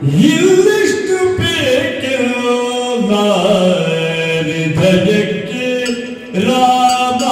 ಇನ್ನೆಷ್ಟು ಬೇಕೆಲ್ಲ ಹೃದಯಕ್ಕೆ ರಾಮ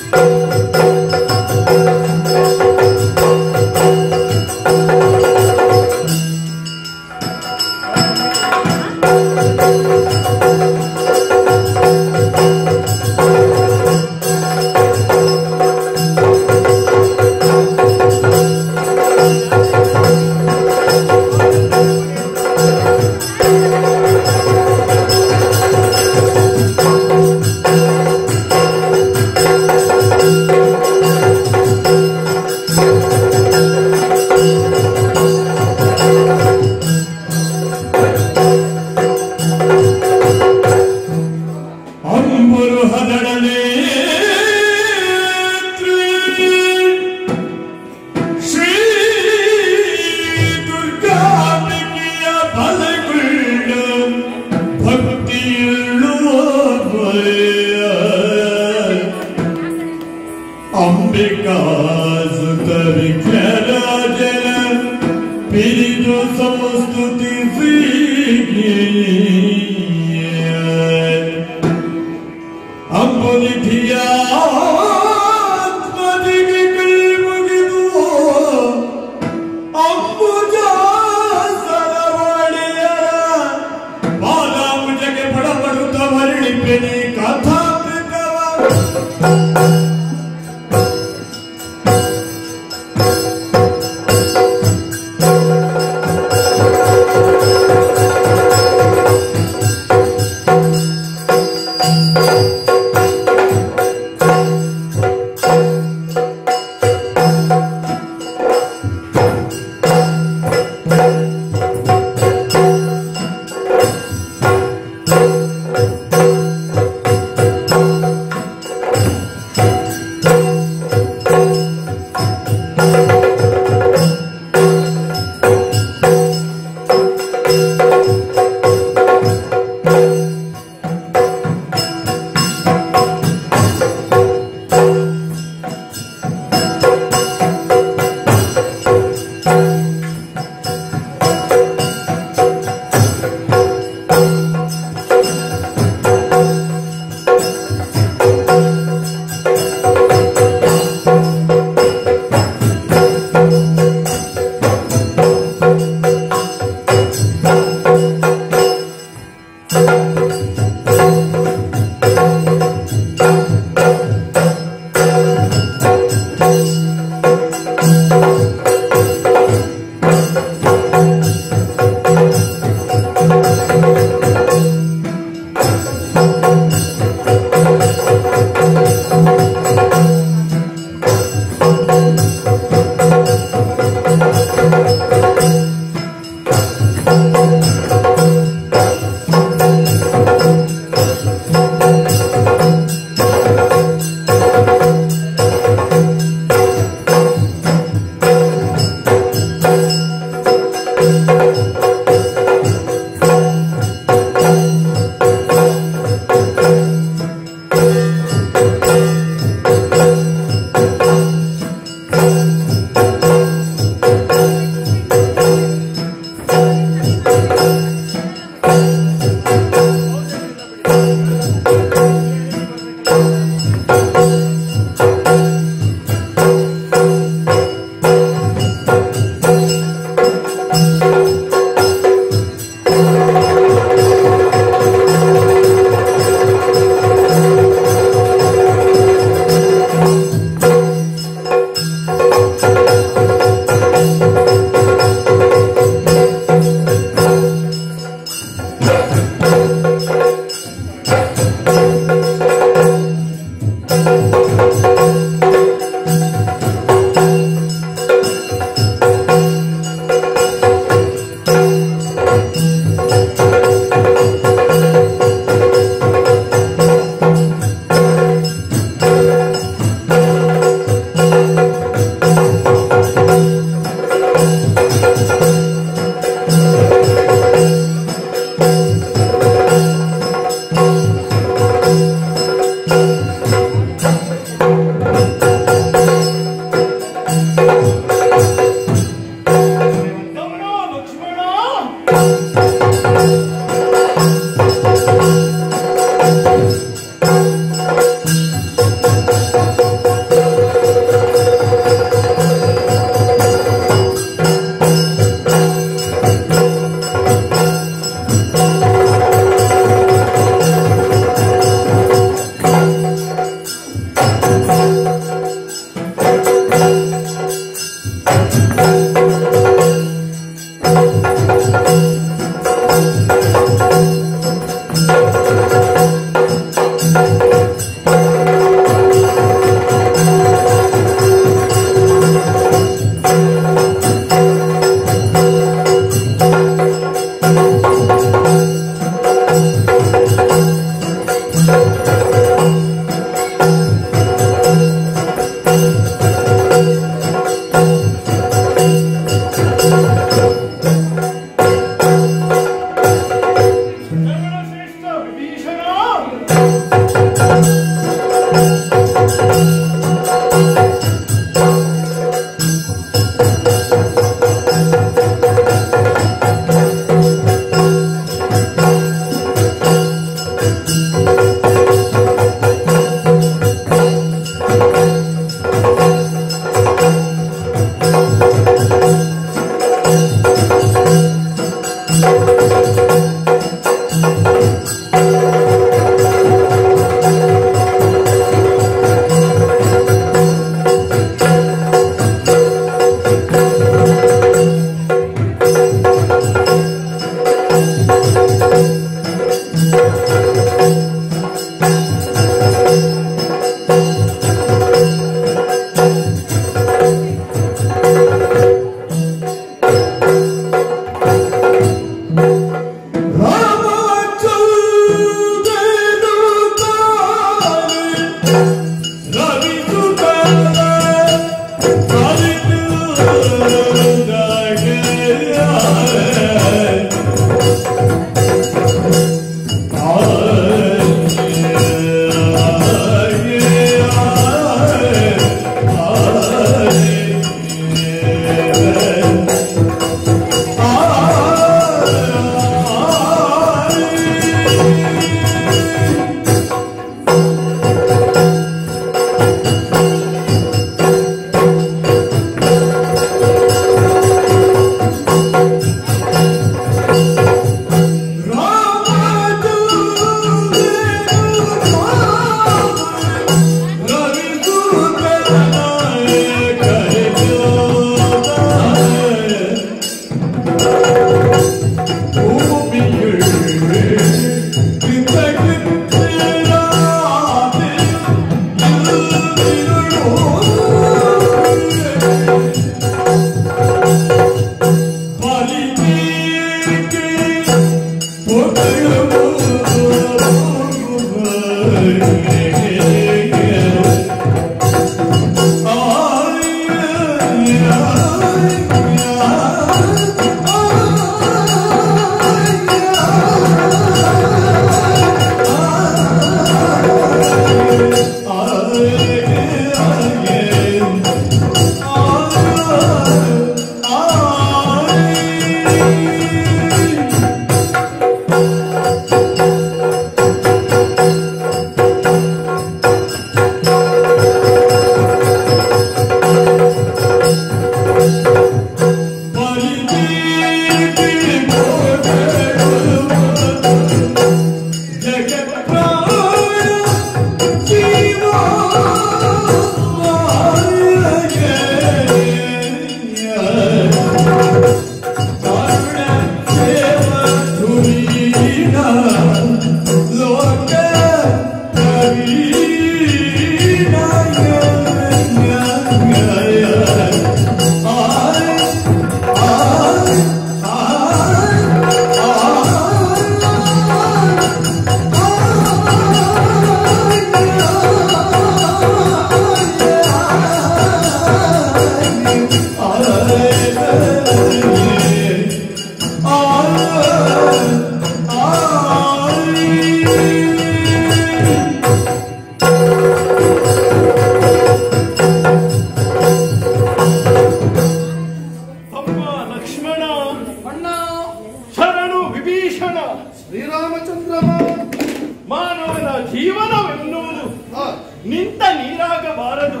ನಿಂತ ನೀರಾಗಬಾರದು,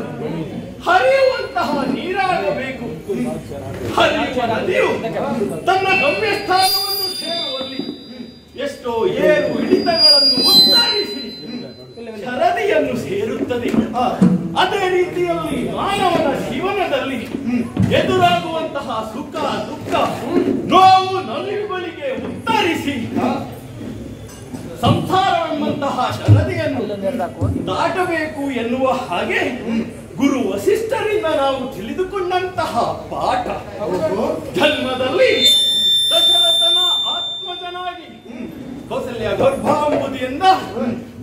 ಹರಿಯುವಂತಹ ನೀರಾಗಬೇಕು. ಹರಿಯುವ ನದಿಯು ತನ್ನ ಗಮ್ಯಸ್ಥಾನವನ್ನು ಸೇರುವಲ್ಲಿ ಎಷ್ಟೋ ಏರು ಇಳಿತಗಳನ್ನು ಉತ್ತರಿಸಿ ಸರದಿಯನ್ನು ಸೇರುತ್ತದೆ. ಅದೇ ರೀತಿಯಲ್ಲಿ ಮಾನವನ ಜೀವನದಲ್ಲಿ ಎದುರಾಗುವಂತಹ ಸುಖ ದುಃಖ ನೋವು ನಲಿವುಗಳಿಗೆ ಉತ್ತರಿಸಿ ಸಂಸಾರವೆಂಬಂತಹ ಸರದಿಯನ್ನು ದಾಟಬೇಕು ಎನ್ನುವ ಹಾಗೆ ಗುರು ವಸಿಷ್ಠರಿಂದ ನಾವು ತಿಳಿದುಕೊಂಡಂತಹ ಪಾಠ. ಜನ್ಮದಲ್ಲಿ ದಶರಥನ ಆತ್ಮಜನಾಗಿ ಕೌಸಲ್ಯ ಗರ್ಭಾಂಬುದಿಯಿಂದ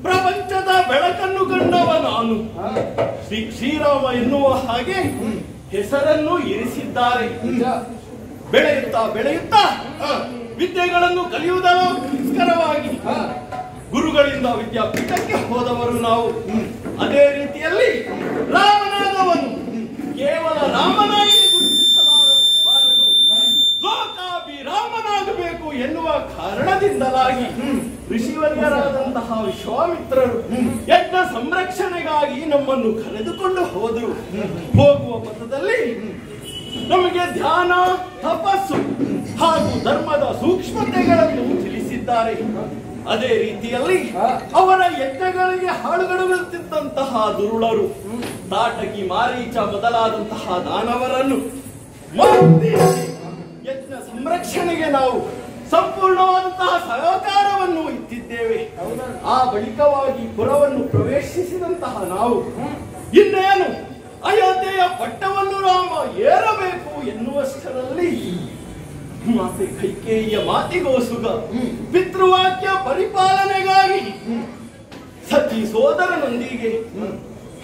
ಪ್ರಪಂಚದ ಬೆಳಕನ್ನು ಕಂಡವ ನಾನು. ಶ್ರೀ ಶ್ರೀರಾಮ ಎನ್ನುವ ಹಾಗೆ ಹೆಸರನ್ನು ಇರಿಸಿದ್ದಾರೆ. ಬೆಳೆಯುತ್ತಾ ಬೆಳೆಯುತ್ತಾ ವಿದ್ಯೆಗಳನ್ನು ಕಲಿಯುವುದಕ್ಕೋಸ್ಕರವಾಗಿ ಗುರುಗಳಿಂದ ವಿದ್ಯಾಪೀಠಕ್ಕೆ ಹೋದವರು ನಾವು. ಅದೇ ರೀತಿಯಲ್ಲಿ ರಾಮನಾದವನು ಕೇವಲ ರಾಮನಾಗಿ ಗುರುತಿಸಲಾಗಬಾರದು, ಲೋಕಾಭಿರಾಮನಾಗಬೇಕು ಎನ್ನುವ ಕಾರಣದಿಂದಲಾಗಿ ಋಷಿವರ್ಯರಾದಂತಹ ವಿಶ್ವಾಮಿತ್ರರು ಯಜ್ಞ ಸಂರಕ್ಷಣೆಗಾಗಿ ನಮ್ಮನ್ನು ಕರೆದುಕೊಂಡು ಹೋದರು. ಹೋಗುವ ಪಥದಲ್ಲಿ ನಮಗೆ ಧ್ಯಾನ, ತಪಸ್ಸು ಹಾಗೂ ಧರ್ಮದ ಸೂಕ್ಷ್ಮತೆಗಳನ್ನು ತಿಳಿಸಿದ್ದಾರೆ. ಅದೇ ರೀತಿಯಲ್ಲಿ ಅವರ ಯಜ್ಞಗಳಿಗೆ ಹಾಳುಗಡುತ್ತಿದ್ದಂತಹ ದುರುಳರು, ತಾಟಕಿ, ಮಾರೀಚ ಮೊದಲಾದಂತಹ ದಾನವರನ್ನು ಯಜ್ಞ ಸಂರಕ್ಷಣೆಗೆ ನಾವು ಸಂಪೂರ್ಣವಾದಂತಹ ಸಹಕಾರವನ್ನು ಇಟ್ಟಿದ್ದೇವೆ. ಆ ಬಳಿಕವಾಗಿ ಪುರವನ್ನು ಪ್ರವೇಶಿಸಿದಂತಹ ನಾವು ಇನ್ನೇನು ಅಯೋಧ್ಯೆಯ ಪಟ್ಟವನ್ನು ರಾಮ ಏರಬೇಕು ಎನ್ನುವಷ್ಟರಲ್ಲಿ ಮಾತೆ ಕೈಕೇಯಿಯ ಮಾತಿಗೋಸುಗ ಪಿತೃವಾಕ್ಯ ಪರಿಪಾಲನೆಗಾಗಿ ಸತಿ ಸೋದರನೊಂದಿಗೆ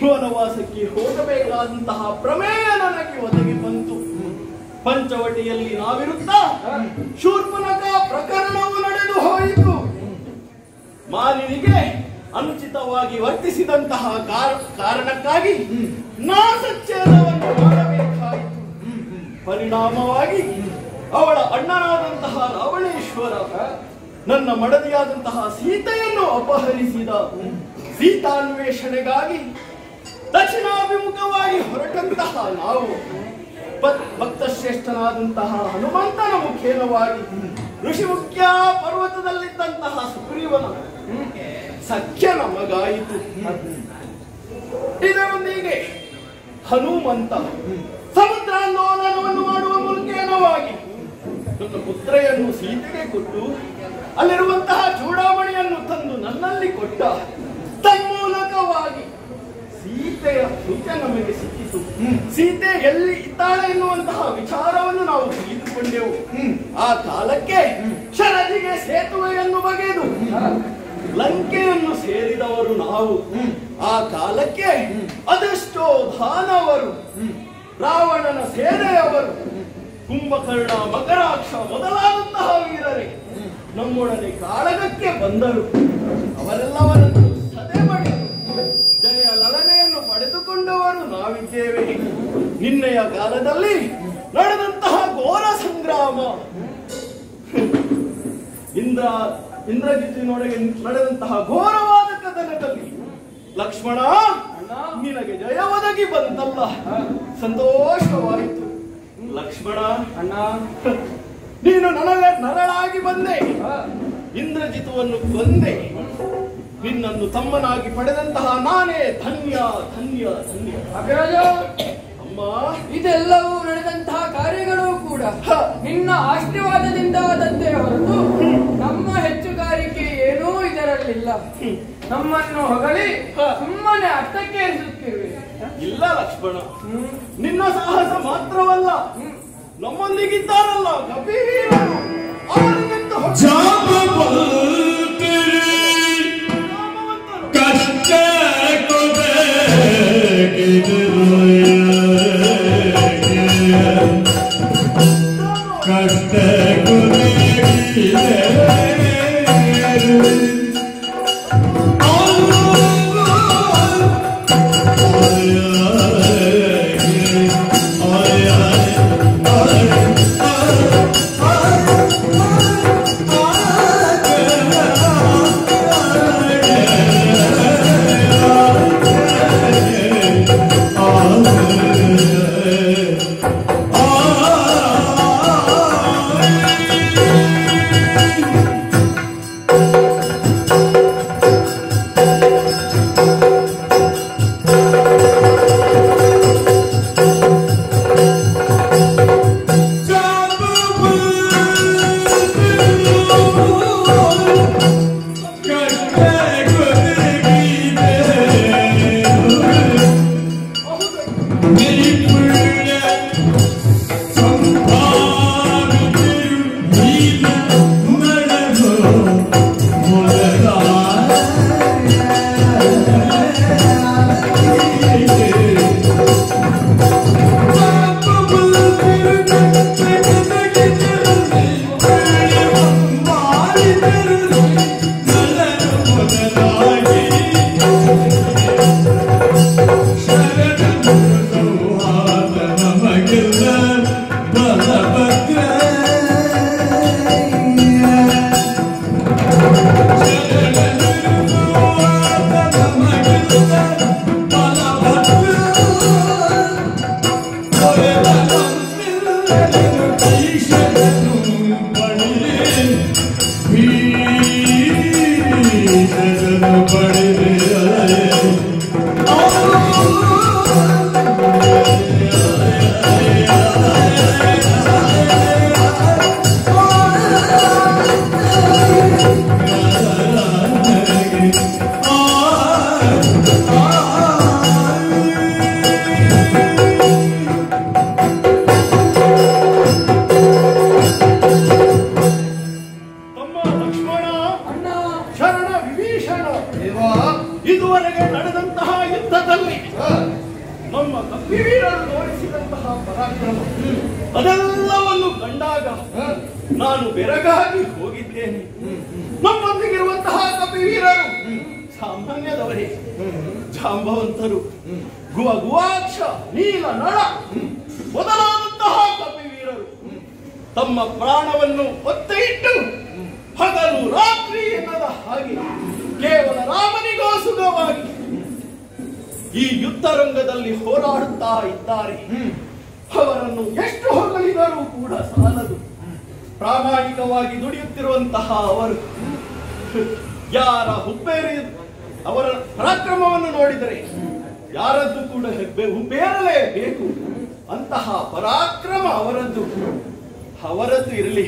ವನವಾಸಕ್ಕೆ ಹೋಗಬೇಕಾದಂತಹ ಪ್ರಮೇಯ ನನಗೆ ಒದಗಿ ಬಂತು. ಪಂಚವಟಿಯಲ್ಲಿ ನಾವಿರುತ್ತಾ ಶೂರ್ಪನಖ ಪ್ರಕರಣವು ನಡೆದು ಹೋಯಿತು. ಮಾಲಿನಿಗೆ ಅನುಚಿತವಾಗಿ ವರ್ತಿಸಿದಂತಹ ಕಾರಣಕ್ಕಾಗಿ ನಾಸಚ್ಛೇದವನ್ನು ಮಾಡಬೇಕಾಯಿತು. ಪರಿಣಾಮವಾಗಿ ಅವಳ ಅಣ್ಣನಾದಂತಹ ರಾವಣೇಶ್ವರ ನನ್ನ ಮಡದಿಯಾದಂತಹ ಸೀತೆಯನ್ನು ಅಪಹರಿಸಿದ. ಸೀತಾನ್ವೇಷಣೆಗಾಗಿ ದಕ್ಷಿಣಾಭಿಮುಖವಾಗಿ ಹೊರಟಂತಹ ನಾವು ಭಕ್ತ ಶ್ರೇಷ್ಠನಾದಂತಹ ಹನುಮಂತನ ಮುಖೇನವಾಗಿ ಋಷಿಮುಖ್ಯ ಪರ್ವತದಲ್ಲಿದ್ದಂತಹ ಸುಗ್ರೀವನ ಸಖ್ಯ ನಮಗಾಯಿತು. ಇದರೊಂದಿಗೆ ಹನುಮಂತ ಸಮುದ್ರಾಂದೋಲನವನ್ನು ಮಾಡುವ ಮುಖೇನವಾಗಿ ನನ್ನ ಪುತ್ರೆಯನ್ನು ಸೀತೆಗೆ ಕೊಟ್ಟು ಅಲ್ಲಿರುವಂತಹ ಚೂಡಾಮಣಿಯನ್ನು ತಂದು ನನ್ನಲ್ಲಿ ಕೊಟ್ಟ. ತನ್ಮೂಲಕವಾಗಿ ಸೀತೆಯ ಸೂಚನೆ ನಮಗೆ ಸಿಕ್ಕಿತು. ಸೀತೆ ಎಲ್ಲಿ ಇದ್ದಾಳೆ ಎನ್ನುವಂತಹ ವಿಚಾರವನ್ನು ನಾವು ತಿಳಿದುಕೊಂಡೆವು. ಆ ಕಾಲಕ್ಕೆ ಶರದಿಗೆ ಸೇತುವೆಯನ್ನು ಬಗೆದು ಲಂಕೆಯನ್ನು ಸೇರಿದವರು ನಾವು. ಆ ಕಾಲಕ್ಕೆ ಅದೆಷ್ಟೋ ದಾನವರು, ರಾವಣನ ಸೇನೆಯವರು, ಕುಂಭಕರ್ಣ, ಮಕರಾಕ್ಷ ಮೊದಲಾದಂತಹ ವೀರರೇ ನಮ್ಮೊಡನೆ ಕಾಳಗಕ್ಕೆ ಬಂದರು. ಅವರೆಲ್ಲವರನ್ನು ಸದೆ ಮಾಡಿದರು. ಜಯ ಲಲನೆಯನ್ನು ಪಡೆದುಕೊಂಡವರು ನಾವಿದ್ದೇವೆ. ನಿನ್ನೆಯ ಕಾಲದಲ್ಲಿ ನಡೆದಂತಹ ಘೋರ ಸಂಗ್ರಾಮ, ಇಂದ್ರಜಿತ್ತಿನೊಳಗೆ ನಡೆದಂತಹ ಘೋರವಾದ ಕದನದಲ್ಲಿ ಲಕ್ಷ್ಮಣ ನಿನಗೆ ಜಯ ಒದಗಿ ಬಂತಲ್ಲ, ಸಂತೋಷವಾಯಿತು. ಲಕ್ಷ್ಮಣ ಅಣ್ಣ, ನೀನು ನನಗೆ ನರಳಾಗಿ ಬಂದೆ, ಇಂದ್ರಜಿತುವನ್ನು ಕೊಂದೆ. ನಿನ್ನನ್ನು ತಮ್ಮನಾಗಿ ಪಡೆದಂತಹ ನಾನೇ ಧನ್ಯ ಧನ್ಯ ಧನ್ಯ. ಅಮ್ಮ, ಇದೆಲ್ಲವೂ ನಡೆದಂತಹ ಕಾರ್ಯಗಳು ಕೂಡ ನಿನ್ನ ಆಶೀರ್ವಾದದಿಂದ ಆದದ್ದೇ ಹೊರತು ನಮ್ಮ ಹೆಚ್ಚುಗಾರಿಕೆ ಏನೂ ಇದರಲ್ಲಿಲ್ಲ. ನಮ್ಮನ್ನು ಹೊಗಳಿ ಸುಮ್ಮನೆ ಅರ್ಥಕ್ಕೆ ಏರಿಸುತ್ತಿರುವೆ. ಇಲ್ಲ ಲಕ್ಷ್ಮಣ, ನಿನ್ನ ಸಾಹಸ ಮಾತ್ರವಲ್ಲ, ನಮ್ಮೊಂದಿಗಿದ್ದಾರಲ್ಲ ಕಪಿವೀರರು, ಅವರಿಗಿಂತ ಕಷ್ಟ ಇದುವರೆಗೆ ನಡೆದಂತಹ ಯುದ್ಧದಲ್ಲಿ ನಮ್ಮ ಕಪಿವೀರರು ತೋರಿಸಿದಂತಹ ಪರಾಕ್ರಮ ಅದೆಲ್ಲವನ್ನು ಕಂಡಾಗ ನಾನು ಬೆರಗಾಗಿ ಹೋಗಿದ್ದೇನೆ. ನಮ್ಮೊಂದಿಗಿರುವಂತಹ ಕಪಿವೀರರು ಸಾಮಾನ್ಯದವರೇ, ಜಾಂಬವಂತರು, ಗುವಾಕ್ಷ, ನೀಲ ನಳ ಮೊದಲಾದಂತಹ ಕಪಿವೀರರು ತಮ್ಮ ಪ್ರಾಣವನ್ನು ಒತ್ತೆ ಇಟ್ಟು ಹಗಲು ರಾತ್ರಿ ಎನ್ನದ ಹಾಗೆ ಕೇವಲ ರಾಮನಿಗೋಸುಗವಾಗಿ ಈ ಯುದ್ಧ ರಂಗದಲ್ಲಿ ಹೋರಾಡುತ್ತಾ ಇದ್ದಾರೆ. ಅವರನ್ನು ಎಷ್ಟು ಹೊಗಳಿದರೂ ಕೂಡ ಸಾಲದು. ಪ್ರಾಮಾಣಿಕವಾಗಿ ದುಡಿಯುತ್ತಿರುವಂತಹ ಅವರು ಯಾರ ಹುಬ್ಬೇರಿ ಅವರ ಪರಾಕ್ರಮವನ್ನು ನೋಡಿದರೆ ಯಾರದ್ದು ಕೂಡ ಹುಬ್ಬೇರಲೇಬೇಕು. ಅಂತಹ ಪರಾಕ್ರಮ ಅವರದ್ದು ಇರಲಿ.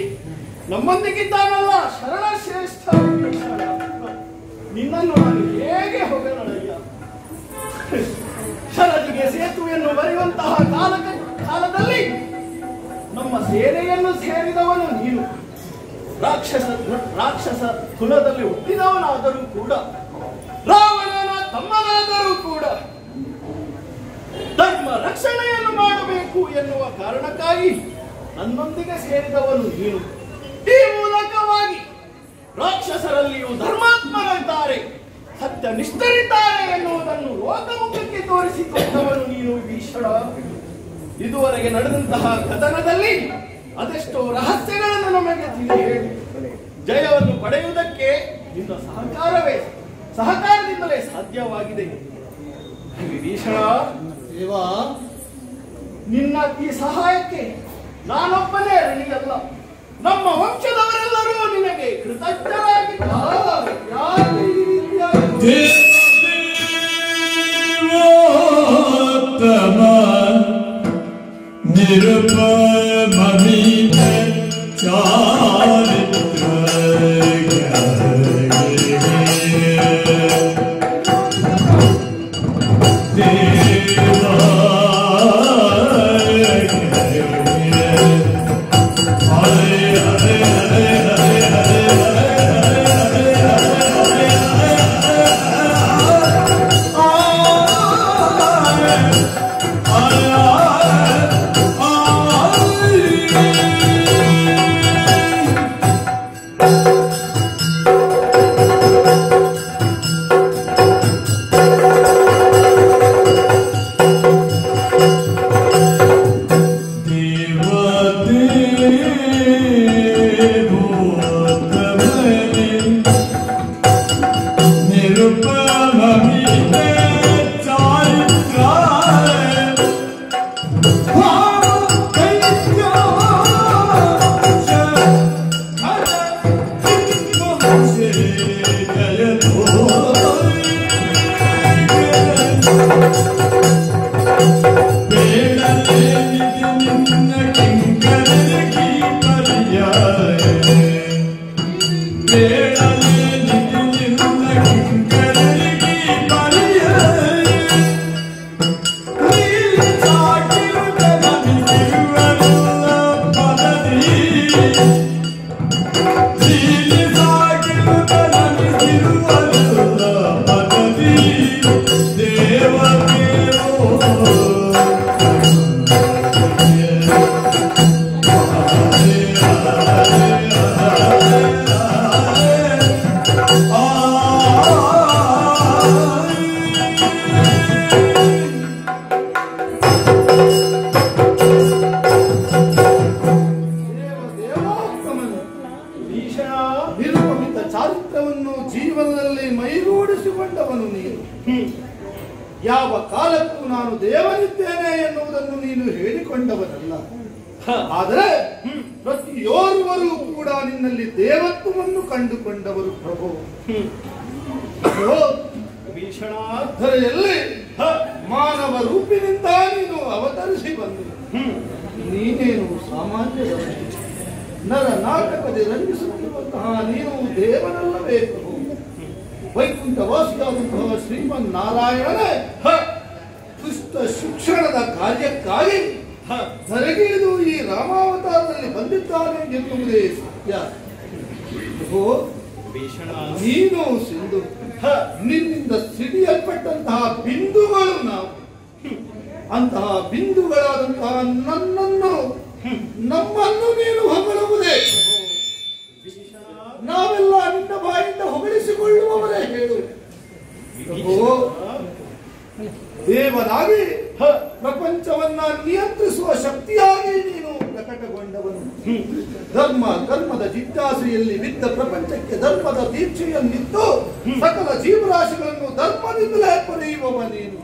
ನಮ್ಮೊಂದಿಗಿದ್ದಾನಲ್ಲ ಶರಣ ಶ್ರೇಷ್ಠ, ನಿನ್ನನ್ನು ನಾನು ಹೇಗೆ ಹೋಗನಳಯ್ಯ? ಶರದಿಗೆ ಸೇತುವೆಯನ್ನು ಬರೆಯುವಂತಹ ಕಾಲದಲ್ಲಿ ನಮ್ಮ ಸೇನೆಯನ್ನು ಸೇರಿದವನು ನೀನು. ರಾಕ್ಷಸ ಕುಲದಲ್ಲಿ ಹುಟ್ಟಿದವನಾದರೂ ಕೂಡ, ರಾವಣನ ತಮ್ಮನಾದರೂ ಕೂಡ ಧರ್ಮ ರಕ್ಷಣೆಯನ್ನು ಮಾಡಬೇಕು ಎನ್ನುವ ಕಾರಣಕ್ಕಾಗಿ ನನ್ನೊಂದಿಗೆ ಸೇರಿದವನು ನೀನು. ಈ ಮೂಲಕವಾಗಿ ರಾಕ್ಷಸರಲ್ಲಿಯೂ ಧರ್ಮಾತ್ಮರಿದ್ದಾರೆ, ಸತ್ಯ ನಿಷ್ಠರಿದ್ದಾರೆ ಎನ್ನುವುದನ್ನು ಲೋಕಮುಖಕ್ಕೆ ತೋರಿಸಿಕೊಟ್ಟವನು ನೀನು ಭೀಷಣ. ಇದುವರೆಗೆ ನಡೆದಂತಹ ಕದನದಲ್ಲಿ ಅದೆಷ್ಟೋ ರಹಸ್ಯಗಳನ್ನು ನಮಗೆ ತಿಳಿ ಹೇಳಿ ಜಯವನ್ನು ಪಡೆಯುವುದಕ್ಕೆ ನಿನ್ನ ಸಹಕಾರದಿಂದಲೇ ಸಾಧ್ಯವಾಗಿದೆ. ಭೀಷಣ, ನಿನ್ನ ಈ ಸಹಾಯಕ್ಕೆ ನಾನೊಬ್ಬನೇ ಋಣಿಯಲ್ಲ, ನಮ್ಮ ವಂಶದವರೆಲ್ಲರೂ ನಿನಗೆ ಕೃತಜ್ಞರಾಗಿದ್ದಾರೆ. ನಿರುಪಮಿತ ಚಾರಿತ್ರವನ್ನು ಜೀವನದಲ್ಲಿ ಮೈಗೂಡಿಸಿಕೊಂಡವನು ನೀನು. ಯಾವ ಕಾಲಕ್ಕೂ ನಾನು ದೇವನಿದ್ದೇನೆ ಎನ್ನುವುದನ್ನು ನೀನು ಹೇಳಿಕೊಂಡವನಲ್ಲ. ಆದರೆ ಪ್ರತಿಯೋರ್ವರು ಕೂಡ ನಿನ್ನಲ್ಲಿ ದೇವತ್ವವನ್ನು ಕಂಡುಕೊಂಡವರು ಪ್ರಭು. ಭೀಷಣಾಧರೆಯಲ್ಲಿ ಮಾನವ ರೂಪಿನಿಂದ ನೀನು ಅವತರಿಸಿ ಬಂದು ನೀನೇನು ಸಾಮಾನ್ಯ ನರ ನಾಟಕದಲ್ಲಿ ರಂಜಿಸುತ್ತಿರುವಂತಹ ನೀನು ದೇವನಲ್ಲವೇ ಪ್ರಭು. ವೈಕುಂಠವಾಸಿಯಾದಂತಹ ಶ್ರೀಮನ್ನಾರಾಯಣನೇ ದುಷ್ಟ ಶಿಕ್ಷಣದ ಕಾರ್ಯಕ್ಕಾಗಿ ಧರೆಗಿಳಿದು ಈ ರಾಮಾವತಾರದಲ್ಲಿ ಬಂದಿದ್ದಾನೆ ಎನ್ನುವುದೇ ಸತ್ಯ. ನೀನು ಸಿಂಧು, ನಿನ್ನಿಂದ ಸಿಡಿಯಲ್ಪಟ್ಟಂತಹ ಬಿಂದುಗಳು ನಾವು. ಅಂತಹ ಬಿಂದುಗಳಾದಂತಹ ನಮ್ಮನ್ನು ನೀನು ಹೊಗಳುವುದೇ. ನಾವೆಲ್ಲ ನಿನ್ನ ಬಾಯಿಂದ ಹೊಗಳಿಸಿಕೊಳ್ಳುವವರೇ ಹೇಳು. ದೇವನಾಗಿ ಪ್ರಪಂಚವನ್ನ ನಿಯಂತ್ರಿಸುವ ಶಕ್ತಿಯಾಗಿ ನೀನು ಪ್ರಕಟಗೊಂಡವನು. ಧರ್ಮದ ಜಿಜ್ಞಾಸೆಯಲ್ಲಿ ಬಿದ್ದ ಪ್ರಪಂಚಕ್ಕೆ ಧರ್ಮದ ದೀಕ್ಷೆಯನ್ನಿತ್ತು ಸಕಲ ಜೀವರಾಶಿಗಳನ್ನು ಧರ್ಮದಿಂದಲೇ ಪಡೆಯುವವ ನೀನು.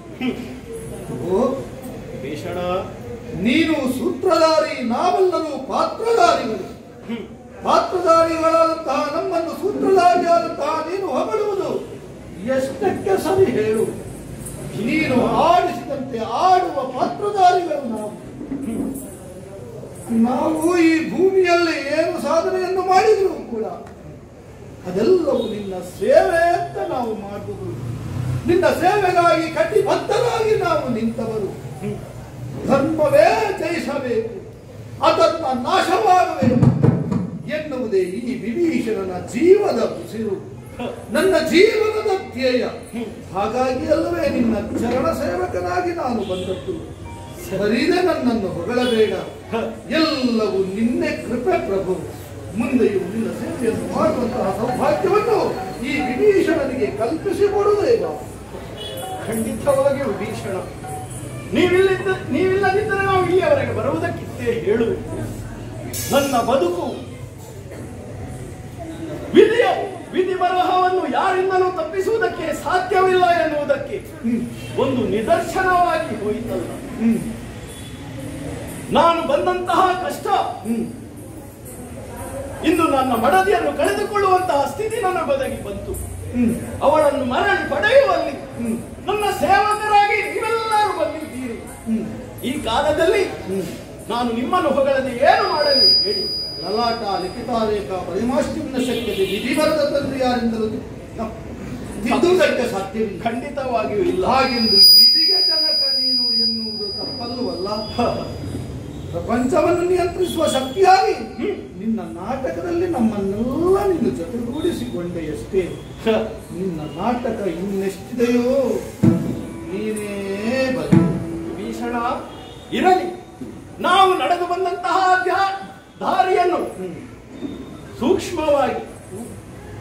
ನೀನು ಸೂತ್ರಧಾರಿ, ನಾವೆಲ್ಲರೂ ಪಾತ್ರಧಾರಿಗಳು. ಪಾತ್ರಧಾರಿಗಳಾದಂತಹ ನಮ್ಮನ್ನು ಸೂತ್ರಧಾರಿಯಾದಂತಹ ನೀನು ಹೊಗಳುವುದು ಎಷ್ಟಕ್ಕೆ ಸರಿ ಹೇಳು. ನೀನು ಆಡಿಸಿದಂತೆ ಆಡುವ ಪಾತ್ರಧಾರಿಗಳು ನಾವು ಈ ಭೂಮಿಯಲ್ಲಿ ಏನು ಸಾಧನೆಯನ್ನು ಮಾಡಿದ್ರು ಕೂಡ ಅದೆಲ್ಲವೂ ನಿನ್ನ ಸೇವೆ ಅಂತ ನಾವು ಮಾಡುವುದು. ನಿನ್ನ ಸೇವೆಗಾಗಿ ಕಟಿಬದ್ಧರಾಗಿ ನಾವು ನಿಂತವರು. ಧರ್ಮವೇ ಜಯಿಸಬೇಕು, ಅಧರ್ಮ ನಾಶವಾಗಬೇಕು ಎನ್ನುವುದೇ ಈ ವಿಭೀಷಣನ ಜೀವದ ಉಸಿರು, ನನ್ನ ಜೀವನದ ಧ್ಯೇಯ. ಹಾಗಾಗಿ ಅಲ್ಲವೇ ನಿನ್ನ ಚರಣ ಸೇವಕನಾಗಿ ನಾನು ಬಂದದ್ದು. ಸರಿದೆ, ನನ್ನನ್ನು ಹೊಗಳಬೇಡ. ಎಲ್ಲವೂ ನಿನ್ನೆ ಕೃಪೆ ಪ್ರಭು. ಮುಂದೆಯೂ ನಿನ್ನ ಸೇವೆಯನ್ನು ಮಾಡುವಂತಹ ಸೌಭಾಗ್ಯವನ್ನು ಈ ವಿಭೀಷಣನಿಗೆ ಕಲ್ಪಿಸಿಕೊಡುವುದೇ. ಖಂಡಿತವಾಗಿಯೂ ವಿಭೀಷಣ, ನೀವಿಲ್ಲದಿದ್ದರೆ ನಾವು ಇಲ್ಲಿಯವರೆಗೆ ಬರುವುದಕ್ಕಿತ್ತೇ ಹೇಳು. ನನ್ನ ಬದುಕು ವಿಧಿ ಬರಹವನ್ನು ಯಾರಿಂದಲೂ ತಪ್ಪಿಸುವುದಕ್ಕೆ ಸಾಧ್ಯವಿಲ್ಲ ಎನ್ನುವುದಕ್ಕೆ ಒಂದು ನಿದರ್ಶನವಾಗಿ ಹೋಯಿತಲ್ಲ. ನಾನು ಬಂದಂತಹ ಕಷ್ಟ ಇಂದು ನನ್ನ ಮಡದಿಯನ್ನು ಕಳೆದುಕೊಳ್ಳುವಂತಹ ಸ್ಥಿತಿ ನನ್ನ ಬದಗಿ ಬಂತು. ಅವಳನ್ನು ಮರಳಿ ಪಡೆಯುವಲ್ಲಿ ನನ್ನ ಸೇವಕರಾಗಿ ನೀವೆಲ್ಲರೂ ಬಂದಿದ್ದೀರಿ. ಈ ಕಾಲದಲ್ಲಿ ನಾನು ನಿಮ್ಮನ್ನು ಹೊಗಳದೆ ಏನು ಮಾಡಲಿ ಹೇಳಿ. ಲಲಾಟ, ಲಿಖಿತಾರೇಖ, ಪರಿಮಾಷ್ಟಿಮ್ನ ಶಕ್ಯತೆ ವಿಧಿ ಬರದ ತಂದು ಯಾರಿಂದಲೂ ತಿದ್ದುವುದಕ್ಕೆ ಸಾಧ್ಯವಿಲ್ಲ. ಖಂಡಿತವಾಗಿಯೂ ಇಲ್ಲ. ಹಾಗೆಂದು ವಿಧಿಗೆ ಜನಕ ನೀನು ಎನ್ನುವುದು ತಪ್ಪಲ್ಲವಲ್ಲ. ಪ್ರಪಂಚವನ್ನು ನಿಯಂತ್ರಿಸುವ ಶಕ್ತಿಯಾಗಿ ನಿನ್ನ ನಾಟಕದಲ್ಲಿ ನಮ್ಮನ್ನೆಲ್ಲ ನೀನು ಜೊತೆಗೂಡಿಸಿಕೊಂಡೆಯಷ್ಟೇ. ನಿನ್ನ ನಾಟಕ ಇನ್ನೆಷ್ಟಿದೆಯೋ ನೀನೇ ಬಲಿ. ಭೀಷಣ ಇರಲಿ, ನಾವು ನಡೆದು ಬಂದಂತಹ ದಾರಿಯನ್ನು ಸೂಕ್ಷ್ಮವಾಗಿ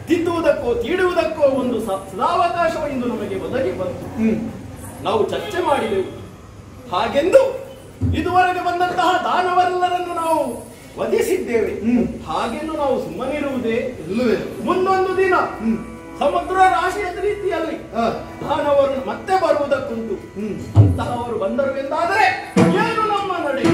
ತಿದ್ದುವುದಕ್ಕೋ ತೀಡುವುದಕ್ಕೋ ಒಂದು ಸದಾವಕಾಶವು ಇಂದು ನಮಗೆ ಒದಗಿ ಬಂತು. ನಾವು ಚರ್ಚೆ ಮಾಡಿದೆವು. ಹಾಗೆಂದು ಇದುವರೆಗೆ ಬಂದಂತಹ ದಾನವರೆಲ್ಲರನ್ನು ನಾವು ವಧಿಸಿದ್ದೇವೆ. ಹಾಗೆಂದು ನಾವು ಸುಮ್ಮನಿರುವುದೇ ಇಲ್ಲವೇ? ಮುಂದೊಂದು ದಿನ ಸಮುದ್ರ ರಾಶಿಯ ರೀತಿಯಲ್ಲಿ ದಾನವರು ಮತ್ತೆ ಬರುವುದಕ್ಕುಂಟು. ಅಂತಹವರು ಬಂದರು ಎಂದಾದರೆ ಏನು ನಮ್ಮ ನಡೆ?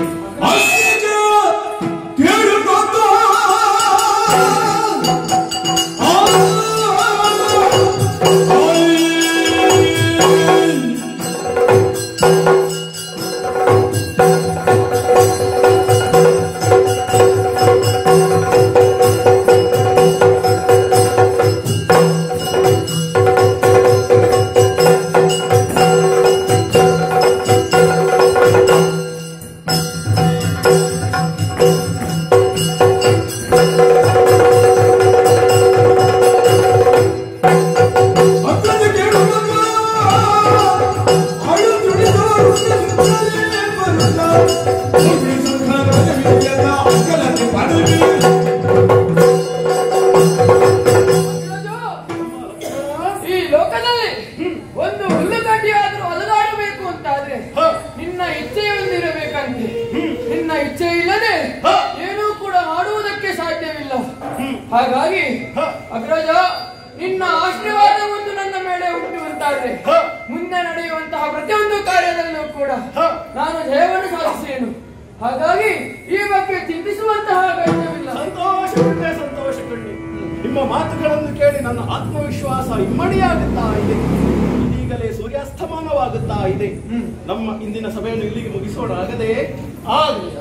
ಹಾಗಾಗಿ ಅಗ್ರಜ ನಿನ್ನ ಆಶೀರ್ವಾದವನ್ನು ನನ್ನ ಮೇಲೆ ಉಂಟುವಂತಾದ್ರೆ ಮುಂದೆ ನಡೆಯುವಂತಹ ಪ್ರತಿಯೊಂದು ಕಾರ್ಯದಲ್ಲೂ ಕೂಡ ನಾನು ಜಯವನ್ನು ಸಾಧಿಸೇನು. ಹಾಗಾಗಿ ಈ ಬಗ್ಗೆ ಚಿಂತಿಸುವಂತಹ ಅಗತ್ಯವಿಲ್ಲ. ಸಂತೋಷ ಕಂಡೆ. ನಿಮ್ಮ ಮಾತುಗಳನ್ನು ಕೇಳಿ ನನ್ನ ಆತ್ಮವಿಶ್ವಾಸ ಇಮ್ಮಡಿಯಾಗುತ್ತಾ ಇದೆ. ಈಗಲೇ ಸೂರ್ಯಾಸ್ತಮಾನವಾಗುತ್ತಾ ಇದೆ. ನಮ್ಮ ಇಂದಿನ ಸಭೆಯನ್ನು ಇಲ್ಲಿಗೆ ಮುಗಿಸೋಣ. ಆಗದೆ ಆಗಲಿ.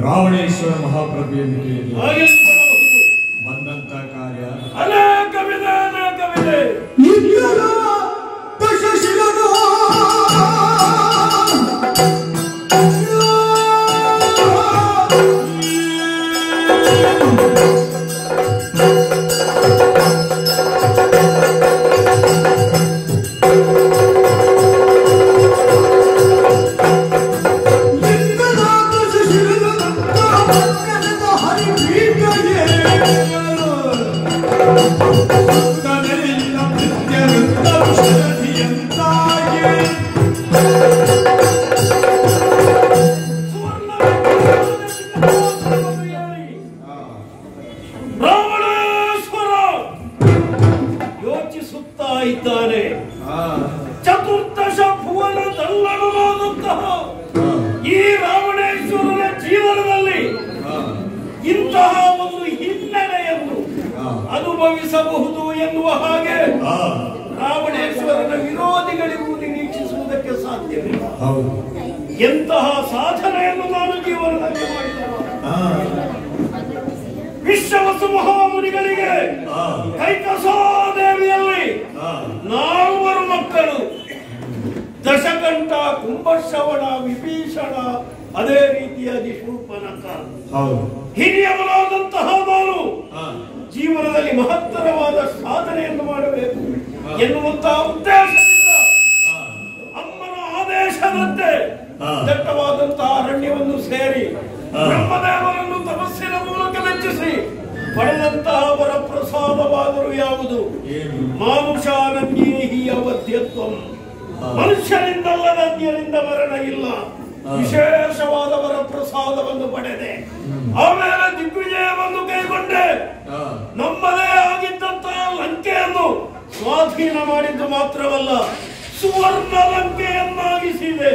ರಾವಣೇಶ್ವರ ಮಹಾಪ್ರಭುವಿನ ಬಂದಂತ ಕಾರ್ಯ ಅನೇಕವಿದೆ. ಚತುರ್ದಶ ಭುವನದಲ್ಲಡಲಾದಂತಹ ಈ ರಾವಣೇಶ್ವರನ ಜೀವನದಲ್ಲಿ ಇಂತಹ ಒಂದು ಹಿನ್ನಡೆಯನ್ನು ಅನುಭವಿಸಬಹುದು ಎನ್ನುವ ಹಾಗೆ ರಾವಣೇಶ್ವರನ ವಿರೋಧಿಗಳಿಗೂ ನಿರೀಕ್ಷಿಸುವುದಕ್ಕೆ ಸಾಧ್ಯವಿಲ್ಲ. ಎಂತಹ ಸಾಧನೆಯನ್ನು ನಾನು ಜೀವನದಲ್ಲಿ ಮಾಡಿದ ವಿಶ್ವವಸು ಮಹಾಮುನಿಗಳಿಗೆ ಕೈಕಸಾದೇವಿಯಲ್ಲಿ 4 ಮಕ್ಕಳು, ದಶಕಂಠ, ಕುಂಭಶ್ರವಣ, ವಿಭೀಷಣ, ಅದೇ ರೀತಿಯಾಗಿ ಶೂರ್ಪನಖ. ಹಿರಿಯವರಾದಂತಹ ನಾನು ಜೀವನದಲ್ಲಿ ಮಹತ್ತರವಾದ ಸಾಧನೆಯನ್ನು ಮಾಡಬೇಕು ಎನ್ನುವಂತಹ ಉದ್ದೇಶದಿಂದ ಅಮ್ಮನ ಆದೇಶದಂತೆ ದಟ್ಟವಾದಂತಹ ಅರಣ್ಯವನ್ನು ಸೇರಿ ಬ್ರಹ್ಮದೇವರನ್ನು ತಪಸ್ಸಿನ ಮೂಲಕ ಮೆಚ್ಚಿಸಿ ಪಡೆದಂತಹ ವರ ಪ್ರಸಾದವಾದರೂ ಯಾವುದು? ಮಾನುಷಾನನ್ಯೇಹಿ ಅವಧ್ಯತ್ವಂ, ಮನುಷ್ಯರಿಂದಲ್ಲದ ಅನ್ಯರಿಂದ ಮರಣ ಇಲ್ಲ. ವಿಶೇಷವಾದ ವರ ಪ್ರಸಾದವನ್ನು ಪಡೆದೆ. ಆಮೇಲೆ ದಿಗ್ವಿಜಯವನ್ನು ಕೈಗೊಂಡೆ. ನಮ್ಮದೇ ಆಗಿದ್ದಂತಹ ಲಂಕೆಯನ್ನು ಸ್ವಾಧೀನ ಮಾಡಿದ್ದು ಮಾತ್ರವಲ್ಲ, ಸುವರ್ಣ ಲಂಕೆಯನ್ನಾಗಿಸಿದೆ.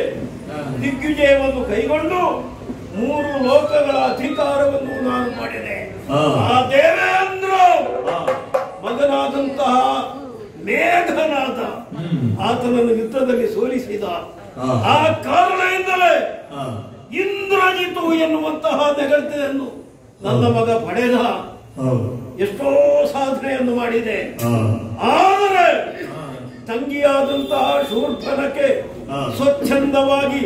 ದಿಗ್ವಿಜಯವನ್ನು ಕೈಗೊಂಡು 3 ಲೋಕಗಳ ಅಧಿಕಾರವನ್ನು ನಾನು ಮಾಡಿದೆ. ಆ ದೇವೇಂದ್ರ ಮಗನಾದಂತಹ ಮೇಘನಾದ ಆತನನ್ನು ಯುದ್ಧದಲ್ಲಿ ಸೋಲಿಸಿದ. ಆ ಕಾರಣದಿಂದಲೇ ಇಂದ್ರಜಿತು ಎನ್ನುವಂತಹ ನೆಗಳ್ತೆಯನ್ನು ನನ್ನ ಮಗ ಪಡೆದ. ಎಷ್ಟೋ ಸಾಧನೆಯನ್ನು ಮಾಡಿದೆ. ಆದರೆ ತಂಗಿಯಾದಂತಹ ಶೂರ್ಪನಕ್ಕೆ ಸ್ವಚ್ಛಂದವಾಗಿ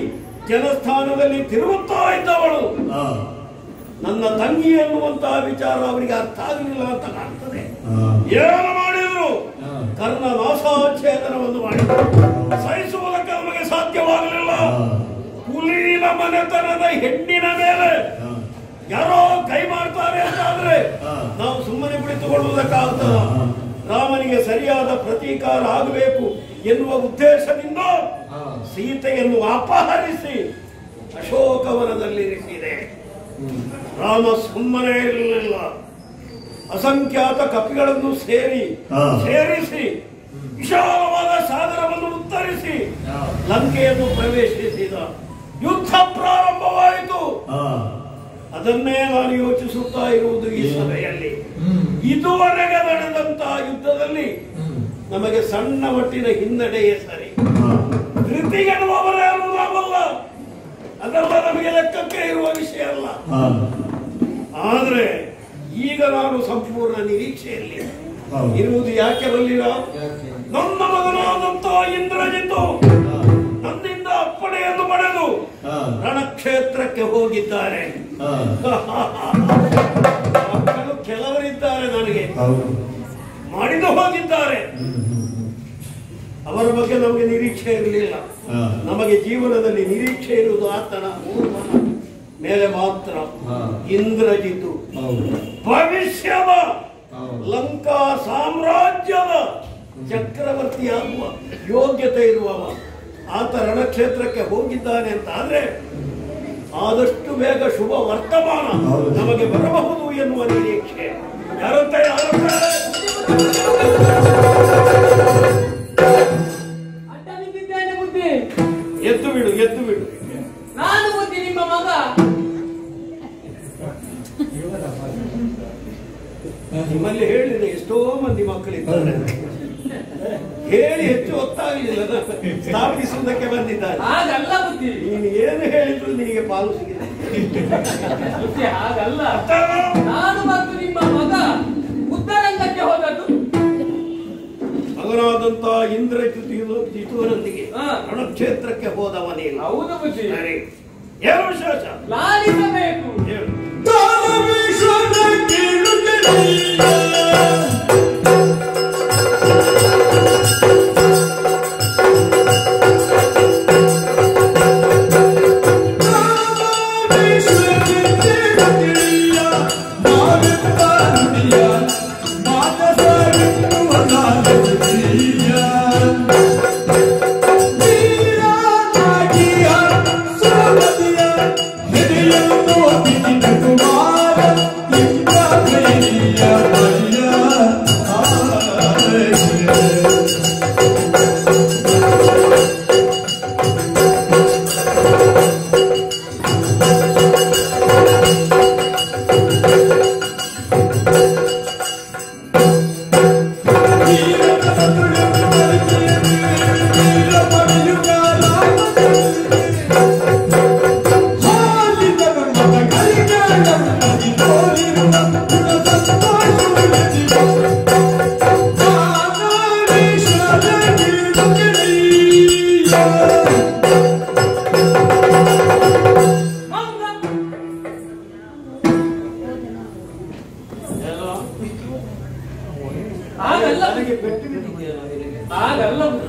ಜನಸ್ಥಾನದಲ್ಲಿ ತಿರುಗುತ್ತಾ ಇದ್ದವಳು. ನನ್ನ ತಂಗಿ ಎನ್ನುವಂತಹ ವಿಚಾರ ಅವರಿಗೆ ಅರ್ಥ ಆಗಲಿಲ್ಲ ಅಂತ ಕಾಣ್ತದೆ. ಏನು ಮಾಡಿದ್ರು ಕರ್ಣ ನಾಸಾಚ್ಛೇದನವನ್ನು ಮಾಡಿದ್ರು. ಸಹಿಸುವುದಕ್ಕೆ ನಮಗೆ ಸಾಧ್ಯವಾಗಲಿಲ್ಲ. ಕುಲೀನ ಮನೆತನದ ಹೆಣ್ಣಿನ ಮೇಲೆ ಯಾರೋ ಕೈ ಮಾಡ್ತಾರೆ ಅಂತಾದ್ರೆ ನಾವು ಸುಮ್ಮನೆ ಕುಳಿತುಕೊಳ್ಳುವುದಕ್ಕಾಗ್ತದ? ರಾಮನಿಗೆ ಸರಿಯಾದ ಪ್ರತೀಕಾರ ಆಗಬೇಕು ಎನ್ನುವ ಉದ್ದೇಶದಿಂದ ಸೀತೆಯನ್ನು ಅಪಹರಿಸಿ ಅಶೋಕವನದಲ್ಲಿರಿಸಿದೆ. ರಾಮ ಸುಮ್ಮನೆ ಇರಲಿಲ್ಲ. ಅಸಂಖ್ಯಾತ ಕಪಿಗಳನ್ನು ಸೇರಿಸಿ ವಿಶಾಲವಾದ ಸಾಗರವನ್ನು ಉತ್ತರಿಸಿ ಲಂಕೆಯನ್ನು ಪ್ರವೇಶಿಸಿದ. ಯುದ್ಧ ಪ್ರಾರಂಭವಾಯಿತು. ಅದನ್ನೇ ನಾನು ಯೋಚಿಸುತ್ತಾ ಇರುವುದು ಈ ಸಭೆಯಲ್ಲಿ. ಇದುವರೆಗೆ ನಡೆದಂತಹ ಯುದ್ಧದಲ್ಲಿ ನಮಗೆ ಸಣ್ಣ ಮಟ್ಟಿನ ಹಿನ್ನಡೆಯೇ ಸರಿ. ಧೃತಿಗೆಡುವವರೇನು ನಾವಲ್ಲ, ಅದೆಲ್ಲ ನಮಗೆ ಲೆಕ್ಕಕ್ಕೆ ಇರುವ ವಿಷಯ ಅಲ್ಲ. ಆದ್ರೆ ಈಗ ನಾನು ಸಂಪೂರ್ಣ ನಿರೀಕ್ಷೆಯಲ್ಲಿ ಇರುವುದು. ಯಾಕೆ ಬಲ್ಲಿರ? ನನ್ನ ಮಗನಾದಂತಹ ಇಂದ್ರಜಿತು ನನ್ನಿಂದ ಅಪ್ಪಣೆಯನ್ನು ಪಡೆದು ರಣಕ್ಷೇತ್ರಕ್ಕೆ ಹೋಗಿದ್ದಾರೆ. ಮಕ್ಕಳು ಕೆಲವರಿದ್ದಾರೆ, ನನಗೆ ಮಾಡಿದು ಹೋಗಿದ್ದಾರೆ. ಅವರ ಬಗ್ಗೆ ನಮಗೆ ನಿರೀಕ್ಷೆ ಇರಲಿಲ್ಲ. ನಮಗೆ ಜೀವನದಲ್ಲಿ ನಿರೀಕ್ಷೆ ಇರುವುದು ಆತನ ಮೇಲೆ ಮಾತ್ರ. ಇಂದ್ರಜಿತು ಭವಿಷ್ಯದ ಲಂಕಾ ಸಾಮ್ರಾಜ್ಯದ ಚಕ್ರವರ್ತಿಯಾಗುವ ಯೋಗ್ಯತೆ ಇರುವವ ಆತ ರಣಕ್ಷೇತ್ರಕ್ಕೆ ಹೋಗಿದ್ದಾನೆ ಅಂತ ಆದ್ರೆ ಆದಷ್ಟು ಬೇಗ ಶುಭ ವರ್ತಮಾನ ನಮಗೆ ಬರಬಹುದು ಎನ್ನುವ ನಿರೀಕ್ಷೆ. ಅಡ್ಡ ನಿಂತಿದ್ದೇನೆ ಬುದ್ಧಿ. ಎದ್ದು ಬಿಡು, ಎದ್ದು ಬಿಡು. ನಾನು ಬುದ್ಧಿ ನಿಮ್ಮ ಮಗ. ನಿಮ್ಮಲ್ಲಿ ಹೇಳಿದೆ ಎಷ್ಟೋ ಮಂದಿ ಮಕ್ಕಳಿದ್ದಾರೆ. ಹೇಳಿ ಹೆಚ್ಚು ಹೊತ್ತಾಗಲಿಲ್ಲ, ಸ್ಥಾಪಿಸುವುದಕ್ಕೆ ಬಂದಿದ್ದಾರೆ. ಹಾಗಲ್ಲ ಬುದ್ಧಿ, ನೀನು ಏನು ಹೇಳಿದ್ರು ನಿನಗೆ ಪಾಲು ಸಿಗಿದೆ. ಬುದ್ಧಿ ಹಾಗಲ್ಲ. ನಾನು ಮತ್ತು ನಿಮ್ಮ ಮಗ ಉತ್ತರಂಗಕ್ಕೆ ಹೋದದ್ದು. ಮಗನಾದಂತ ಇಂದ್ರಜಿತುವಿನೊಂದಿಗೆ ರಣಕ್ಷೇತ್ರಕ್ಕೆ ಹೋದವ ನೀನು. ಹೌದು ಬುದ್ಧಿ. ಸರಿ, ಏನು ವಿಶೇಷ? ಲಾಲಿಸಬೇಕು. ಹೇಳು.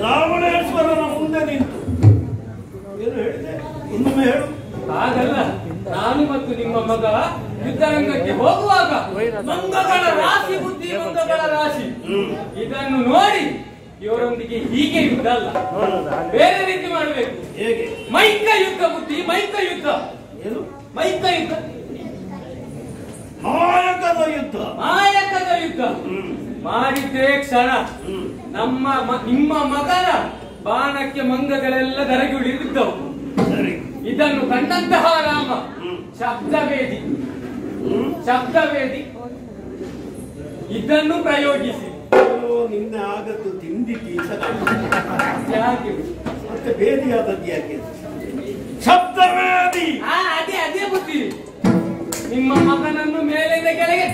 ರಾವಣೇಶ್ವರನ ಮುಂದೆ ನಿಂತು ಏನು ಹೇಳಿದೆ? ಇನ್ನೊಮ್ಮೆ ಹೇಳು. ಹಾಗಲ್ಲ, ನಾನು ಮತ್ತು ನಿಮ್ಮ ಮಗ ಯುದ್ಧರಂಗಕ್ಕೆ ಹೋಗುವಾಗ ಮಂಗಗಳ ರಾಶಿ ಬುದ್ಧಿ, ಮಂಗಗಳ ರಾಶಿ ಇದನ್ನು ನೋಡಿ ಇವರೊಂದಿಗೆ ಹೀಗೆ ಯುದ್ಧ ಅಲ್ಲ, ಬೇರೆ ರೀತಿ ಮಾಡಬೇಕು. ಹೇಗೆ? ಮೈಕ ಯುದ್ಧ ಬುದ್ಧಿ, ಮೈಕ ಯುದ್ಧ. ಏನು? ಮೈಕ ಯುದ್ಧ, ಮಾಯಕದ ಯುದ್ಧ. ಮಾಯಕದ ಯುದ್ಧ. ಮಾಡಿದ್ದೇ ಕ್ಷಣ ನಿಮ್ಮ ಮಗನ ಬಾಣಕ್ಕೆ ಮಂಗಗಳೆಲ್ಲ ದರಗುಳಿ ಬಿದ್ದವು. ಇದನ್ನು ಕಂಡಂತಹ ರಾಮ ಶಬ್ದವೇದಿ ಇದನ್ನು ಪ್ರಯೋಗಿಸಿ ನಿನ್ನ ಆಗದ್ದು ತಿಂಡಿ ಯಾಕೆ ಮತ್ತೆ ಬೇದಿಯಾದದ್ದು ಯಾಕೆ? ಶಬ್ದವೇದಿ ಅದೇ ಬುದ್ಧಿ. ನಿಮ್ಮ ಮಗನನ್ನು ಮೇಲಿಂದ ಕೆಳಗೆ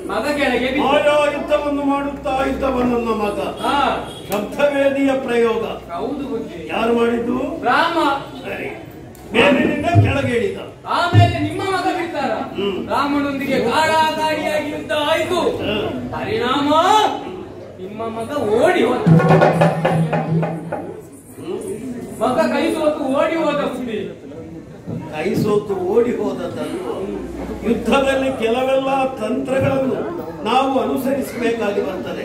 ಮಗ ಕೆಳಗೆ ಆಯಾ ಯುದ್ಧವನ್ನು ಮಾಡುತ್ತಾ ಇದ್ದವನನ್ನ ಮಗ ಶಬ್ದವೇದಿಯ ಪ್ರಯೋಗ. ಹೌದು ಬುದ್ಧಿ. ಯಾರು ಮಾಡಿದ್ದು? ರಾಮ. ಸರಿ, ಮೇಲಿನಿಂದ ಕೆಳಗೆ ಇಳಿದ. ಆಮೇಲೆ ನಿಮ್ಮ ಮಗ ಬಿಡ್ತಾರ. ರಾಮನೊಂದಿಗೆ ಗಾಢಾಗಾಡಿಯಾಗಿ ಯುದ್ಧ ಆಯ್ತು. ಪರಿಣಾಮ ನಿಮ್ಮ ಮಗ ಓಡಿ ಹೋದ. ಮಗ ಕೈ ಸೋತು ಓಡಿ ಹೋದ ಬುದ್ಧಿ. ಕೈ ಸೋತು ಓಡಿ ಹೋದದ್ದನ್ನು ಯುದ್ಧದಲ್ಲಿ ಕೆಲವೆಲ್ಲ ತಂತ್ರಗಳನ್ನು ನಾವು ಅನುಸರಿಸಬೇಕಾಗಿ ಬರ್ತದೆ.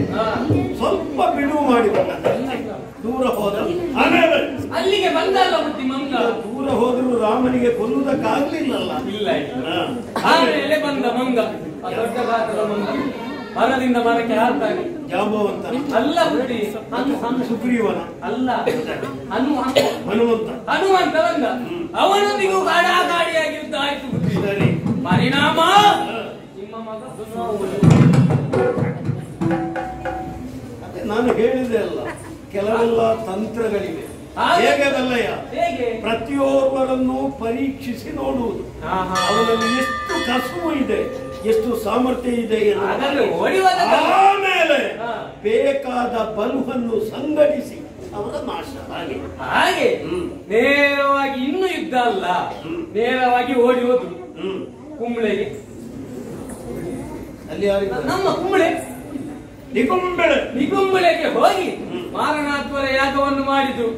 ಸ್ವಲ್ಪ ಬಿಡುವು ಮಾಡಿಕೊಂಡ ದೂರ ಹೋದ. ಆಮೇಲೆ ಅಲ್ಲಿಗೆ ಬಂದಲ್ಲ ಬುದ್ಧಿ ಮಂಗ. ದೂರ ಹೋದ್ರು ರಾಮನಿಗೆ ಕೊಲ್ಲುವುದಕ್ಕಾಗ್ಲಿಲ್ಲಲ್ಲ. ಇಲ್ಲ. ಆಮೇಲೆ ಬಂದ ಮಂಗ, ದೊಡ್ಡ ಗಾತ್ರದ ಮಂಗ, ಮರದಿಂದ ಮರಕ್ಕೆ ಹಾರ್ತಾನೆ. ಜಾಂಬವಂತ ಅಲ್ಲ ಬುದ್ಧಿ, ಸುಗ್ರೀವನ ಅಲ್ಲ, ಹನುಮಂತ ಬಂದ. ಅವನೊಂದಿಗೂ ಗಾಢಾಗಾಡಿಯಾಗಿ ಯುದ್ಧ ಆಯ್ತು ಬುದ್ಧಿ. ಸರಿ, ಪರಿಣಾಮ ನಿಮ್ಮ ಮಗ ನಾನು ಹೇಳಿದೆ ಅಲ್ಲ, ಕೆಲವೆಲ್ಲ ತಂತ್ರಗಳಿವೆ. ಹೇಗೆ ಬಲ್ಲಯ್ಯ? ಪ್ರತಿಯೊಬ್ಬರನ್ನು ಪರೀಕ್ಷಿಸಿ ನೋಡುವುದು, ಅವರಲ್ಲಿ ಎಷ್ಟು ಕಸುವು ಇದೆ, ಎಷ್ಟು ಸಾಮರ್ಥ್ಯ ಇದೆ. ಆಮೇಲೆ ಬೇಕಾದ ಬಲವನ್ನು ಸಂಘಟಿಸಿ ಅವರ ನಾಶ. ಹಾಗೆ ನೇರವಾಗಿ ಇನ್ನು ಯುದ್ಧ ಅಲ್ಲ, ನೇರವಾಗಿ ಓಡಿ ಹೋದ್ರು ಕುಂಬಳೆಗೆ. ಅಲ್ಲಿ ನಮ್ಮ ಕುಂಬಳೆ ನಿಗುಂಬಳೆಗೆ ಹೋಗಿ ಮಾರಣಾತ್ಮರ ಯಾಗವನ್ನು ಮಾಡಿದ್ರು.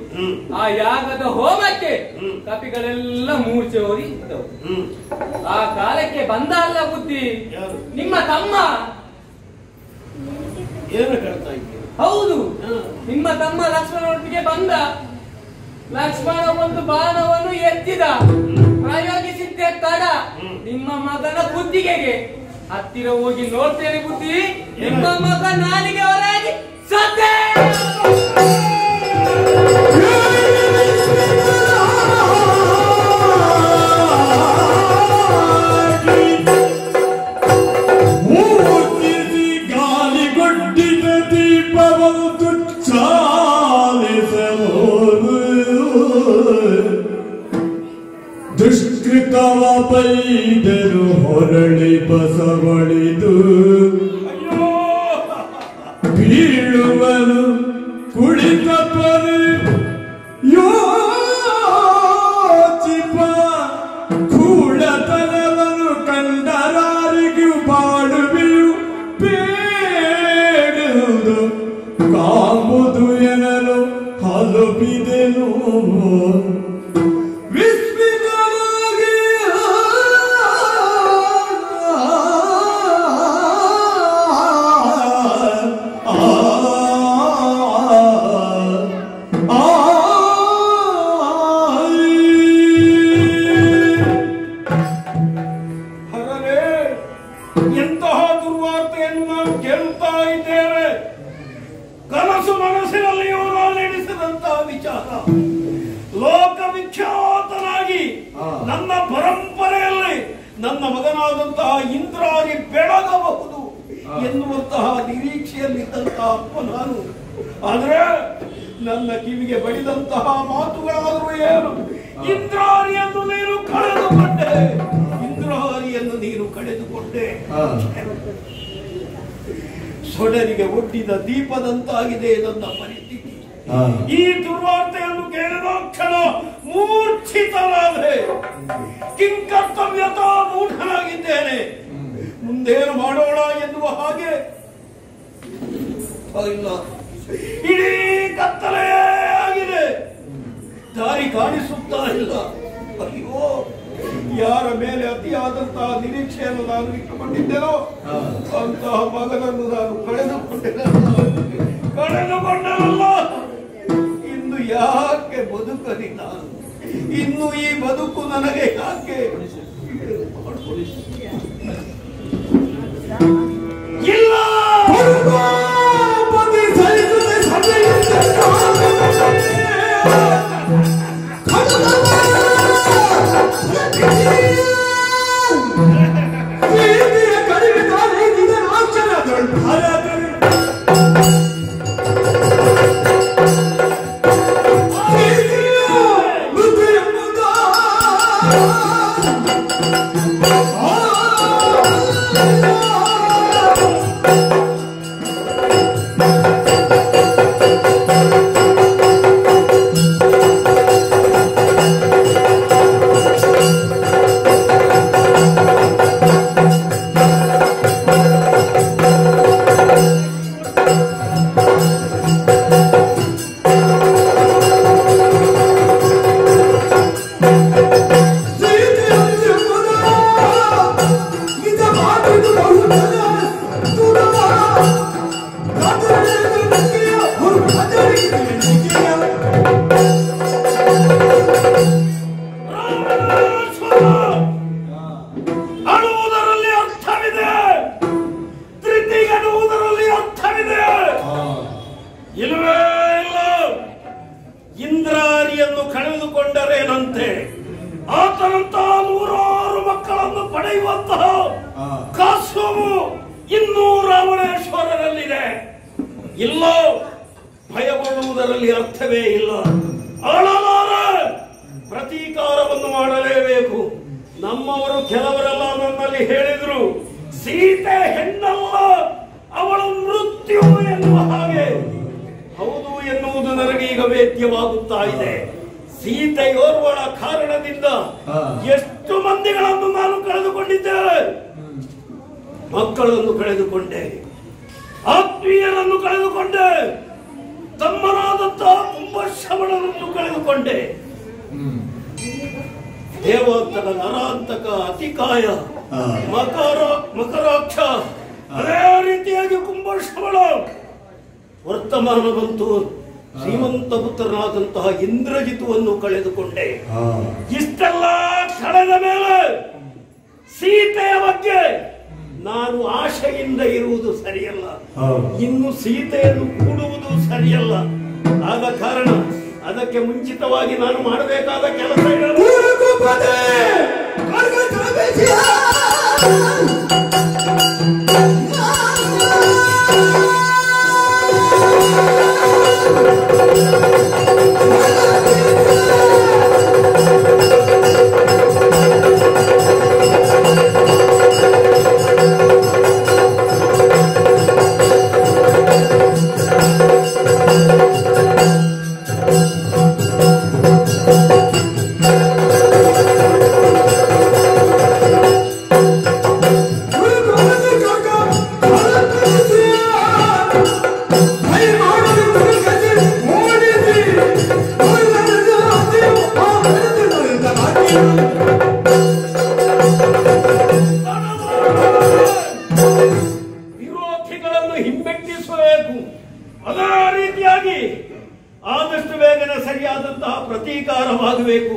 ಆ ಯಾಗದ ಹೋಮಕ್ಕೆ ಕಪಿಗಳೆಲ್ಲ ಮೂರ್ಛೆ ಹೋಗಿ ಇದ್ದವು. ಆ ಕಾಲಕ್ಕೆ ಬಂದ ಅಲ್ಲ ಬುದ್ಧಿ, ನಿಮ್ಮ ತಮ್ಮ. ಏನು ಹೇಳ್ತಾ ಇದ್ದೀರಿ? ಹೌದು, ನಿಮ್ಮ ತಮ್ಮ ಲಕ್ಷ್ಮಣನೊಟ್ಟಿಗೆ ಬಂದ. ಲಕ್ಷ್ಮಣ ಒಂದು ಬಾಣವನ್ನು ಎತ್ತಿದ, ಪ್ರಯೋಗಿಸಿದ್ದೆ ತಡ ನಿಮ್ಮ ಮಗನ ಬುದ್ಧಿಗೆಗೆ. ಹತ್ತಿರ ಹೋಗಿ ನೋಡ್ತೇನೆ ಬುದ್ಧಿ, ನಿಮ್ಮ ಮಗ ನಾಲಿಗೆ ಹೊರಗೆ ಸತ್ತೇ. ಗಾಲಿಗೊಡ್ಡಿದ ದೀಪವಂತು ಚಾಲಿಸಲು ದುಷ್ಕೃತವ ಬೈದರು ಹೊರಳಿ ಬಸವಳಿದು ಬೀಳುವನು ಕುಳಿತ ಪರಿ ಯೋಚಿಪ ಕೂಡತನವನ್ನು ಕಂಡರಾರಿಗೂ ಬಾಳುವೆಯು ಬೇಡುವುದು ಕಾಂಬುದು ಎನಲು ಹಲುಬಿದೆನು ವಿಸ್ಮಿತವಾಗಿ. ಎಂತಹ ದುರ್ವಾರ್ತೆಯನ್ನು ನಾವು ಕೇಳುತ್ತಾ ಇದ್ದೇವೆ. ಕನಸು ಮನಸ್ಸಿನಲ್ಲಿಯೂ ನಾವು ನಡೆಸಿದಂತಹ ವಿಚಾರ ಲೋಕವಿಖ್ಯಾತನಾಗಿ ನನ್ನ ಪರಂಪರೆಯಲ್ಲಿ ನನ್ನ ಮಗನಾದಂತಹ ಇಂದ್ರಾಗಿ ಬೆಳಗಬಹುದು ಎನ್ನುವಂತಹ ನಿರೀಕ್ಷೆಯಲ್ಲಿದ್ದಂತಹ ಅಪ್ಪ ನಾನು. ಆದರೆ ನನ್ನ ಕಿವಿಗೆ ಬಡಿದಂತಹ ಮಾತುಗಳಾದರೂ ಏನು? ಇಂದ್ರಾರಿಯನ್ನು ನೀನು ಕಳೆದುಕೊಂಡೆ, ಇಂದ್ರಾರಿಯನ್ನು ನೀನು ಕಳೆದುಕೊಂಡೆ. ಸೊಡರಿಗೆ ಒಡ್ಡಿದ ದೀಪದಂತಾಗಿದೆ ನನ್ನ ಪರಿಸ್ಥಿತಿ. ಈ ದುರ್ವಾರ್ತೆಯನ್ನು ಕೇಳಿದ ಕ್ಷಣ ಮೂರ್ಛಿತನಾದೆ, ಕಿಂಕರ್ತವ್ಯತ ಮೂಢನಾಗಿದ್ದೇನೆ. ಮುಂದೇನು ಮಾಡೋಣ ಎನ್ನುವ ಹಾಗೆ ಇಲ್ಲ, ಇಡೀ ಕತ್ತಲೇ ಆಗಿದೆ, ದಾರಿ ಕಾಣಿಸುತ್ತಾ ಇಲ್ಲ. ಅಯ್ಯೋ, ಯಾರ ಮೇಲೆ ಅತಿಯಾದಂತಹ ನಿರೀಕ್ಷೆಯನ್ನು ನಾನು ಇಟ್ಟುಕೊಂಡಿದ್ದೇನೋ ಅಂತಹ ಮಗನನ್ನು ನಾನು ಕಳೆದುಕೊಂಡನಲ್ಲ. ಇನ್ನು ಯಾಕೆ ಬದುಕಲಿ ನಾನು? ಇನ್ನು ಈ ಬದುಕು ನನಗೆ ಯಾಕೆ? ಅಳುವುದರಲ್ಲಿ ಅರ್ಥವಿದೆ, ಧೃತಿಗೆಡುವುದರಲ್ಲಿ ಅರ್ಥವಿದೆ. ಇಲ್ಲವೇ ಇಲ್ಲ. ಇಂದ್ರಾರಿಯನ್ನು ಕಳೆದುಕೊಂಡರೇನಂತೆ, ಆತನಂತಹ 106 ಮಕ್ಕಳನ್ನು ಪಡೆಯುವಂತಹ ಕಾಸವು ಇನ್ನೂ ರಾವಣೇಶ್ವರರಲ್ಲಿದೆ. ಇಲ್ಲ, ಭಯಗೊಳ್ಳುವುದರಲ್ಲಿ ಅರ್ಥವೇ ಇಲ್ಲ. ಆಳಲಾರ ಪ್ರತೀಕಾರವನ್ನು ಮಾಡಲೇಬೇಕು. ನಮ್ಮವರು ಕೆಲವರೆಲ್ಲ ನನ್ನಲ್ಲಿ ಹೇಳಿದ್ರು, ಸೀತೆ ಹೆಣ್ಣಲ್ಲ, ಅವಳ ಮೃತ್ಯು ಎನ್ನುವ ಹಾಗೆ. ಹೌದು ಎನ್ನುವುದು ನನಗೆ ಈಗ ವೇದ್ಯವಾಗುತ್ತಾ ಇದೆ. ಸೀತೆಯೋರ್ವಳ ಕಾರಣದಿಂದ ಎಷ್ಟು ಮಂದಿಗಳನ್ನು ನಾನು ಕಳೆದುಕೊಂಡಿದ್ದೇನೆ. ಮಕ್ಕಳನ್ನು ಕಳೆದುಕೊಂಡೆ, ಆತ್ಮೀಯರನ್ನು ಕಳೆದುಕೊಂಡೆ, ತಮ್ಮನಾದಂತಹ ಕುಂಭಶ್ರವಣನನ್ನು ಕಳೆದುಕೊಂಡೆ. ದೇವಾಂತಕ, ನರಾಂತಕ, ಅತಿಕಾಯ, ಮಕರಾಕ್ಷ, ಅದೇ ರೀತಿಯಾಗಿ ಕುಂಭಶ್ರವಣ. ವರ್ತಮಾನ ಬಂತು, ಶ್ರೀಮಂತ ಪುತ್ರನಾದಂತಹ ಇಂದ್ರಜಿತುವನ್ನು ಕಳೆದುಕೊಂಡೆ. ಇಷ್ಟೆಲ್ಲ ಕಳೆದ ಮೇಲೆ ಸೀತೆಯ ಬಗ್ಗೆ ನಾನು ಆಶೆಯಿಂದ ಇರುವುದು ಸರಿಯಲ್ಲ, ಇನ್ನು ಸೀತೆಯನ್ನು ಕೂಡುವುದು ಸರಿಯಲ್ಲ. ಆದ ಕಾರಣ ಅದಕ್ಕೆ ಮುಂಚಿತವಾಗಿ ನಾನು ಮಾಡಬೇಕಾದ ಕೆಲಸ ವಿರೋಧಿಗಳನ್ನು ಹಿಮ್ಮೆಟ್ಟಿಸಬೇಕು. ಅದೇ ರೀತಿಯಾಗಿ ಆದಷ್ಟು ಬೇಗನೆ ಸರಿಯಾದಂತಹ ಪ್ರತೀಕಾರವಾಗಬೇಕು.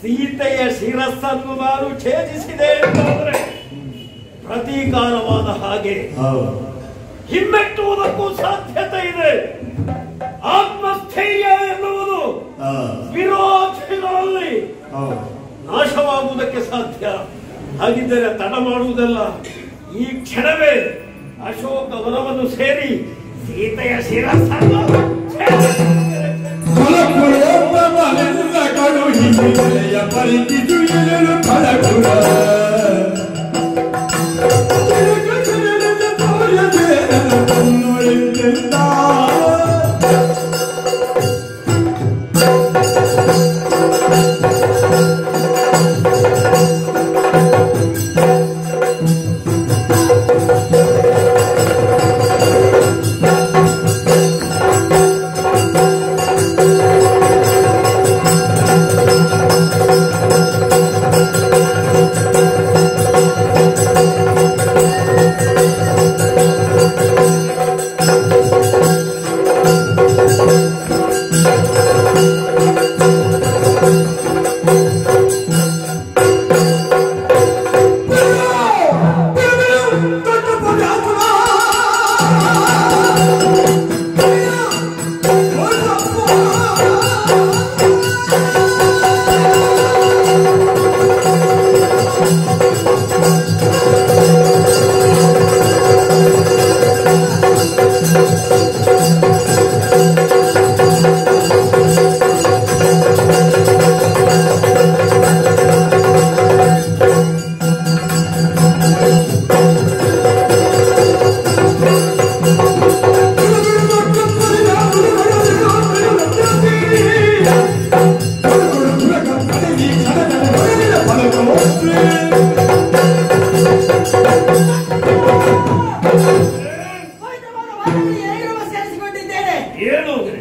ಸೀತೆಯ ಶಿರಸ್ಸನ್ನು ನಾನು ಛೇದಿಸಿದೆ ಎಂದಾದರೆ ಪ್ರತೀಕಾರವಾದ ಹಾಗೆ ಹಿಮ್ಮೆಟ್ಟುವುದಕ್ಕೂ ಸಾಧ್ಯತೆ ಇದೆ. ಆತ್ಮಸ್ಥೈರ್ಯ ಎನ್ನುವುದು ವಿರೋಧಿಗಳಲ್ಲಿ ನಾಶವಾಗುವುದಕ್ಕೆ ಸಾಧ್ಯ. ಹಾಗಿದ್ದರೆ ತಡ ಮಾಡುವುದಲ್ಲ, ಈ ಕ್ಷಣವೇ ಅಶೋಕ ವನವನ್ನು ಸೇರಿ ಸೀತೆಯ ಶಿರಸ್ಸನ್ನು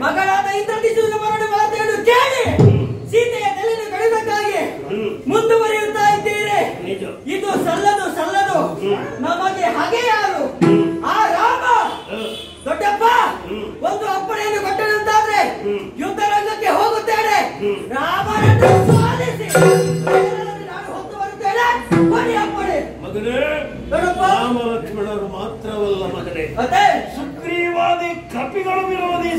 ಮಗಳಾದ ಇಂದ್ರಜಿತುವಿನ ಮರಣ ಮಾತೇಳು ಕೇಳಿ ಸೀತೆಯ ತಲೆಯನ್ನು ಕಡಿಬೇಕಾಗಿ ಮುಂದುವರಿಯುತ್ತಾ ಇದ್ದೀರಿ. ಇದು ಸಲ್ಲದು ಸಲ್ಲದು. ನಮಗೆ ಹಾಗೆ ಯಾರು ಆ ರಾಮ ದೊಡ್ಡಪ್ಪ ಯುದ್ಧ ರಂಗಕ್ಕೆ ಹೋಗುತ್ತೇನೆ. ರಾಮನನ್ನು ಸೋಲಿಸಿ ನಾನು ಹೊತ್ತು ಬರುತ್ತೇನೆ. ಬನ್ನಿ ಅಪ್ಪಣೆ. ಮಗನೇ, ರಾಮ ಲಕ್ಷ್ಮಣರು ಮಾತ್ರವಲ್ಲ ಮಗನೇ, ಮತ್ತೆ ಸುಗ್ರೀವಾದಿ ಕಪಿಗಳು ವಿರೋಧಿ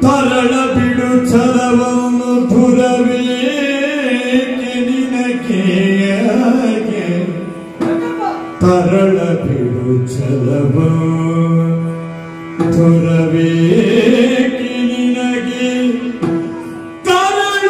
ತರಳ ಬಿಡು ಛಲವನ್ನು ಧುರವೇ ತರಳ ಬಿಡು ಛಲವ ಧುರವೇ ನಿನಗೆ ತರಳ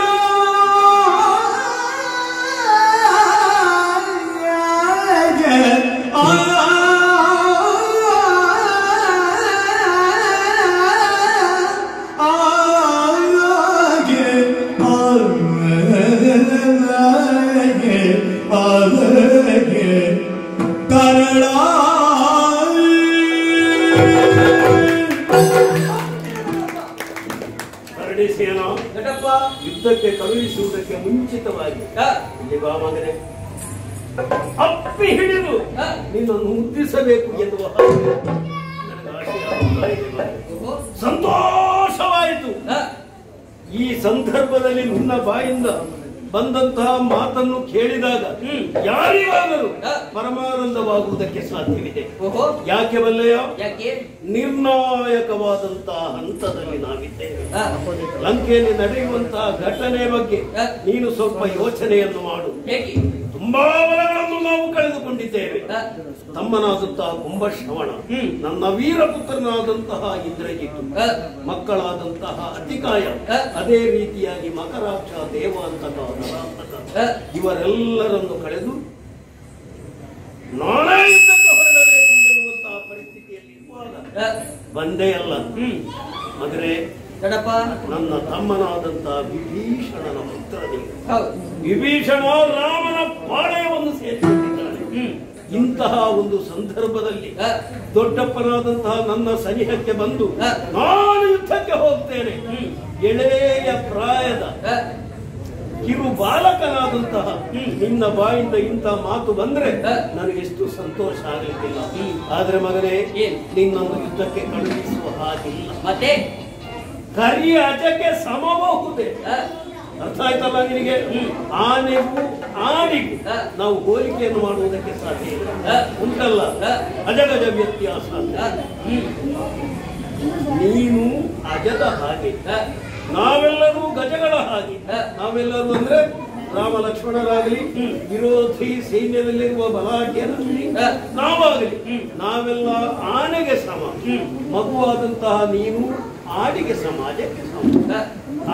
ಯುದ್ಧಕ್ಕೆ ಕಳುಹಿಸುವುದಕ್ಕೆ ಮುಂಚಿತವಾಗಿ ಇಲ್ಲಿ ಬಾ ಮಗನೇ, ಅಪ್ಪಿ ಹಿಡಿದು ನಿನ್ನನ್ನು ಮುದ್ದಿಸಬೇಕು ಎನ್ನುವ ಸಂತೋಷವಾಯಿತು. ಈ ಸಂದರ್ಭದಲ್ಲಿ ನಿನ್ನ ಬಾಯಿಂದ ಬಂದಂತಹ ಮಾತನ್ನು ಕೇಳಿದಾಗ ಯಾರಿಗಾದರೂ ಪರಮಾನಂದವಾಗುವುದಕ್ಕೆ ಸಾಧ್ಯವಿದೆ. ಯಾಕೆ ಬಲ್ಲೆಯ? ನಿರ್ಣಾಯಕವಾದಂತಹ ಹಂತದಲ್ಲಿ ನಾವಿದ್ದೇವೆ. ಲಂಕೆಯಲ್ಲಿ ನಡೆಯುವಂತಹ ಘಟನೆ ಬಗ್ಗೆ ನೀನು ಸ್ವಲ್ಪ ಯೋಚನೆಯನ್ನು ಮಾಡು. ತುಂಬಾ ಬಲಗಳನ್ನು ನಾವು ಕಳೆದುಕೊಂಡಿದ್ದೇವೆ. ತಮ್ಮನಾದಂತಹ ಕುಂಭಶ್ರವಣ, ನನ್ನ ವೀರಪುತ್ರನಾದಂತಹ ಇಂದ್ರಜಿತ್ತು, ಮಕ್ಕಳಾದಂತಹ ಅತಿಕಾಯ, ಅದೇ ರೀತಿಯಾಗಿ ಮಕರಾಕ್ಷ, ದೇವಾಂತಕ, ನರಾಂತಕ ಇವರೆಲ್ಲರನ್ನು ಕಳೆದು ನಾನೇ ಯುದ್ಧಕ್ಕೆ ಹೊರಡಬೇಕು ಎನ್ನುವಂತಹ ಪರಿಸ್ಥಿತಿಯಲ್ಲಿ ಇರುವಾಗ ಬಂದೇ ಅಲ್ಲ ಮಗನೇ. ನನ್ನ ತಮ್ಮನಾದಂತಹ ವಿಭೀಷಣನ ಪುತ್ರ ನೀವು. ವಿಭೀಷಣ ರಾಮನ ಪಾಳೆಯವನ್ನು ಸೇರಿಕೊಂಡಿದ್ದಾನೆ. ಇಂತಹ ಒಂದು ಸಂದರ್ಭದಲ್ಲಿ ದೊಡ್ಡಪ್ಪನಾದಂತಹ ನನ್ನ ಸನಿಹಕ್ಕೆ ಬಂದು ನಾನು ಯುದ್ಧಕ್ಕೆ ಹೋಗ್ತೇನೆ, ಎಳೆಯ ಪ್ರಾಯದ ಕಿರು ಬಾಲಕನಾದಂತಹ ನಿನ್ನ ಬಾಯಿಂದ ಇಂಥ ಮಾತು ಬಂದ್ರೆ ನನಗೆಷ್ಟು ಸಂತೋಷ ಆಗಲಿಕ್ಕಿಲ್ಲ. ಆದ್ರೆ ಮಗನೇ, ನಿನ್ನೊಂದು ಯುದ್ಧಕ್ಕೆ ಕಳುಹಿಸುವ ಹಾಗಿಲ್ಲ. ಮತ್ತೆ ಕರಿ ಅಜಕ್ಕೆ ಸಮಬಹುದೇ. ಅರ್ಥ ಆಯ್ತಲ್ಲ ನಿನಗೆ? ಆನೆಗೂ ಆನೆಗೂ ನಾವು ಹೋಲಿಕೆಯನ್ನು ಮಾಡುವುದಕ್ಕೆ ಸಾಧ್ಯ ಇಲ್ಲ. ಉಂಟಲ್ಲ ಅಜಗಜ ವ್ಯತ್ಯಾಸ. ನೀನು ಅಜದ ಹಾಗೆ, ನಾವೆಲ್ಲರೂ ಗಜಗಳ ಹಾಗೆ. ನಾವೆಲ್ಲರೂ ಅಂದ್ರೆ ರಾಮ ಲಕ್ಷ್ಮಣರಾಗಲಿ ವಿರೋಧಿ ಸೈನ್ಯದಲ್ಲಿರುವ ಬಲಾಢ್ಯರಾಗಲಿ ನಾವಾಗಲಿ ನಾವೆಲ್ಲ ಆನೆಗೆ ಸಮ, ಮಗುವಾದಂತಹ ನೀನು ಆಡಿಗೆ ಸಮಾಜಕ್ಕೆ ಸಮ.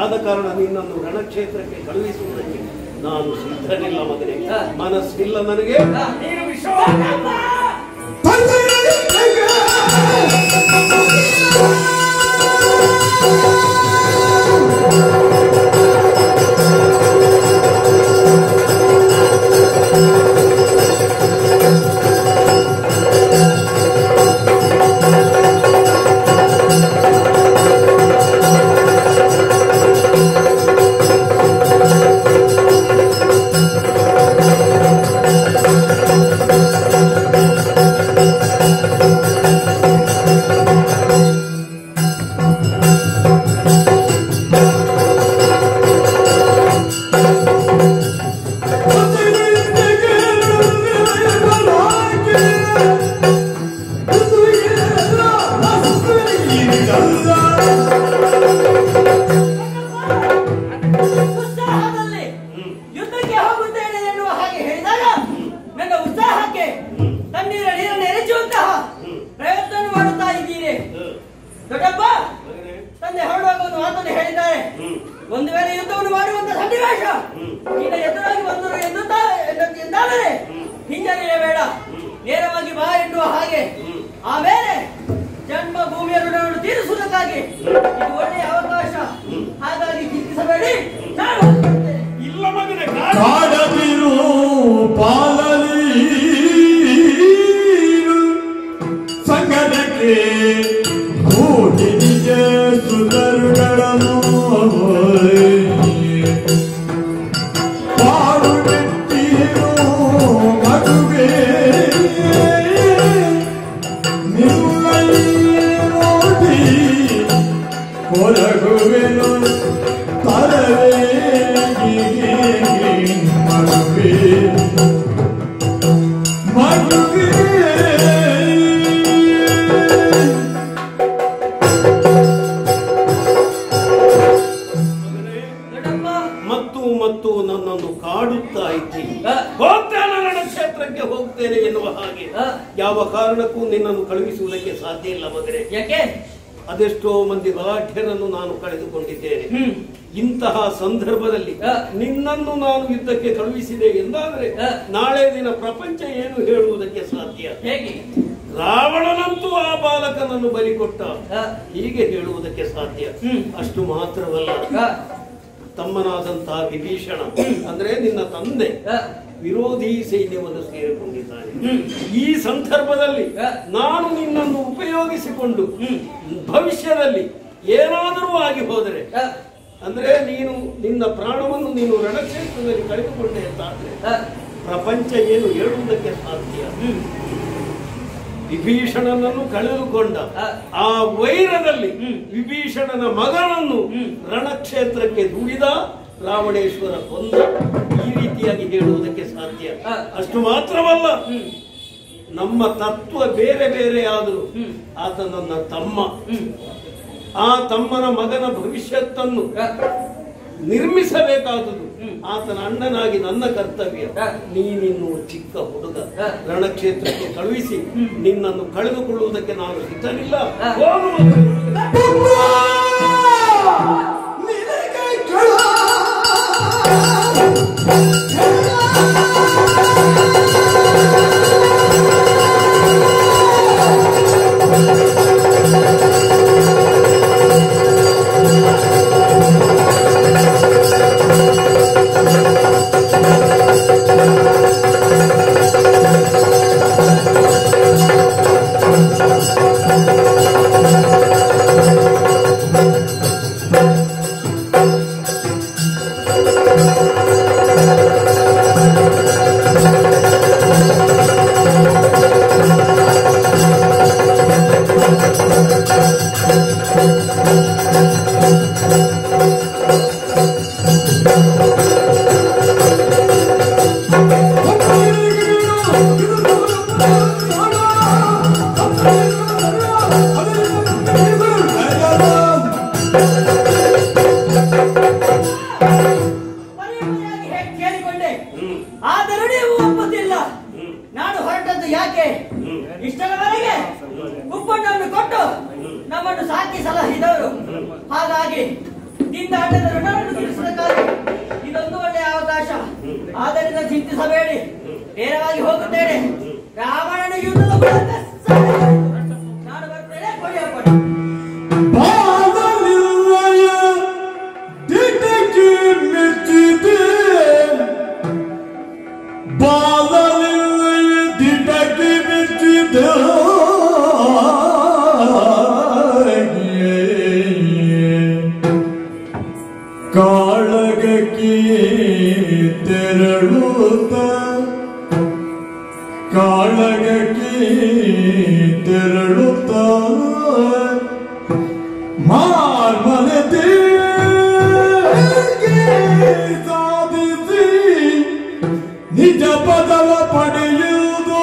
ಆದ ಕಾರಣ ನಿನ್ನನ್ನು ರಣಕ್ಷೇತ್ರಕ್ಕೆ ಕಳುಹಿಸುವುದಕ್ಕೆ ನಾನು ಸಿದ್ಧನಿಲ್ಲ ಮಗನೇ, ಮನಸ್ಸಿಲ್ಲ ನನಗೆ. ನೀನು ಒಂದು ವೇಳೆ ಯುದ್ಧವನ್ನು ಮಾಡುವಂತ ಸನ್ನಿವೇಶ ಈಗ ಎದುರಾಗಿ ಬಂದರು ಎಂದಾದರೆ ಹಿಂಜರಿಯ ಬೇಡ, ನೇರವಾಗಿ ಬಾ ಎನ್ನುವ ಹಾಗೆ. ಆಮೇಲೆ ಜನ್ಮ ಭೂಮಿಯ ಋಣವನ್ನು ತೀರಿಸುವುದಕ್ಕಾಗಿ ಇದು ಒಳ್ಳೆಯ ಅವಕಾಶ. ಹಾಗಾಗಿ ಚಿಂತಿಸಬೇಡಿ, ನಾನು ಇಲ್ಲ ಮಗನೇ. ಕಾಡದಿರು ಪಾಲಲಿ ಸಂಗಡಕ್ಕೆ ನಿಜ ಸುಧರುಗಳನ್ನು ಪಾಡುತ್ತಿರು ಮಗುವೆ ನೋಡಿ ಕೊರಗುವೆನು ತರವೇ ಮಗುವೆ ಮಗುವೆ. ಮತ್ತು ನನ್ನನ್ನು ಕಾಡುತ್ತಾ ಇದ್ದೀನಿ. ಹೋಗ್ತೇನೆ, ರಣಕ್ಷೇತ್ರಕ್ಕೆ ಹೋಗ್ತೇನೆ ಎನ್ನುವ ಹಾಗೆ ಯಾವ ಕಾರಣಕ್ಕೂ ನಿನ್ನನ್ನು ಕಳುಹಿಸುವುದಕ್ಕೆ ಸಾಧ್ಯ ಇಲ್ಲ ಮಗನೇ. ಯಾಕೆ? ಅದೆಷ್ಟೋ ಮಂದಿ ಬಲಾಢ್ಯರನ್ನು ನಾನು ಕಳೆದುಕೊಂಡಿದ್ದೇನೆ. ಇಂತಹ ಸಂದರ್ಭದಲ್ಲಿ ನಿನ್ನನ್ನು ನಾನು ಯುದ್ಧಕ್ಕೆ ಕಳುಹಿಸಿದೆ ಎಂದಾದರೆ ನಾಳೆ ದಿನ ಪ್ರಪಂಚ ಏನು ಹೇಳುವುದಕ್ಕೆ ಸಾಧ್ಯ? ಹೇಗೆ? ರಾವಣನಂತೂ ಆ ಬಾಲಕನನ್ನು ಬಲಿಕೊಟ್ಟ, ಹೀಗೆ ಹೇಳುವುದಕ್ಕೆ ಸಾಧ್ಯ. ಅಷ್ಟು ಮಾತ್ರವಲ್ಲ, ತಮ್ಮನಾದಂತಹ ವಿಭೀಷಣ ಅಂದ್ರೆ ನಿನ್ನ ತಂದೆ ವಿರೋಧಿ ಸೈನ್ಯವನ್ನು ಸೇರಿಕೊಂಡಿದ್ದಾನೆ. ಈ ಸಂದರ್ಭದಲ್ಲಿ ನಾನು ನಿನ್ನನ್ನು ಉಪಯೋಗಿಸಿಕೊಂಡು ಭವಿಷ್ಯದಲ್ಲಿ ಏನಾದರೂ ಆಗಿ ಹೋದರೆ, ಅಂದ್ರೆ ನೀನು ನಿನ್ನ ಪ್ರಾಣವನ್ನು ನೀನು ರಣಕ್ಷೇತ್ರದಲ್ಲಿ ಕಳೆದುಕೊಂಡೆ ಅಂತಾದ್ರೆ ಪ್ರಪಂಚ ಏನು ಹೇಳುವುದಕ್ಕೆ ಸಾಧ್ಯ? ವಿಭೀಷಣನನ್ನು ಕಳೆದುಕೊಂಡ ಆ ವೈರದಲ್ಲಿ ವಿಭೀಷಣನ ಮಗನನ್ನು ರಣಕ್ಷೇತ್ರಕ್ಕೆ ದೂಡಿದ, ರಾವಣೇಶ್ವರ ಕೊಂದ, ಈ ರೀತಿಯಾಗಿ ಹೇಳುವುದಕ್ಕೆ ಸಾಧ್ಯ. ಅಷ್ಟು ಮಾತ್ರವಲ್ಲ, ನಮ್ಮ ತತ್ವ ಬೇರೆ ಬೇರೆ ಆದರೂ ಆತ ನನ್ನ ತಮ್ಮ. ಆ ತಮ್ಮನ ಮಗನ ಭವಿಷ್ಯತ್ತನ್ನು ನಿರ್ಮಿಸಬೇಕಾದುದು ಆತನ ಅಣ್ಣನಾಗಿ ನನ್ನ ಕರ್ತವ್ಯ. ನೀನಿನ್ನು ಚಿಕ್ಕ ಹುಡುಗ, ರಣಕ್ಷೇತ್ರಕ್ಕೆ ಕಳುಹಿಸಿ ನಿನ್ನನ್ನು ಕಳೆದುಕೊಳ್ಳುವುದಕ್ಕೆ ನಾನು ಸಿದ್ಧನಿಲ್ಲ. ಯಾಕೆ ಇಷ್ಟರವರೆಗೆ ಉಪ್ಪಟ್ಟನ್ನು ಕೊಟ್ಟು ನಮ್ಮನ್ನು ಸಾಕಿ ಸಲಹಿದವರು. ಹಾಗಾಗಿ ತಿಂದಾಟದ ಋಣವನ್ನು ತೀರಿಸಬೇಕಾಗಿ ಇದೊಂದು ಒಳ್ಳೆಯ ಅವಕಾಶ. ಆದ್ದರಿಂದ ಚಿಂತಿಸಬೇಡಿ, ನೇರವಾಗಿ ಹೋಗುತ್ತೇನೆ. ರಾವಣನ ಯುದ್ಧದ ಮೂಲಕ ನಾನು ಬರ್ತೇನೆ. ಕೊಡಿ ಬಾದಲಿಲ್ಲಯ ದಿಟಕಿ ಮೆಚ್ಚಿದೆ, ಬಾದಲಿಲ್ಲಯ ದಿಟಕಿ ಮೆಚ್ಚಿದೆ, ಕಾಳಗಕ್ಕೆ ತೆರಳುತ್ತ, ಕಾಳಗಕ್ಕೆ ತೆರಳುತ್ತ ಮಾರ್ಮಲತೆ ಸಾಧಿಸಿ ನಿಜ ಪದವ ಪಡೆಯುವುದು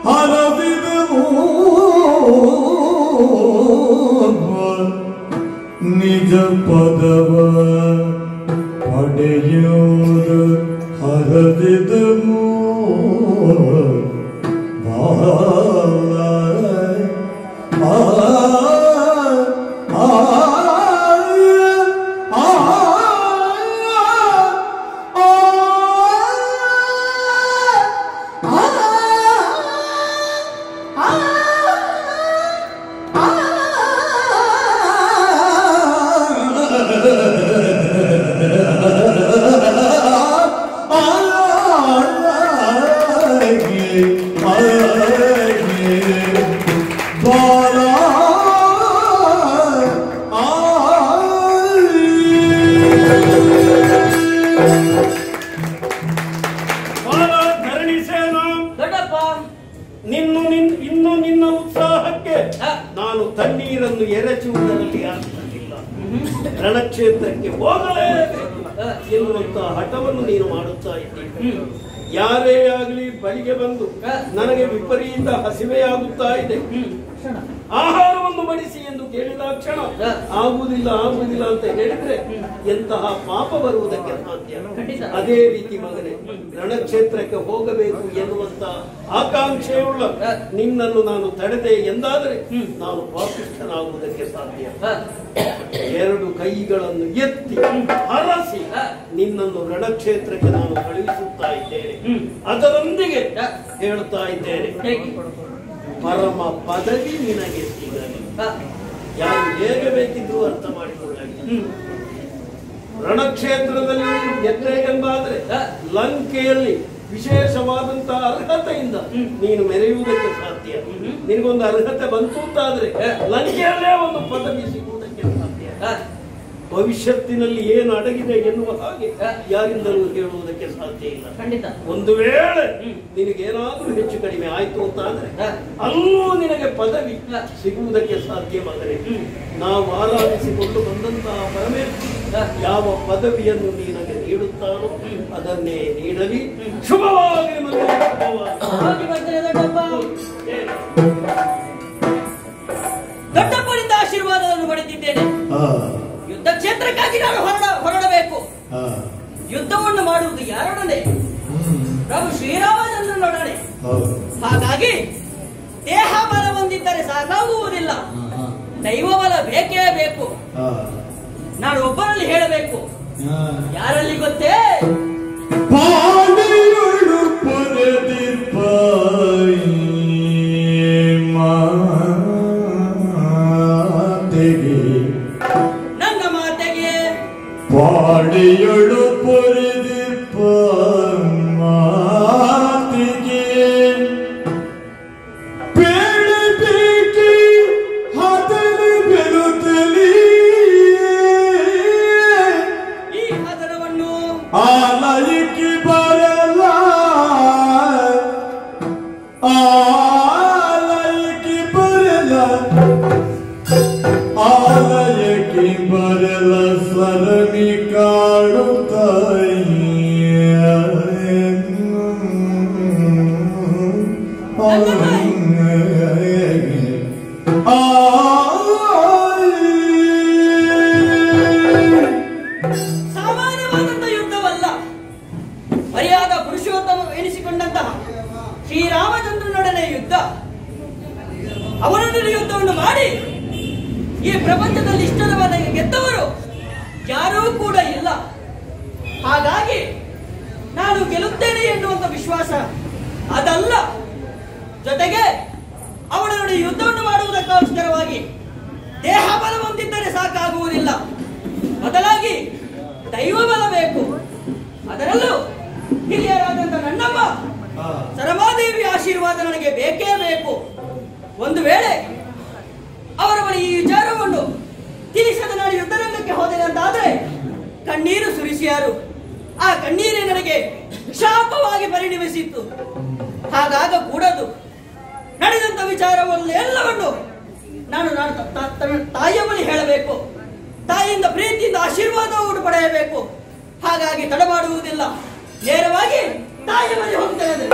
ಹರವಿದನು, ನಿಜ ಪದವ ಪಡೆಯುವುದು ಹರವಿದನು. ಇನ್ನು ನಿನ್ನ ಉತ್ಸಾಹಕ್ಕೆ ನಾನು ತಣ್ಣೀರನ್ನು ಎರಚುವುದರಲ್ಲಿ ಆಗುತ್ತಿಲ್ಲ. ರಣಕ್ಷೇತ್ರಕ್ಕೆ ಹೋಗಲೇಬೇಕು ಎನ್ನುವಂತ ಹಠವನ್ನು ನೀನು ಮಾಡುತ್ತಾ ಇದ್ದೀನಿ. ಯಾರೇ ಆಗಲಿ ಬಳಿಗೆ ಬಂದು ನನಗೆ ವಿಪರೀತ ಹಸಿವೆಯಾಗುತ್ತಾ ಇದೆ, ಆಹಾರವನ್ನು ಬಡಿಸಿ ಎಂದು ಕೇಳಿದ ಕ್ಷಣ ಆಗುವುದಿಲ್ಲ ಆಗುವುದಿಲ್ಲ ಅಂತ ಹೇಳಿದ್ರೆ ಎಂತಹ ಪಾಪ ಬರುವುದಕ್ಕೆ ಸಾಧ್ಯ. ಅದೇ ರೀತಿ ಮಗನೇ, ರಣಕ್ಷೇತ್ರಕ್ಕೆ ಹೋಗಬೇಕು ಎನ್ನುವಂತ ಆಕಾಂಕ್ಷೆಯುಳ್ಳ ನಿನ್ನನ್ನು ನಾನು ತಡೆದೆ ಎಂದಾದರೆ ನಾನು ಪಾಪಿಷ್ಠನಾಗುವುದಕ್ಕೆ ಸಾಧ್ಯ. ಎರಡು ಕೈಗಳನ್ನು ಎತ್ತಿ ಹರಸಿ ನಿನ್ನನ್ನು ರಣಕ್ಷೇತ್ರಕ್ಕೆ ನಾನು ಕಳುಹಿಸುತ್ತಾ ಇದ್ದೇನೆ. ಅದರೊಂದಿಗೆ ಹೇಳುತ್ತಾ ಇದ್ದೇನೆ, ಪರಮ ಪದವಿ ನಿನಗೆ ಸಿಗಲಿ. ಯಾರು ಹೇಗೆ ಬೇಕಿದ್ರು ಅರ್ಥ ಮಾಡಿಕೊಳ್ಳಿ. ರಣಕ್ಷೇತ್ರದಲ್ಲಿ ಗೆದ್ದೆ ಎಂದಾದ್ರೆ ಲಂಕೆಯಲ್ಲಿ ವಿಶೇಷವಾದಂತಹ ಅರ್ಹತೆಯಿಂದ ನೀನು ಮೆರೆಯುವುದಕ್ಕೆ ಸಾಧ್ಯ. ನಿನಗೊಂದು ಅರ್ಹತೆ ಬಂತು ಅಂತಾದ್ರೆ ಲಂಕೆಯಲ್ಲೇ ಒಂದು ಪದವಿ ಸಿಗುವುದಕ್ಕೆ ಸಾಧ್ಯ. ಭವಿಷ್ಯತ್ತಿನಲ್ಲಿ ಏನು ಅಡಗಿದೆ ಎನ್ನುವ ಹಾಗೆ ಯಾರಿಂದಲೂ ಹೇಳುವುದಕ್ಕೆ ಸಾಧ್ಯ ಇಲ್ಲ. ಒಂದು ವೇಳೆ ನಿನಗೇನಾದ್ರೂ ಹೆಚ್ಚು ಕಡಿಮೆ ಆಯ್ತು ಅಂತ ಅಂದ್ರೆ ಅಲ್ಲೂ ನಿನಗೆ ಪದವಿ ಸಿಗುವುದಕ್ಕೆ ಸಾಧ್ಯ. ಮಗನೇ, ನಾವು ಆರಾಧಿಸಿಕೊಂಡು ಬಂದಂತಹ ಪರಮೇಶ್ವರ ಯಾವ ಪದವಿಯನ್ನು ನಿನಗೆ ನೀಡುತ್ತಾನೋ ಅದನ್ನೇ ನೀಡಲಿ. ಶುಭವಾಗಿ ದೊಡ್ಡಪ್ಪನಿಂದ ಆಶೀರ್ವಾದವನ್ನು ಪಡೆದಿದ್ದೇನೆ. ಯುದ್ಧ ಕ್ಷೇತ್ರಕ್ಕಾಗಿ ನಾನು ಹೊರಡಬೇಕು. ಯುದ್ಧವನ್ನು ಮಾಡುವುದು ಯಾರೊಡನೆ? ಪ್ರಭು ಶ್ರೀರಾಮಚಂದ್ರನೊಡನೆ. ಹಾಗಾಗಿ ದೇಹ ಬಲ ಹೊಂದಿದ್ದರೆ ಸಾಕಾಗುವುದಿಲ್ಲ, ದೈವ ಬಲ ಬೇಕೇ ಬೇಕು. ನಾನು ಒಬ್ಬರಲ್ಲಿ ಹೇಳಬೇಕು. ಯಾರಲ್ಲಿ ಗೊತ್ತೇ? ನನ್ನ ಮಾತೆಗೆ ಪಾಡಿಯೊಳು ಪೊರೆದಿಪ್ಪ ಮಾತಿಗೆ ಬೇಡಿ ಬೇಕಿ ಹದಲಿ ಬೆರುತ್ತಲಿ ಈ ಹದನವನ್ನು ಆಲಯಕ್ಕೆ ಬರಲ್ಲ, ಆಲಯಕ್ಕೆ ಬರಲ್ಲ, ಆಲಯಕ್ಕೆ ಬರಲ್ಲ ಸರಮಿ ಕಾಡುತ್ತಾಯಿ. ಸಾಮಾನ್ಯವಾದಂತಹ ಯುದ್ಧವಲ್ಲ, ಮರ್ಯಾದ ಪುರುಷೋತ್ತಮ ಎನಿಸಿಕೊಂಡಂತಹ ಶ್ರೀರಾಮಚಂದ್ರನೊಡನೆ ಯುದ್ಧ. ಅವರೊಂದಿಗೆ ಯುದ್ಧವನ್ನು ಮಾಡಿ ಈ ಪ್ರಪಂಚದಲ್ಲಿ ಇಷ್ಟದವರೆಗೆ ಗೆದ್ದವರು ಯಾರೂ ಕೂಡ ಇಲ್ಲ. ಹಾಗಾಗಿ ನಾನು ಗೆಲ್ಲುತ್ತೇನೆ ಎನ್ನುವಂತ ವಿಶ್ವಾಸ ಅದಲ್ಲ. ಜೊತೆಗೆ ಅವಳೊಂದಿಗೆ ಯುದ್ಧವನ್ನು ಮಾಡುವುದಕ್ಕೋಸ್ಕರವಾಗಿ ದೇಹ ಬಲ ಹೊಂದಿದ್ದರೆ ಸಾಕಾಗುವುದಿಲ್ಲ, ಬದಲಾಗಿ ದೈವ ಬಲ ಬೇಕು. ಅದರಲ್ಲೂ ಹಿರಿಯರಾದಂತ ನನ್ನಮ್ಮ ಸರಮಾದೇವಿ ಆಶೀರ್ವಾದ ನನಗೆ ಬೇಕೇ ಬೇಕು. ಒಂದು ವೇಳೆ ಅವರ ಬಳಿ ಈ ವಿಚಾರವನ್ನು ತಿಳಿಸದ ನಾನು ಯುದ್ಧರಂಗಕ್ಕೆ ಹೋದರೆ ಅಂತಾದ್ರೆ ಕಣ್ಣೀರು ಸುರಿಸಿಯಾರು. ಆ ಕಣ್ಣೀರೇ ನನಗೆ ಶಾಪವಾಗಿ ಪರಿಣಮಿಸಿತ್ತು. ಹಾಗಾಗ ಕೂಡದು. ನಡೆದಂತ ವಿಚಾರವನ್ನು ಎಲ್ಲವನ್ನು ನಾನು ತಾಯಿಯ ಬಳಿ ಹೇಳಬೇಕು. ತಾಯಿಯಿಂದ ಪ್ರೀತಿಯಿಂದ ಆಶೀರ್ವಾದವನ್ನು ಪಡೆಯಬೇಕು. ಹಾಗಾಗಿ ತಡ ಮಾಡುವುದಿಲ್ಲ, ನೇರವಾಗಿ ತಾಯಿಯ ಬಳಿ ಹೋಗ್ತೇನೆ.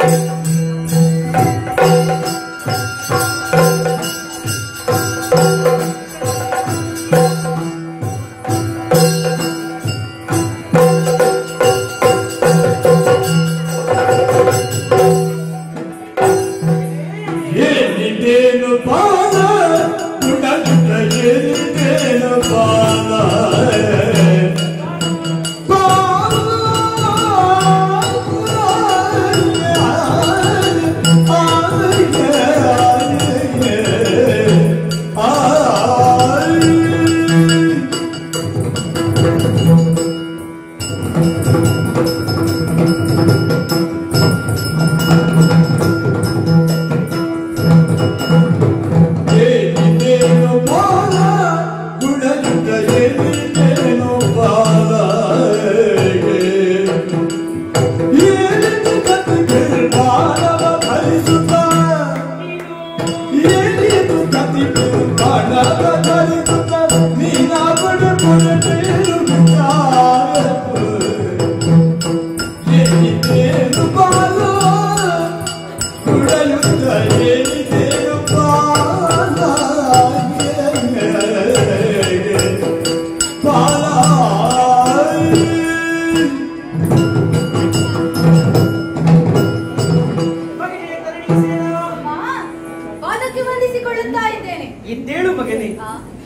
ಇದ್ದೇಳು ಮಗನೇ.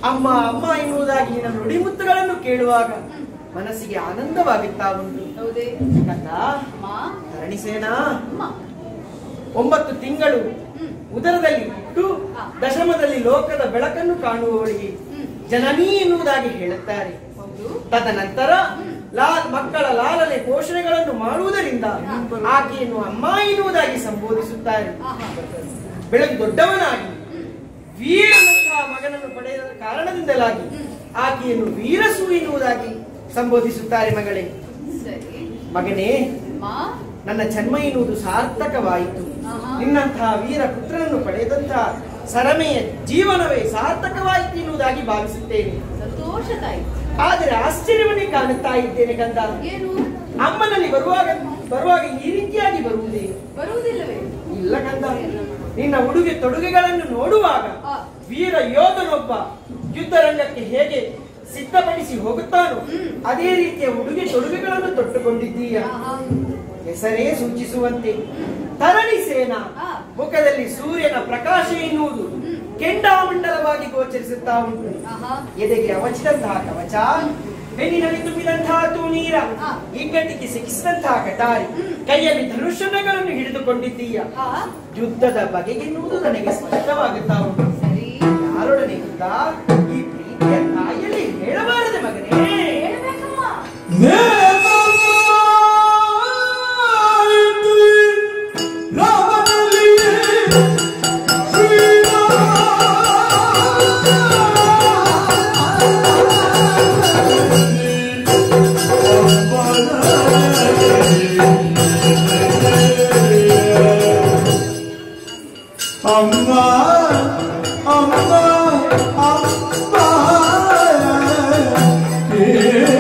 ಅಮ್ಮ ಅಮ್ಮ ಎನ್ನುವುದಾಗಿ ನಿನ್ನ ನುಡಿಮುತ್ತುಗಳನ್ನು ಕೇಳುವಾಗ ಮನಸ್ಸಿಗೆ ಆನಂದವಾಗುತ್ತಾ ಉಂಟು. ಧರಣಿಸೇನ 9 ತಿಂಗಳು ಉದರದಲ್ಲಿ ಹುಟ್ಟು ದಶಮದಲ್ಲಿ ಲೋಕದ ಬೆಳಕನ್ನು ಕಾಣುವವಳಿಗೆ ಜನನಿ ಎನ್ನುವುದಾಗಿ ಹೇಳುತ್ತಾರೆ. ತದನಂತರ ಮಕ್ಕಳ ಲಾಲನೆ ಪೋಷಣೆಗಳನ್ನು ಮಾಡುವುದರಿಂದ ಆಕೆಯನ್ನು ಅಮ್ಮ ಎನ್ನುವುದಾಗಿ ಸಂಬೋಧಿಸುತ್ತಾರೆ. ಬೆಳಗ್ಗೆ ದೊಡ್ಡವನಾಗಿ ವೀರನಂತಹ ಮಗನನ್ನು ಪಡೆದ ಕಾರಣದಿಂದಲಾಗಿ ಆಕೆಯನ್ನು ವೀರಸು ಎನ್ನುವುದಾಗಿ ಸಂಬೋಧಿಸುತ್ತಾರೆ. ಮಗಳೇ, ಮಗನೇ, ನನ್ನ ಜನ್ಮ ಎನ್ನುವುದು ಸಾರ್ಥಕವಾಯಿತು. ನಿನ್ನಂತಹ ವೀರ ಪುತ್ರನನ್ನು ಪಡೆದಂತಹ ಸರಮೆಯ ಜೀವನವೇ ಸಾರ್ಥಕವಾಯಿತು ಎನ್ನುವುದಾಗಿ ಭಾವಿಸುತ್ತೇನೆ. ಆದರೆ ಆಶ್ಚರ್ಯವನ್ನೇ ಕಾಣುತ್ತಾ ಇದ್ದೇನೆ ಕಂದ. ಅಮ್ಮನಲ್ಲಿ ಬರುವಾಗ ಈ ರೀತಿಯಾಗಿ ಬರುವುದಿಲ್ಲವೇ? ಇಲ್ಲ ಕಂದ. ನಿನ್ನ ಉಡುಗೆ ತೊಡುಗೆಗಳನ್ನು ನೋಡುವಾಗ ವೀರ ಯೋಧನೊಬ್ಬ ಯುದ್ಧ ರಂಗಕ್ಕೆ ಹೇಗೆ ಸಿದ್ಧಪಡಿಸಿ ಹೋಗುತ್ತಾನೋ ಅದೇ ರೀತಿಯ ಉಡುಗೆ ತೊಡುಗೆಗಳನ್ನು ತೊಟ್ಟುಕೊಂಡಿದ್ದೀಯ. ಹೆಸರೇ ಸೂಚಿಸುವಂತೆ ತರಣಿ ಸೇನಾ ಮುಖದಲ್ಲಿ ಸೂರ್ಯನ ಪ್ರಕಾಶ ಎನ್ನುವುದು ಕೆಂಡಾಮಂಡಲವಾಗಿ ಗೋಚರಿಸುತ್ತಾ ಉಂಟು. ಎದೆಗೆ ಅವಚಿದಂತಹ ಕವಚ, ಬೆನ್ನಿನಲ್ಲಿ ತುಂಬಿದಂತಹ ತೂನೀರ, ಇಗ್ಗಟ್ಟಿಗೆ ಸಿಕ್ಕಿಸಿದಂತಹ ಕಟಾರಿ, ಕೈಯಲ್ಲಿ ಧನುಷಣಗಳನ್ನು ಹಿಡಿದುಕೊಂಡಿದ್ದೀಯ. ಯುದ್ಧದ ಬಗೆಗೆನ್ನುವುದು ನನಗೆ ಸ್ಪಷ್ಟವಾಗುತ್ತಾ ಉಂಟು. ಯಾರೊಡನೆ ಯುದ್ಧ? ಈ ಪ್ರೀತಿಯ ತಾಯಿಯಲ್ಲಿ ಹೇಳಬಾರದೆ ಮಗನೇ. ಅಮ್ಮ ಅಮ್ಮ ಅಮ್ಮ Yeah.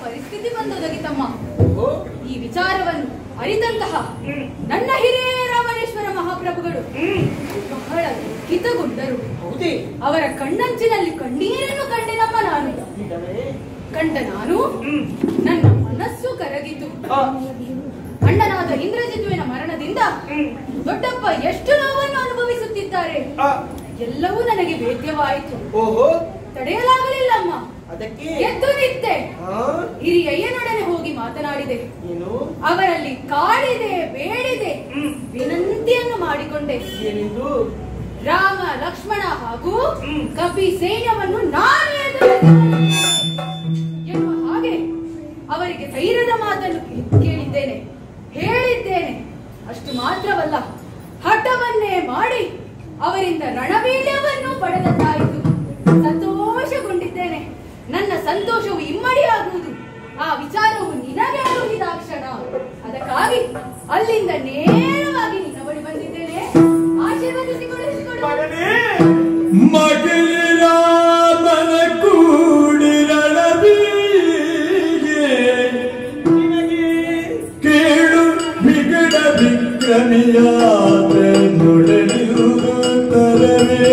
ಪರಿಸ್ಥಿತಿ ಬಂದೊದಗಿತಮ್ಮ. ಈ ವಿಚಾರವನ್ನು ಅರಿತಂತಹ ನನ್ನ ಹಿರಿಯ ರಾಮಣೇಶ್ವರ ಮಹಾಪ್ರಭುಗಳು ಬಹಳ ಕಿತಗೊಂಡರು. ಅವರ ಕಣ್ಣಂಚಿನಲ್ಲಿ ಕಣ್ಣೀರನ್ನು ಕಂಡೆನಮ್ಮ ನಾನು. ಕಂಡ ನಾನು ನನ್ನ ಮನಸ್ಸು ಕರಗಿತು. ಅಣ್ಣನಾದ ಇಂದ್ರಜಿತುವಿನ ಮರಣದಿಂದ ದೊಡ್ಡಪ್ಪ ಎಷ್ಟು ನೋವನ್ನು ಅನುಭವಿಸುತ್ತಿದ್ದಾರೆ ಎಲ್ಲವೂ ನನಗೆ ವೇದ್ಯವಾಯಿತು. ತಡೆಯಲಾಗಲಿಲ್ಲಮ್ಮ. ಅದಕ್ಕೆ ಎದ್ದು ನಿಂತೆ ಹಿರಿಯಯ್ಯನೊಡನೆ ಹೋಗಿ ಮಾತನಾಡಿದೆ. ಅವರಲ್ಲಿ ಕಾಡಿದೆ, ಬೇಡಿದೆ, ವಿನಂತಿಯನ್ನು ಮಾಡಿಕೊಂಡೆ. ರಾಮ, ಲಕ್ಷ್ಮಣ ಹಾಗೂ ಕಪಿ ಸೈನ್ಯವನ್ನು ನಾನು ಎನ್ನುವ ಹಾಗೆ ಅವರಿಗೆ ಧೈರ್ಯದ ಮಾತನ್ನು ಕೇಳಿದ್ದೇನೆ, ಹೇಳಿದ್ದೇನೆ. ಅಷ್ಟು ಮಾತ್ರವಲ್ಲ, ಹಠವನ್ನೇ ಮಾಡಿ ಅವರಿಂದ ರಣವೀರ್ಯವನ್ನು ಪಡೆದಂತಾಯಿತು. ಸಂತೋಷಗೊಂಡಿದ್ದೇನೆ. ನನ್ನ ಸಂತೋಷವು ಇಮ್ಮಡಿಯಾಗುವುದು ಆ ವಿಚಾರವು ನಿನಗೆ ಅರುಹಿದಾಕ್ಷಣ. ಅದಕ್ಕಾಗಿ ಅಲ್ಲಿಂದ ನೇರವಾಗಿ ನಿನ್ನ ಬಳಿ ಬಂದಿದ್ದೇನೆ. ಆಶೀರ್ವದಿಸಿಕೊಳ್ಳಿಸಿಕೊಳ್ಳು. ಮಗಲಿರಾಮನ ಕೂಡಿರಳಬೀಗೆ ಕೇಳು ವಿಗಡ ವಿಕ್ರಮಿಯಾದ ನುಡಲಿರುತ್ತರವೇ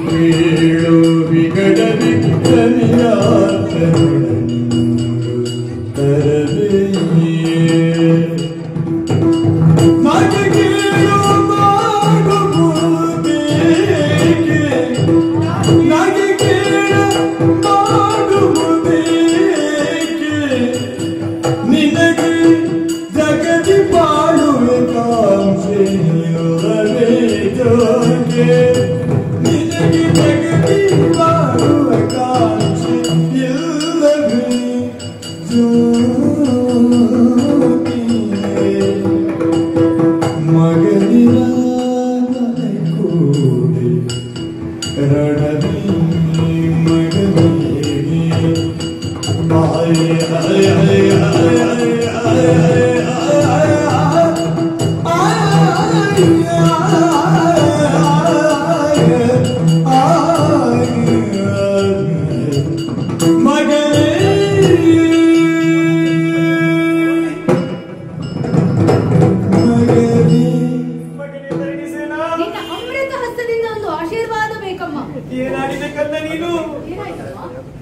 ಕೇಳು ವಿಗಡ ವಿಕ್ರಮಿಯಾದ ನುಡಲಿರುತ್ತರವೇ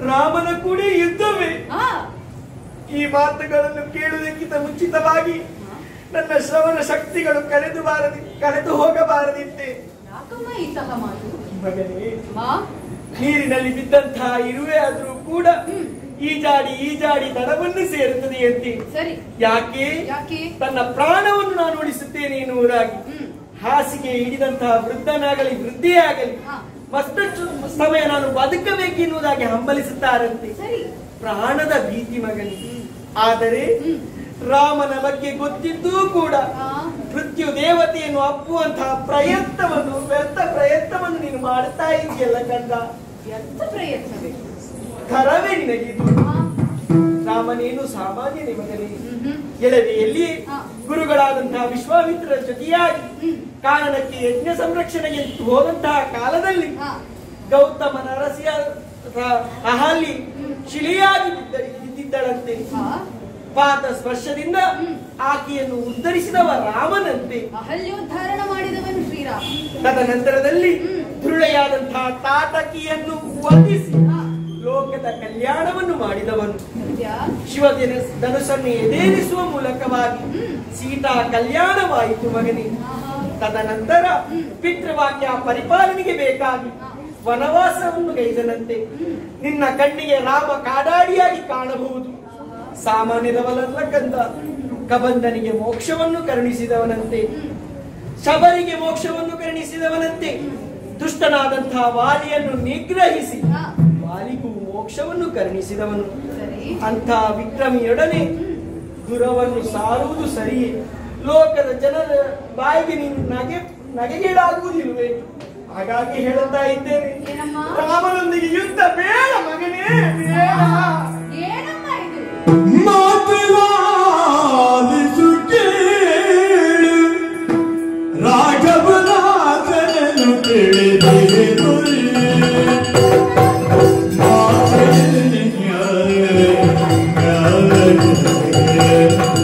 ರಾಮನ ಕೂಡ ಯುದ್ಧವೇ. ಈ ಮಾತುಗಳನ್ನು ಕೇಳುವುದಕ್ಕಿಂತ ಮುಂಚಿತವಾಗಿ ನನ್ನ ಶ್ರವಣ ಶಕ್ತಿಗಳು ಕಳೆದು ಹೋಗಬಾರದಿತ್ತೆ. ಮಗನೇ, ನೀರಿನಲ್ಲಿ ಬಿದ್ದಂತಹ ಇರುವೆ ಆದ್ರೂ ಕೂಡ ಈಜಾಡಿ ದಡವನ್ನು ಸೇರುತ್ತದೆ ಅಂತೆ. ಯಾಕೆ ತನ್ನ ಪ್ರಾಣವನ್ನು ನಾನು ಉಳಿಸುತ್ತೇನೆ ಎನ್ನುವುದಾಗಿ ಹಾಸಿಗೆ ಹಿಡಿದಂತಹ ವೃದ್ಧನಾಗಲಿ ವೃದ್ಧಿಯಾಗಲಿ ಮತ್ತಷ್ಟು ಸಮಯ ನಾನು ಬದುಕಬೇಕೆನ್ನುವುದಾಗಿ ಹಂಬಲಿಸುತ್ತಾರಂತೆ. ಪ್ರಾಣದ ಭೀತಿ ಮಗನಿಗೆ. ಆದರೆ ರಾಮನ ಬಗ್ಗೆ ಗೊತ್ತಿದ್ದೂ ಕೂಡ ಮೃತ್ಯು ದೇವತೆಯನ್ನು ಅಪ್ಪುವಂತಹ ವ್ಯರ್ಥ ಪ್ರಯತ್ನವನ್ನು ನೀನು ಮಾಡುತ್ತಾ ಇದೆಯಲ್ಲ ಕಂದ. ಕರವೇ ನಿನಗಿದು. ರಾಮನೇನು ಸಾಮಾನ್ಯನೇ ಮಗನೇ. ಎಳವೆಯಲ್ಲಿ ಗುರುಗಳಾದಂತಹ ವಿಶ್ವಾಮಿತ್ರರ ಜೊತೆಯಾಗಿ ಕಾರಣಕ್ಕೆ ಯಜ್ಞ ಸಂರಕ್ಷಣೆಗೆ ಹೋದಂತಹ ಕಾಲದಲ್ಲಿ ಗೌತಮನ ಅರಸಿಯ ಅಹಲ್ಯ ಶಿಲೆಯಾಗಿ ಬಿದ್ದಿದ್ದಳಂತೆ. ಪಾದ ಸ್ಪರ್ಶದಿಂದ ಆಕೆಯನ್ನು ಉದ್ಧರಿಸಿದವ ರಾಮನಂತೆ. ಅಹಲ್ಯೋದ್ಧಾರಣ ಮಾಡಿದವನು ಶ್ರೀರಾಮ. ತದನಂತರದಲ್ಲಿ ಧೃಳೆಯಾದಂತಹ ತಾಟಕಿಯನ್ನು ವಧಿಸಿ ಲೋಕದ ಕಲ್ಯಾಣವನ್ನು ಮಾಡಿದವನು. ಶಿವ ಧನುಸನ್ನು ಎದೇರಿಸುವ ಮೂಲಕವಾಗಿ ಸೀತಾ ಕಲ್ಯಾಣವಾಯಿತು ಮಗನೇ. ತದನಂತರ ಪಿತೃವಾಕ್ಯ ಪರಿಪಾಲನೆಗೆ ಬೇಕಾಗಿ ವನವಾಸವನ್ನು ಗೈದನಂತೆ. ನಿನ್ನ ಕಣ್ಣಿಗೆ ರಾಮ ಕಾಡಾಡಿಯಾಗಿ ಕಾಣಬಹುದು. ಸಾಮಾನ್ಯದವನಲ್ಲ ಕಂದ. ಕಬಂಧನಿಗೆ ಮೋಕ್ಷವನ್ನು ಕರುಣಿಸಿದವನಂತೆ, ಶಬರಿಗೆ ಮೋಕ್ಷವನ್ನು ಕರುಣಿಸಿದವನಂತೆ, ದುಷ್ಟನಾದಂತಹ ವಾಲಿಯನ್ನು ನಿಗ್ರಹಿಸಿ ವಾಲಿಗೂ ಮೋಕ್ಷವನ್ನು ಕರುಣಿಸಿದವನು. ಅಂಥ ವಿಕ್ರಮಿಯೊಡನೆ ದುರವನ್ನು ಸಾರುವುದು ಸರಿಯೇ? ಲೋಕದ ಜನರ ಬಾಯಿಗೆ ನೀನು ನಗೆಗೀಡಾಗುವುದಿಲ್ವೇ? ಹಾಗಾಗಿ ಹೇಳುತ್ತಾ ಇದ್ದೇನೆ, ರಾಮನೊಂದಿಗೆ ಯುದ್ಧ ಬೇಡ ಮಗನೇ, ಬೇಡ. ಮಾತನಾಡಿಸು ಕೇಳು ರಾಘವನಾಥನನ್ನು ತಿಳಿದಿರು. ಮಾತನಾಡಿಸು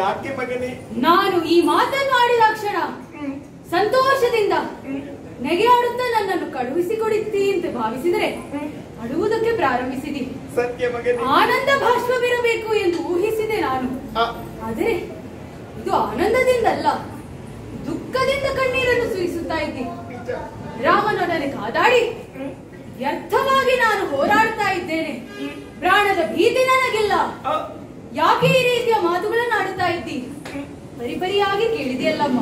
ಯಾಕೆ ಮಗನೇ? ನಾನು ಈ ಮಾತನ್ನು ಆಡಿದ ಕ್ಷಣ ಸಂತೋಷದಿಂದ ನೆಗೆಯಾಡುತ್ತಾ ನನ್ನನ್ನು ಕಳುಹಿಸಿಕೊಡುತ್ತಿ ಅಂತ ಭಾವಿಸಿದರೆ ಅಳುವುದಕ್ಕೆ ಪ್ರಾರಂಭಿಸಿದಿ. ಸತ್ಯ ಮಗನೇ. ಆನಂದ ಭಾಷ್ಪವಿರಬೇಕು ಎಂದು ಊಹಿಸಿದೆ ನಾನು. ಆದರೆ ಇದು ಆನಂದದಿಂದಲ್ಲ, ದುಃಖದಿಂದ ಕಣ್ಣೀರನ್ನು ಸುರಿಸುತ್ತಾ ಇದ್ದಿ. ರಾಮನೊಡನೆ ಕಾದಾಡಿ ವ್ಯರ್ಥವಾಗಿ ನಾನು ಹೋರಾಡ್ತಾ ಇದ್ದೇನೆ. ಪ್ರಾಣದ ಭೀತಿ ನನಗಿಲ್ಲ. ಯಾಕೆ ಈ ರೀತಿಯ ಮಾತುಗಳನ್ನು ಆಡುತ್ತಾ ಇದ್ದಿ? ಪರಿಪರಿಯಾಗಿ ಕೇಳಿದೆಯಲ್ಲಮ್ಮ.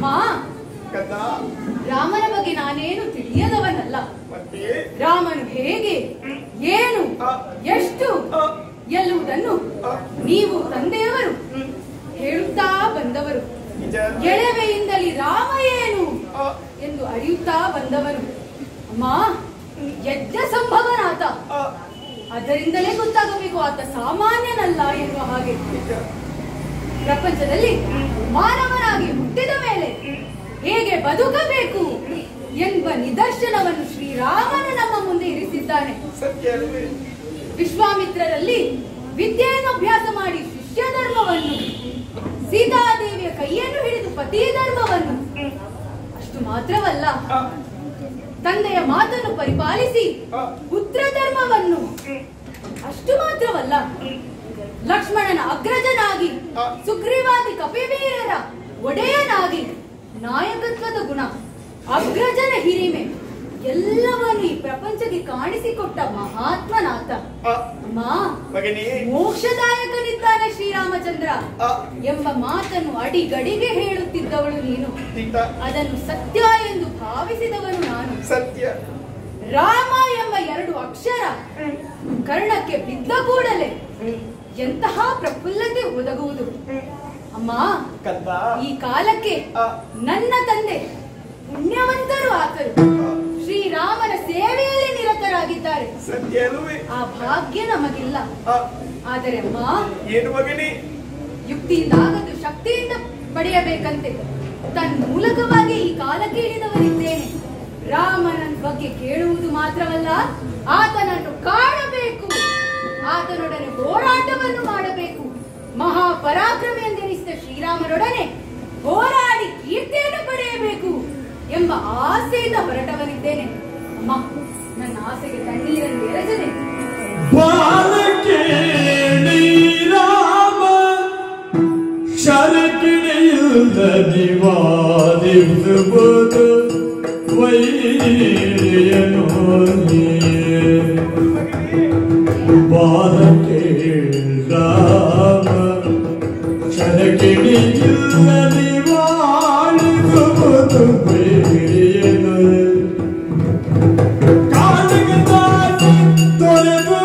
ಮಾ, ರಾಮನ ಬಗ್ಗೆ ನಾನೇನು ತಿಳಿಯದವನಲ್ಲ. ರಾಮನು ಹೇಗೆ, ಏನು, ಎಷ್ಟು ಎನ್ನುವುದನ್ನು ನೀವು ತಂದೆಯವರು ಹೇಳುತ್ತಾ ಬಂದವರು. ಎಳೆವೆಯಿಂದಲೇ ರಾಮ ಏನು ಎಂದು ಅರಿಯುತ್ತಾ ಬಂದವರು. ಅಮ್ಮ, ಯಜ್ಞ ಸಂಭವನಾತ. ಅದರಿಂದಲೇ ಗೊತ್ತಾಗಬೇಕು ಆತ ಸಾಮಾನ್ಯನಲ್ಲ ಎನ್ನುವ ಹಾಗೆ. ಪ್ರಪಂಚದಲ್ಲಿ ಮಾನವನಾಗಿ ಹುಟ್ಟಿದ ಮೇಲೆ ಹೇಗೆ ಬದುಕಬೇಕು ಎಂಬ ನಿದರ್ಶನವನ್ನು ಶ್ರೀರಾಮನು ನಮ್ಮ ಮುಂದೆ ಇರಿಸಿದ್ದಾನೆ. ವಿಶ್ವಾಮಿತ್ರರಲ್ಲಿ ವಿದ್ಯೆಯನ್ನು ಅಭ್ಯಾಸ ಮಾಡಿ ಶಿಷ್ಯ ಧರ್ಮವನ್ನು, ಸೀತಾದೇವಿಯ ಕೈಯನ್ನು ಹಿಡಿದು ಪತಿ ಧರ್ಮವನ್ನು, ಅಷ್ಟು ಮಾತ್ರವಲ್ಲ ತಂದೆಯ ಮಾತನ್ನು ಪರಿಪಾಲಿಸಿ ಪುತ್ರ ಧರ್ಮವನ್ನು, ಅಷ್ಟು ಮಾತ್ರವಲ್ಲ ಲಕ್ಷ್ಮಣನ ಅಗ್ರಜನಾಗಿ ಸುಗ್ರೀವಾದಿ ಕಪಿವೀರರ ಒಡೆಯನಾಗಿ ನಾಯಕತ್ವದ ಗುಣ, ಅಗ್ರಜನ ಹಿರಿಮೆ ಎಲ್ಲವನ್ನು ಈ ಪ್ರಪಂಚಕ್ಕೆ ಕಾಣಿಸಿಕೊಟ್ಟ ಮಹಾತ್ಮನಾಥ. ಮೋಕ್ಷದಾಯಕನಿದ್ದಾನೆ ಶ್ರೀರಾಮಚಂದ್ರ ಎಂಬ ಮಾತನ್ನು ಅಡಿಗಡಿಗೆ ಹೇಳುತ್ತಿದ್ದವಳು ನೀನು. ಅದನ್ನು ಸತ್ಯ ಎಂದು ಭಾವಿಸಿದವನು ನಾನು. ಸತ್ಯ. ರಾಮ ಎಂಬ 2 ಅಕ್ಷರ ಕರ್ಣಕ್ಕೆ ಬಿದ್ದ ಕೂಡಲೇ ಎಂತಹ ಪ್ರಫುಲ್ಲತೆ ಒದಗುವುದು. ಅಮ್ಮ, ಈ ಕಾಲಕ್ಕೆ ನನ್ನ ತಂದೆ ಪುಣ್ಯವಂತರು ಆತರು ಶ್ರೀರಾಮನ ಸೇವೆಯಲ್ಲಿ ನಿರತರಾಗಿದ್ದಾರೆ. ಆ ಭಾಗ್ಯ ನಮಗಿಲ್ಲ. ಆದರೆ ಅಮ್ಮ, ಏನು ಮಗನೇ, ಯುಕ್ತಿಯಿಂದ ಆಗದು ಶಕ್ತಿಯಿಂದ ಪಡೆಯಬೇಕಂತೆ ತನ್ಮೂಲಕವಾಗಿ ಈ ಕಾಲಕ್ಕೆ ಇಳಿದವರಿದ್ದೇನೆ. ರಾಮನ ಬಗ್ಗೆ ಕೇಳುವುದು ಮಾತ್ರವಲ್ಲ, ಆತನನ್ನು ಕಾಣಬೇಕು, ಆತನೊಡನೆ ಹೋರಾಟವನ್ನು ಮಾಡಬೇಕು. ಮಹಾಪರಾಕ್ರಮ ಎಂದೆನಿಸಿದ ಶ್ರೀರಾಮನೊಡನೆ ಹೋರಾಡಿ ಕೀರ್ತಿಯನ್ನು ಪಡೆಯಬೇಕು ಎಂಬ ಆಸೆಯಿಂದ ಹೊರಟವನಿದ್ದೇನೆ. ಅಮ್ಮ, ನನ್ನ ಆಸೆಗೆ ತಣ್ಣೀರನ್ನು ಎರಚದೆ ರಾಮ ಶರಕಿಡೆಯುಲ್ಲ ನಿವಾದಿಸುವುದು ವೈರ್ಯನೋ ಬಾಲಕೆ ರಾಮ ಶರಕಿಡೆಯುಲ್ಲ ನಿವಾದಿಸುವುದು ವೈರ್ಯನೋ ಕಾಣಿಗೆ ತೊರೆದು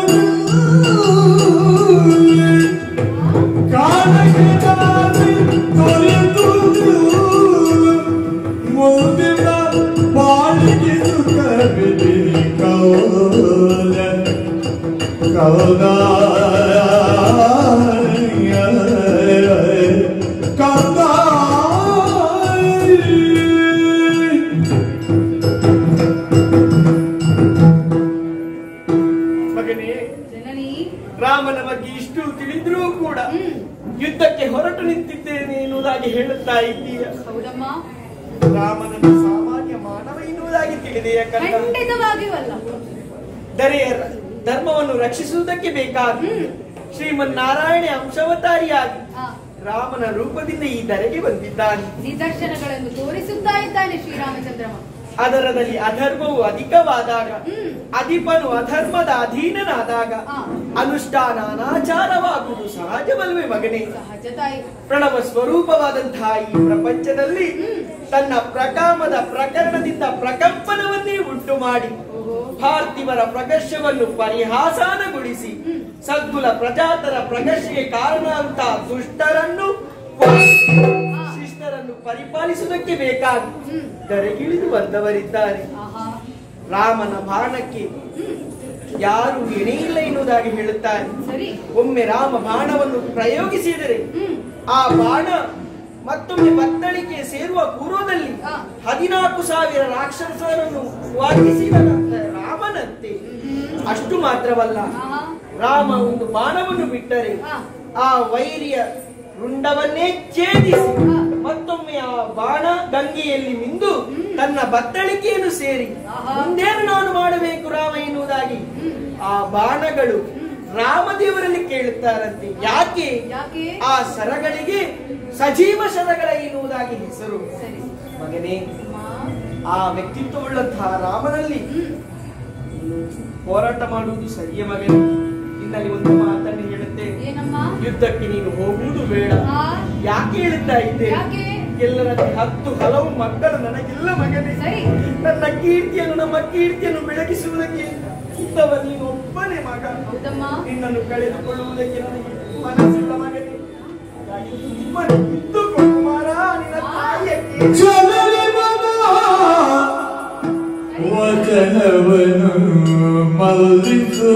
ಕೂಡ ಯುದ್ಧಕ್ಕೆ ಹೊರಟು ನಿಂತಿದ್ದೇನೆ ಎನ್ನುವುದಾಗಿ ಹೇಳುತ್ತಾ ಇದ್ದೀಯ. ಹೌದಮ್ಮ. ರಾಮನನ್ನು ಸಾಮಾನ್ಯ ಮಾನವ ಎನ್ನುವುದಾಗಿ ತಿಳಿದೆಯ ಕಂದ? ಖಂಡಿತವಾಗಿಯೂ ಅಲ್ಲ. ದರೆಯ ಧರ್ಮವನ್ನು ರಕ್ಷಿಸುವುದಕ್ಕೆ ಬೇಕಾದ ಶ್ರೀಮನ್ನಾರಾಯಣ ಅಂಶಾವತಾರಿಯಾಗಿ ರಾಮನ ರೂಪದಿಂದ ಈ ಧರೆಗೆ ಬಂದಿದ್ದಾನೆ. ನಿದರ್ಶನಗಳನ್ನು ತೋರಿಸುತ್ತಾ ಇದ್ದಾನೆ ಶ್ರೀರಾಮಚಂದ್ರಮ. ಅದರದಲ್ಲಿ ಅಧರ್ಮವು ಅಧಿಕವಾದಾಗ, ಅಧಿಪನು ಅಧರ್ಮದ ಅಧೀನನಾದಾಗ ಅನುಷ್ಠಾನ ಅನಾಚಾರವಾಗುವುದು ಸಹಜವಲ್ವೇ ಮಗನೇ? ಸಹಜ ತಾಯಿ. ಪ್ರಣವ ಸ್ವರೂಪವಾದಂತಹ ಈ ಪ್ರಪಂಚದಲ್ಲಿ ತನ್ನ ಪ್ರಕಾಮದ ಪ್ರಕರಣದಿಂದ ಪ್ರಕಂಪನವನ್ನೇ ಉಂಟು ಮಾಡಿ ಪಾರ್ಥಿವರ ಪ್ರಕರ್ಷವನ್ನು ಪರಿಹಾಸನಗೊಳಿಸಿ ಸದ್ಗುಲ ಪ್ರಜಾತರ ಪ್ರಕರ್ಷೆಗೆ ಕಾರಣವಂತಹ ದುಷ್ಟರನ್ನು ಶಿಷ್ಟರನ್ನು ಪರಿಪಾಲಿಸುವುದಕ್ಕೆ ಬೇಕಾಗಿ ಧರೆಗಿಳಿದು ಬಂದವರಿದ್ದಾರೆ. ರಾಮನ ಬಾಣಕ್ಕೆ ಯಾರು ಎಣೆಯಿಲ್ಲ ಎನ್ನುವುದಾಗಿ ಹೇಳುತ್ತಾರೆ. ಒಮ್ಮೆ ರಾಮ ಬಾಣವನ್ನು ಪ್ರಯೋಗಿಸಿದರೆ ಆ ಬಾಣ ಮತ್ತೊಮ್ಮೆ ಬತ್ತಳಿಕೆ ಸೇರುವ ಪೂರ್ವದಲ್ಲಿ 14,000 ರಾಕ್ಷಸರನ್ನು ವರ್ಗಿಸಿದ ರಾಮನಂತೆ. ಅಷ್ಟು ಮಾತ್ರವಲ್ಲ, ರಾಮ ಒಂದು ಬಾಣವನ್ನು ಬಿಟ್ಟರೆ ಆ ವೈರಿಯ ರುಂಡವನ್ನೇ ಛೇದಿಸಿ ಮತ್ತೊಮ್ಮೆ ಆ ಬಾಣ ಗಂಗೆಯಲ್ಲಿ ಮಿಂದು ತನ್ನ ಬತ್ತಳಿಕೆಯನ್ನು ಸೇರಿ ಮುಂದೇನು ನಾನು ಮಾಡಬೇಕು ರಾಮ ಎನ್ನುವುದಾಗಿ ಆ ಬಾಣಗಳು ರಾಮದೇವರಲ್ಲಿ ಕೇಳುತ್ತಾರಂತೆ. ಯಾಕೆ? ಆ ಶರಗಳಿಗೆ ಸಜೀವ ಶರಗಳ ಎನ್ನುವುದಾಗಿ ಹೆಸರು. ಮಗನೇ, ಆ ವ್ಯಕ್ತಿತ್ವವುಳ್ಳಂತಹ ರಾಮನಲ್ಲಿ ಹೋರಾಟ ಮಾಡುವುದು ಸರಿಯೇ ಮಗನೇ? ಇನ್ನಲ್ಲಿ ಒಂದು ಮಾತನ್ನು ಹೇಳುತ್ತೆ. ಯುದ್ಧಕ್ಕೆ ನೀನು ಹೋಗುವುದು ಬೇಡ. ಯಾಕೆ ಹೇಳುತ್ತಾ ಇದ್ದೆ? ಎಲ್ಲರಲ್ಲಿ 10 ಹಲವು ಮಕ್ಕಳು ನನಗಿಲ್ಲ ಮಗನೇ. ನನ್ನ ಕೀರ್ತಿಯನ್ನು, ನಮ್ಮ ಕೀರ್ತಿಯನ್ನು ಬೆಳಗಿಸುವುದಕ್ಕೆ ಇದ್ದವ ನೀನು ಒಬ್ಬನೇ ಮಗ. ನಿನ್ನನ್ನು ಕಳೆದುಕೊಳ್ಳುವುದಕ್ಕೆ ನನಗೆ ಮನಸ್ಸಿಲ್ಲ ಮಗನೇ. ವಚನವನು ಮಲ್ಲಿಸು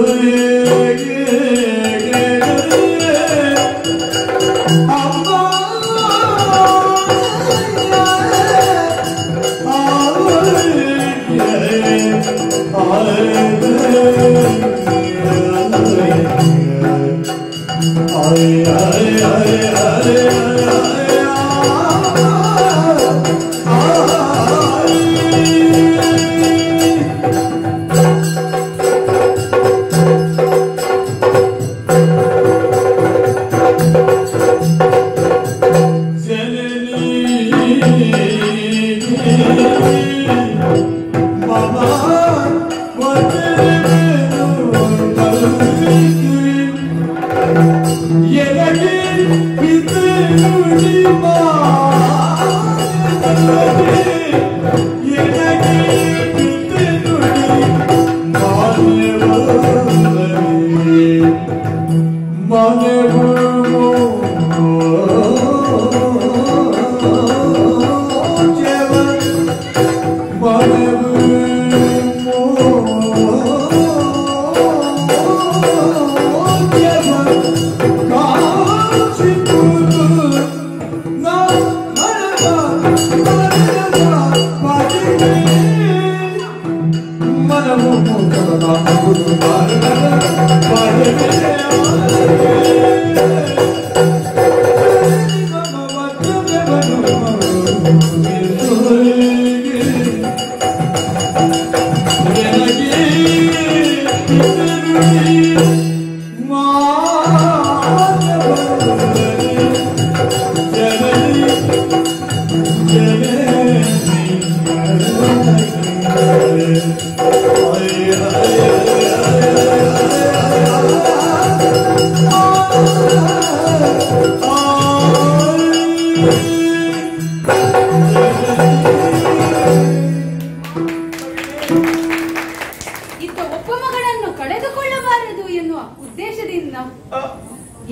ಇತ್ತ ಒಬ್ಬ ಮಗಳನ್ನು ಕಳೆದುಕೊಳ್ಳಬಾರದು ಎನ್ನುವ ಉದ್ದೇಶದಿಂದ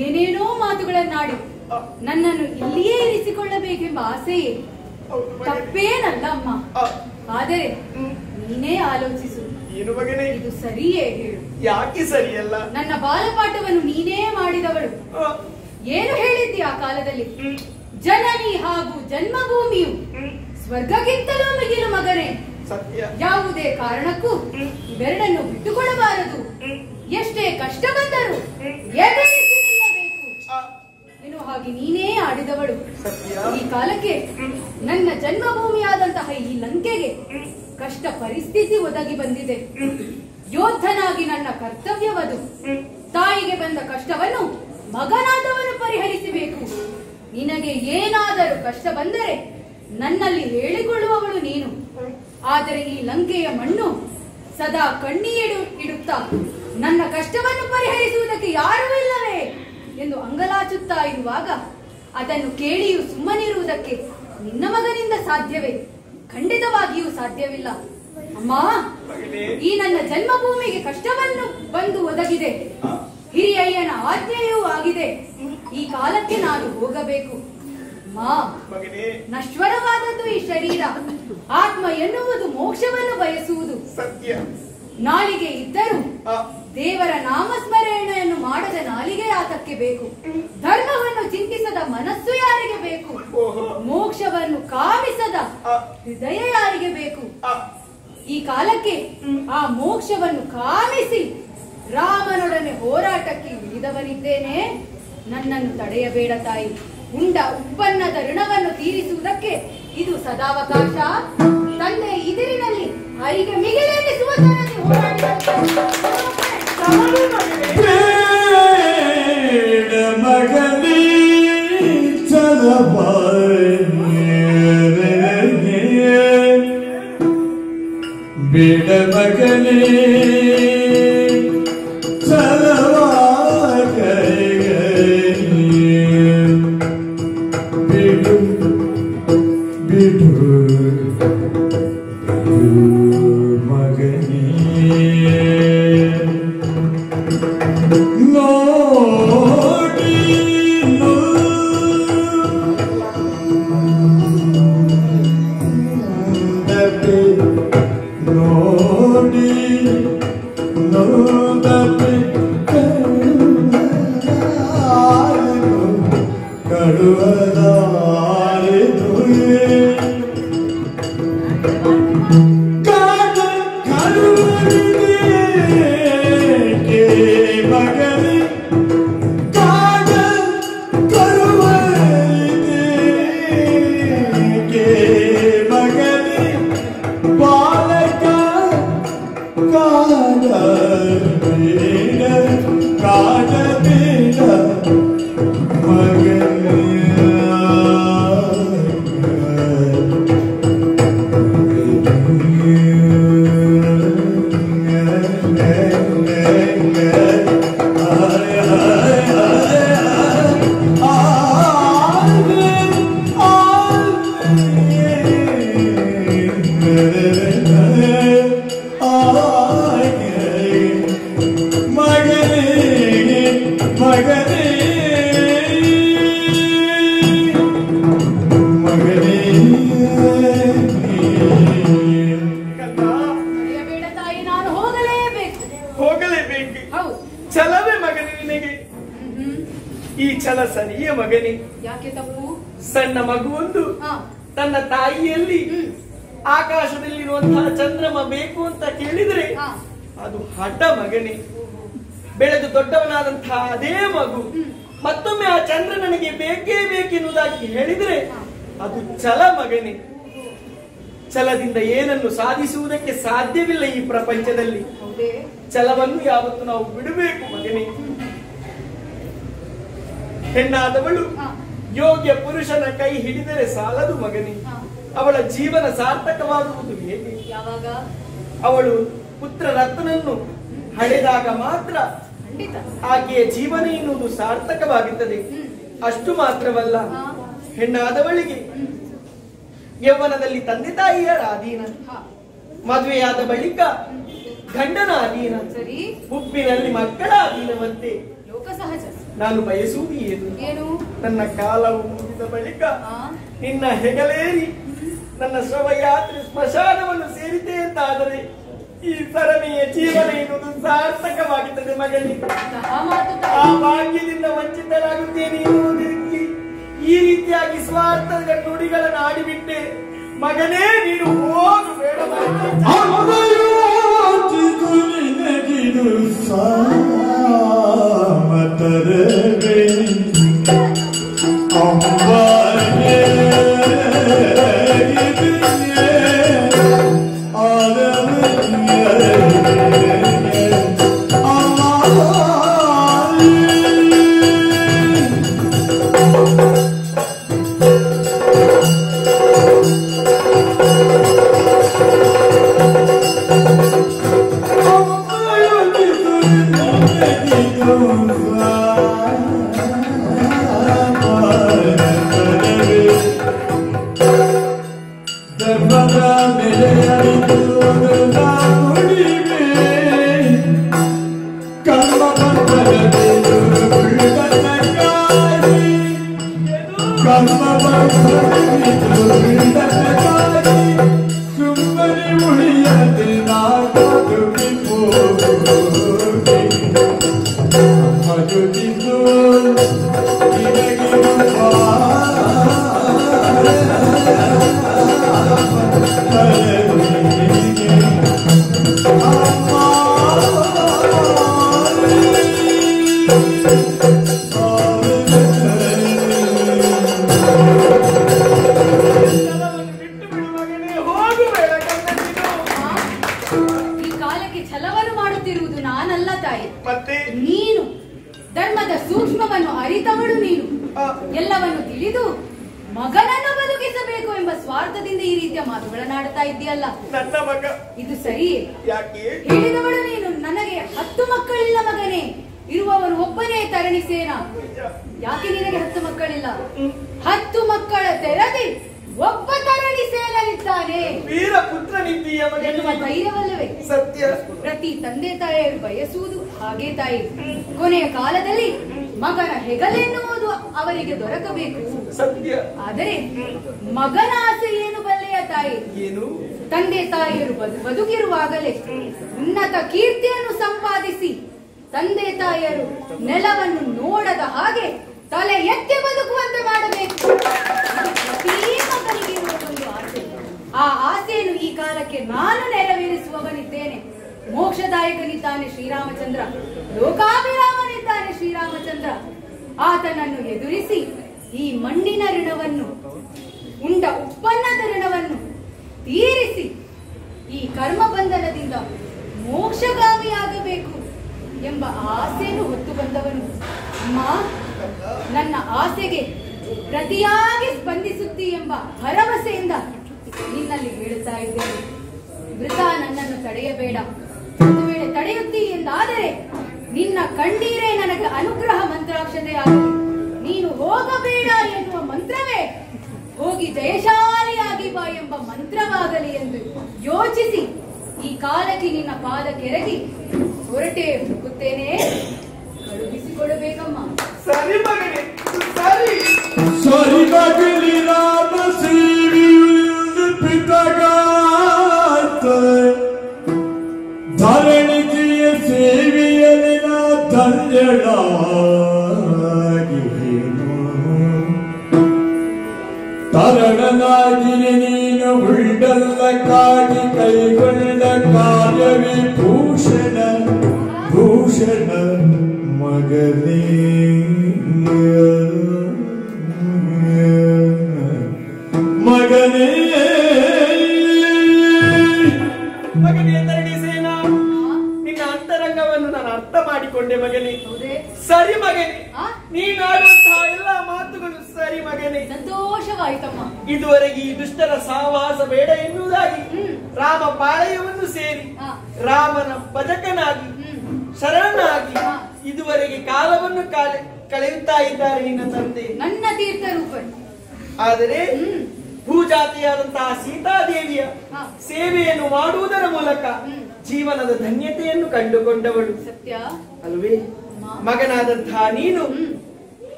ಏನೇನೋ ಮಾತುಗಳನ್ನಾಡಿ ನನ್ನನ್ನು ಇಲ್ಲಿಯೇ ಇರಿಸಿಕೊಳ್ಳಬೇಕೆಂಬ ಆಸೆಯೇ ತಪ್ಪೇನಲ್ಲ ಅಮ್ಮ. ಆದರೆ ನೀನೇ ಆಲೋಚಿಸು, ಇದು ಸರಿಯೇ ಹೇಳು? ಯಾಕೆ ಸರಿಯಲ್ಲ? ನನ್ನ ಬಾಲಪಾಠವನ್ನು ನೀನೇ ಮಾಡಿದವಳು. ಏನು ಹೇಳಿದ್ದಿ ಆ ಕಾಲದಲ್ಲಿ? ಜನನಿ ಹಾಗೂ ಜನ್ಮಭೂಮಿಯು ಸ್ವರ್ಗಕ್ಕಿಂತಲೂ ಮಿಗಿಲು ಮಗನೇ. ಸತ್ಯ. ಯಾವುದೇ ಕಾರಣಕ್ಕೂ ಇವೆರಡನ್ನು ಬಿಟ್ಟುಕೊಳ್ಳಬಾರದು. ಎಷ್ಟೇ ಕಷ್ಟ ಬಂದರೂ ಎದುರಿಸಿ ನಿಲ್ಲಬೇಕು. ನಾಟಕವಾಗಿ ನೀನೇ ಆಡಿದವಳು. ಸತ್ಯ. ಈ ಕಾಲಕ್ಕೆ ನನ್ನ ಜನ್ಮಭೂಮಿಯಾದಂತಹ ಈ ಲಂಕೆಗೆ ಕಷ್ಟ ಪರಿಸ್ಥಿತಿ ಒದಗಿ ಬಂದಿದೆ. ಯೋಧನಾಗಿ ನನ್ನ ಕರ್ತವ್ಯವದು. ತಾಯಿಗೆ ಬಂದ ಕಷ್ಟವನ್ನು ಮಗನಾದವನು ಪರಿಹರಿಸಬೇಕು. ನಿನಗೆ ಏನಾದರೂ ಕಷ್ಟ ಬಂದರೆ ನನ್ನಲ್ಲಿ ಹೇಳಿಕೊಳ್ಳುವವಳು ನೀನು. ಆದರೆ ಈ ಲಂಕೆಯ ಮಣ್ಣು ಸದಾ ಇಡುತ್ತಾ ನನ್ನ ಕಷ್ಟವನ್ನು ಪರಿಹರಿಸುವುದಕ್ಕೆ ಯಾರೂ ಇಲ್ಲವೇ ಎಂದು ಅಂಗಲಾಚುತ್ತಾ ಇರುವಾಗ ಅದನ್ನು ಕೇಳಿಯೂ ಸುಮ್ಮನಿರುವುದಕ್ಕೆ ನಿನ್ನ ಮಗನಿಂದ ಸಾಧ್ಯವೇ? ಖಂಡಿತವಾಗಿಯೂ ಸಾಧ್ಯವಿಲ್ಲ. ಅಮ್ಮ, ಈ ನನ್ನ ಜನ್ಮಭೂಮಿಗೆ ಕಷ್ಟವನ್ನು ಬಂದು ಒದಗಿದೆ. ಹಿರಿಯಯ್ಯನ ಆಜ್ಞೆಯೂ ಆಗಿದೆ. ಈ ಕಾಲಕ್ಕೆ ನಾನು ಹೋಗಬೇಕು. ನಶ್ವರವಾದದ್ದು ಈ ಶರೀರ. ಆತ್ಮ ಎನ್ನುವುದು ಮೋಕ್ಷವನ್ನು ಬಯಸುವುದು. ಸತ್ಯ. ನಾಲಿಗೆ ಇದ್ದರೂ ದೇವರ ನಾಮಸ್ಮರಣೆಯನ್ನು ಮಾಡದ ನಾಲಿಗೆ ಆತಕ್ಕೆ ಬೇಕು. ಧರ್ಮವನ್ನು ಚಿಂತಿಸದ ಮನಸ್ಸು ಯಾರಿಗೆ ಬೇಕು? ಮೋಕ್ಷವನ್ನು ಕಾಮಿಸದ ಹೃದಯ ಯಾರಿಗೆ ಬೇಕು? ಈ ಕಾಲಕ್ಕೆ ಆ ಮೋಕ್ಷವನ್ನು ಕಾಮಿಸಿ ರಾಮನೊಡನೆ ಹೋರಾಟಕ್ಕೆ ಇಳಿದವನಿದ್ದೇನೆ. ನನ್ನನ್ನು ತಡೆಯಬೇಡ ತಾಯಿ. ಉಂಡ ಉತ್ಪನ್ನದ ಋಣವನ್ನು ತೀರಿಸುವುದಕ್ಕೆ ಇದು ಸದಾವಕಾಶ. ತಂದೆ ಇದಿರಿನಲ್ಲಿ ಅರಿಗೆ ಮಿಗಿಲೆನಿಸುವ ತರದಿ ಮಗನೇ ಬೇಡ ಮಗನೇ ಛಲವೇ ಮಗನೇ ನಿನಗೆ? ಈ ಛಲ ಸರಿಯೇ ಮಗನೇ? ಯಾಕೆ ತಪ್ಪು? ಸಣ್ಣ ಮಗುವೊಂದು ತನ್ನ ತಾಯಿಯಲ್ಲಿ ಆಕಾಶದಲ್ಲಿರುವಂತಹ ಚಂದ್ರಮ ಬೇಕು ಅಂತ ಕೇಳಿದ್ರೆ ಅದು ಹಠ ಮಗನೇ. ಬೆಳೆದು ದೊಡ್ಡವನಾದಂತಹ ಅದೇ ಮಗು ಮತ್ತೊಮ್ಮೆ ಆ ಚಂದ್ರ ನನಗೆ ಬೇಕೇ ಬೇಕೆನ್ನುವುದಾಗಿ ಹೇಳಿದ್ರೆ ಅದು ಛಲ ಮಗನೇ. ಛಲದಿಂದ ಏನನ್ನು ಸಾಧಿಸುವುದಕ್ಕೆ ಸಾಧ್ಯವಿಲ್ಲ ಈ ಪ್ರಪಂಚದಲ್ಲಿ. ಛಲವನ್ನು ಯಾವತ್ತು ನಾವು ಬಿಡಬೇಕು ಮಗನೇ. ಹೆಣ್ಣಾದವಳು ಯೋಗ್ಯ ಪುರುಷನ ಕೈ ಹಿಡಿದರೆ ಸಾಲದು ಮಗನೇ. ಅವಳ ಜೀವನ ಸಾರ್ಥಕವಾಗುವುದು ಹೇಗೆ? ಅವಳು ಪುತ್ರ ರತ್ನನ್ನು ಹಡೆದಾಗ ಮಾತ್ರ ಆಕೆಯ ಜೀವನ ಎನ್ನುವುದು ಸಾರ್ಥಕವಾಗುತ್ತದೆ. ಅಷ್ಟು ಮಾತ್ರವಲ್ಲ, ಹೆಣ್ಣಾದವಳಿಗೆ ಯೌವನದಲ್ಲಿ ತಂದೆ ತಾಯಿಯರ ಅಧೀನ, ಮದುವೆಯಾದ ಬಳಿಕ ಗಂಡನ ಅಧೀನ, ಹುಬ್ಬಿನಲ್ಲಿ ಮಕ್ಕಳ ಅಧೀನವಂತೆ ನಾನು ಬಯಸುವುದು ಏನು? ನನ್ನ ಕಾಲವು ಮುಗಿದ ಬಳಿಕ ನಿನ್ನ ಹೆಗಲೇರಿ ನನ್ನ ಶವಯಾತ್ರೆ ಸ್ಮಶಾನವನ್ನು ಸೇರಿದೆ ಅಂತಾದರೆ ಈ ಸರಣಿಯ ಜೀವನ ಎನ್ನುವುದು ಸಾರ್ಥಕವಾಗುತ್ತದೆ ಮಗನೇ. ಆ ಭಾಗ್ಯದಿಂದ ವಂಚಿತರಾಗುತ್ತೇನೆ ಎನ್ನುವುದಕ್ಕೆ ಈ ರೀತಿಯಾಗಿ ಸ್ವಾರ್ಥದ ನುಡಿಗಳನ್ನು ಆಡಿಬಿಟ್ಟೆ ಮಗನೇ. ನೀನು ಹೋಗು ಬೇಡ.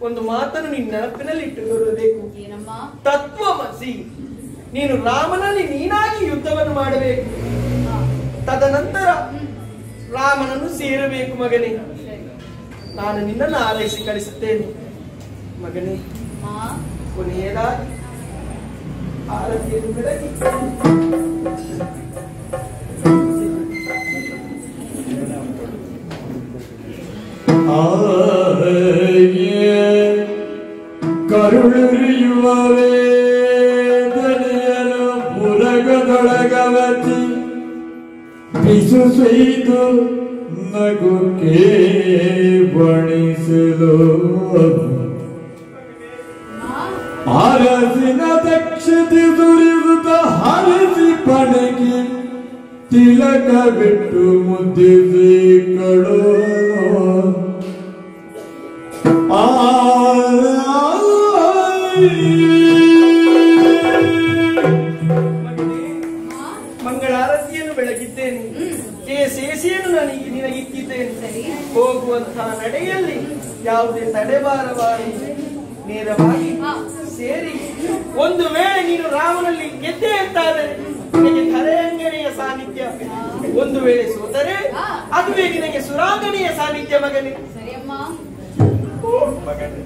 ಒಂದು ಮಾತನ್ನು ನಿನ್ನ ನೆನಪಿನಲ್ಲಿ ಇಟ್ಟುಕೊಳ್ಳಬೇಕು. ತತ್ವಮಸಿ ನೀನು ರಾಮನಲ್ಲಿ ನೀನಾಗಿ ಯುದ್ಧವನ್ನು ಮಾಡಬೇಕು. ತದನಂತರ ರಾಮನನ್ನು ಸೇರಬೇಕು ಮಗನೇ. ನಾನು ನಿನ್ನನ್ನು ಆರೈಸಿ ಕಳಿಸುತ್ತೇನೆ ಮಗನೇ. ಕೊನೆಯದಾಗಿ ಆರತಿಯನ್ನು ಬೆಳಗಿ ಕರುಳಿರಿಯುವ ವೇದನೆಯನು ಪುರಗದೊಳಗವತಿ ಬಿಸು ಸೈದು ನಗುಕ್ಕೆ ಬಣಿಸಲು ಅರಸಿನ ದಕ್ಷತೆ ಸುರಿಸುತ್ತ ಹರಸಿ ಪಣಗಿ ತಿಲಕ ಬಿಟ್ಟು ಮುದ್ದಿಸಿ ಕಳೋ ಮಂಗಳಾರತಿಯನ್ನು ಬೆಳಗಿದ್ದೇನೆ. ಸೇಸಿಯನ್ನು ನನಗೆ ನಿನಗಿಟ್ಟಿದ್ದೇನೆ. ಹೋಗುವಂತಹ ನಡೆಯಲ್ಲಿ ಯಾವುದೇ ತಡೆಬಾರಬಾರದು. ನೇರವಾಗಿ ಸೇರಿ ಒಂದು ವೇಳೆ ನೀನು ರಾಮನಲ್ಲಿ ಗೆದ್ದೆ ಅಂತಾದರೆ ನಿನಗೆ ಕರೆಯಂಗನೆಯ ಸಾನ್ನಿಧ್ಯ, ಒಂದು ವೇಳೆ ಸೋತರೆ ಅದುವೇ ನಿನಗೆ ಸುರಾಂಗನೆಯ ಸಾನ್ನಿಧ್ಯ ಮಗನೇ. ಮಗನೇ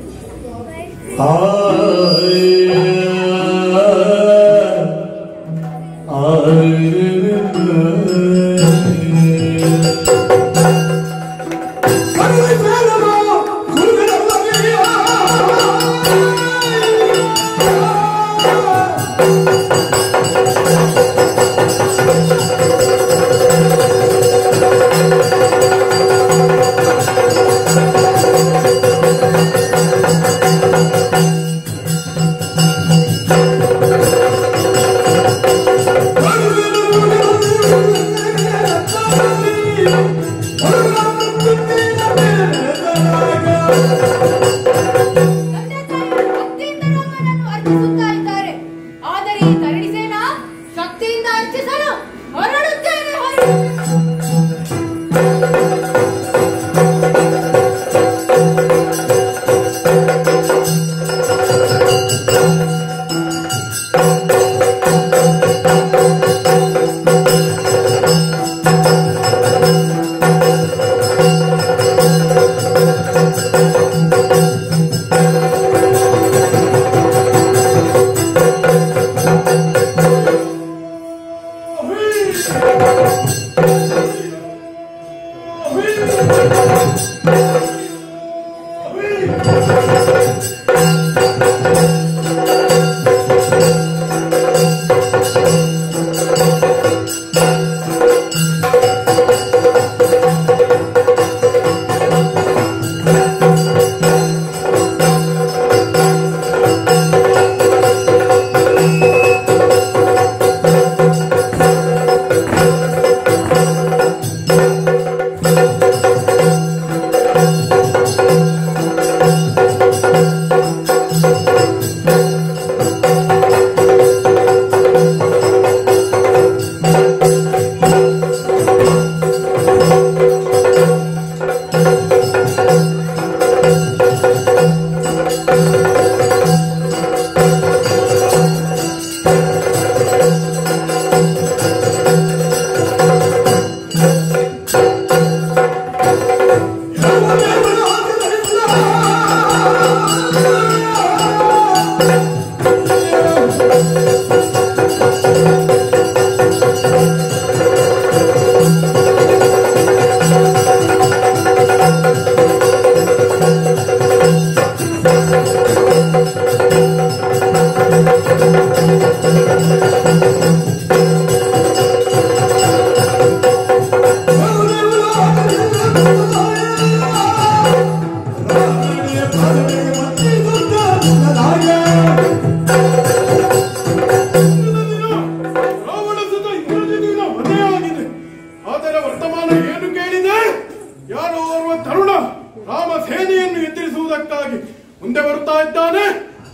ಮುಂದೆ ಬರ್ತಾ ಇದ್ದಾನೆ.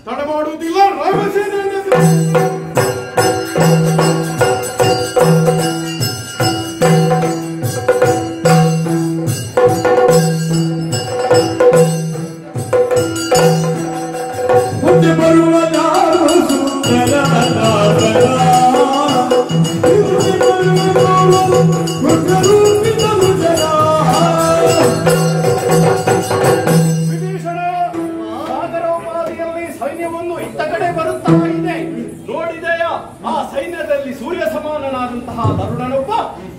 ತಡ ಮಾಡುವುದಿಲ್ಲ ರಾಮಸೇನೆ. ಆ ಸೈನ್ಯದಲ್ಲಿ ಸೂರ್ಯ ಸಮಾನನಾದಂತಹ ತರುಣನೊಬ್ಬ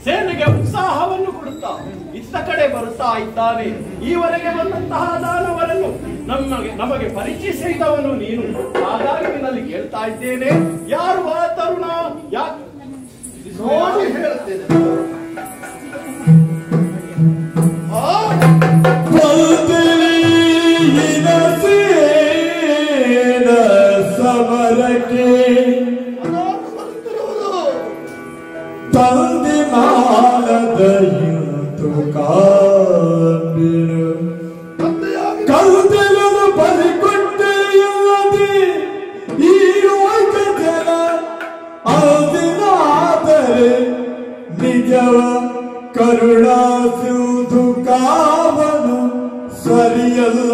ಸೇನೆಗೆ ಉತ್ಸಾಹವನ್ನು ಕೊಡುತ್ತಾ ಇತ್ತ ಕಡೆ ಬರುತ್ತಾ ಇದ್ದಾನೆ. ಈವರೆಗೆ ಬಂದಂತಹ ದಾನವರನ್ನು ನಮಗೆ ಪರಿಚಯಿಸಿದವನು ನೀನು. ಹಾಗಾಗಿ ನಿನ್ನಲ್ಲಿ ಕೇಳ್ತಾ ಇದ್ದೇನೆ, ಯಾರು ಆ ತರುಣ? ನೋಡಿ ಹೇಳ್ತೇನೆ. ಸಮರಕ್ಕೆ ತಂದೆ ಮಾಲದೆಂದು ಕಾಬಿರು ಕೌತಲನು ಬಲಿಕೊಟ್ಟೆಯಲ್ಲದೆ ಈ ಜನ ಅದಿನಾದರೆ ನಿಜವ ಕರುಣಾಸುವುದು ಕಾವನು ಸರಿಯಲ್ಲ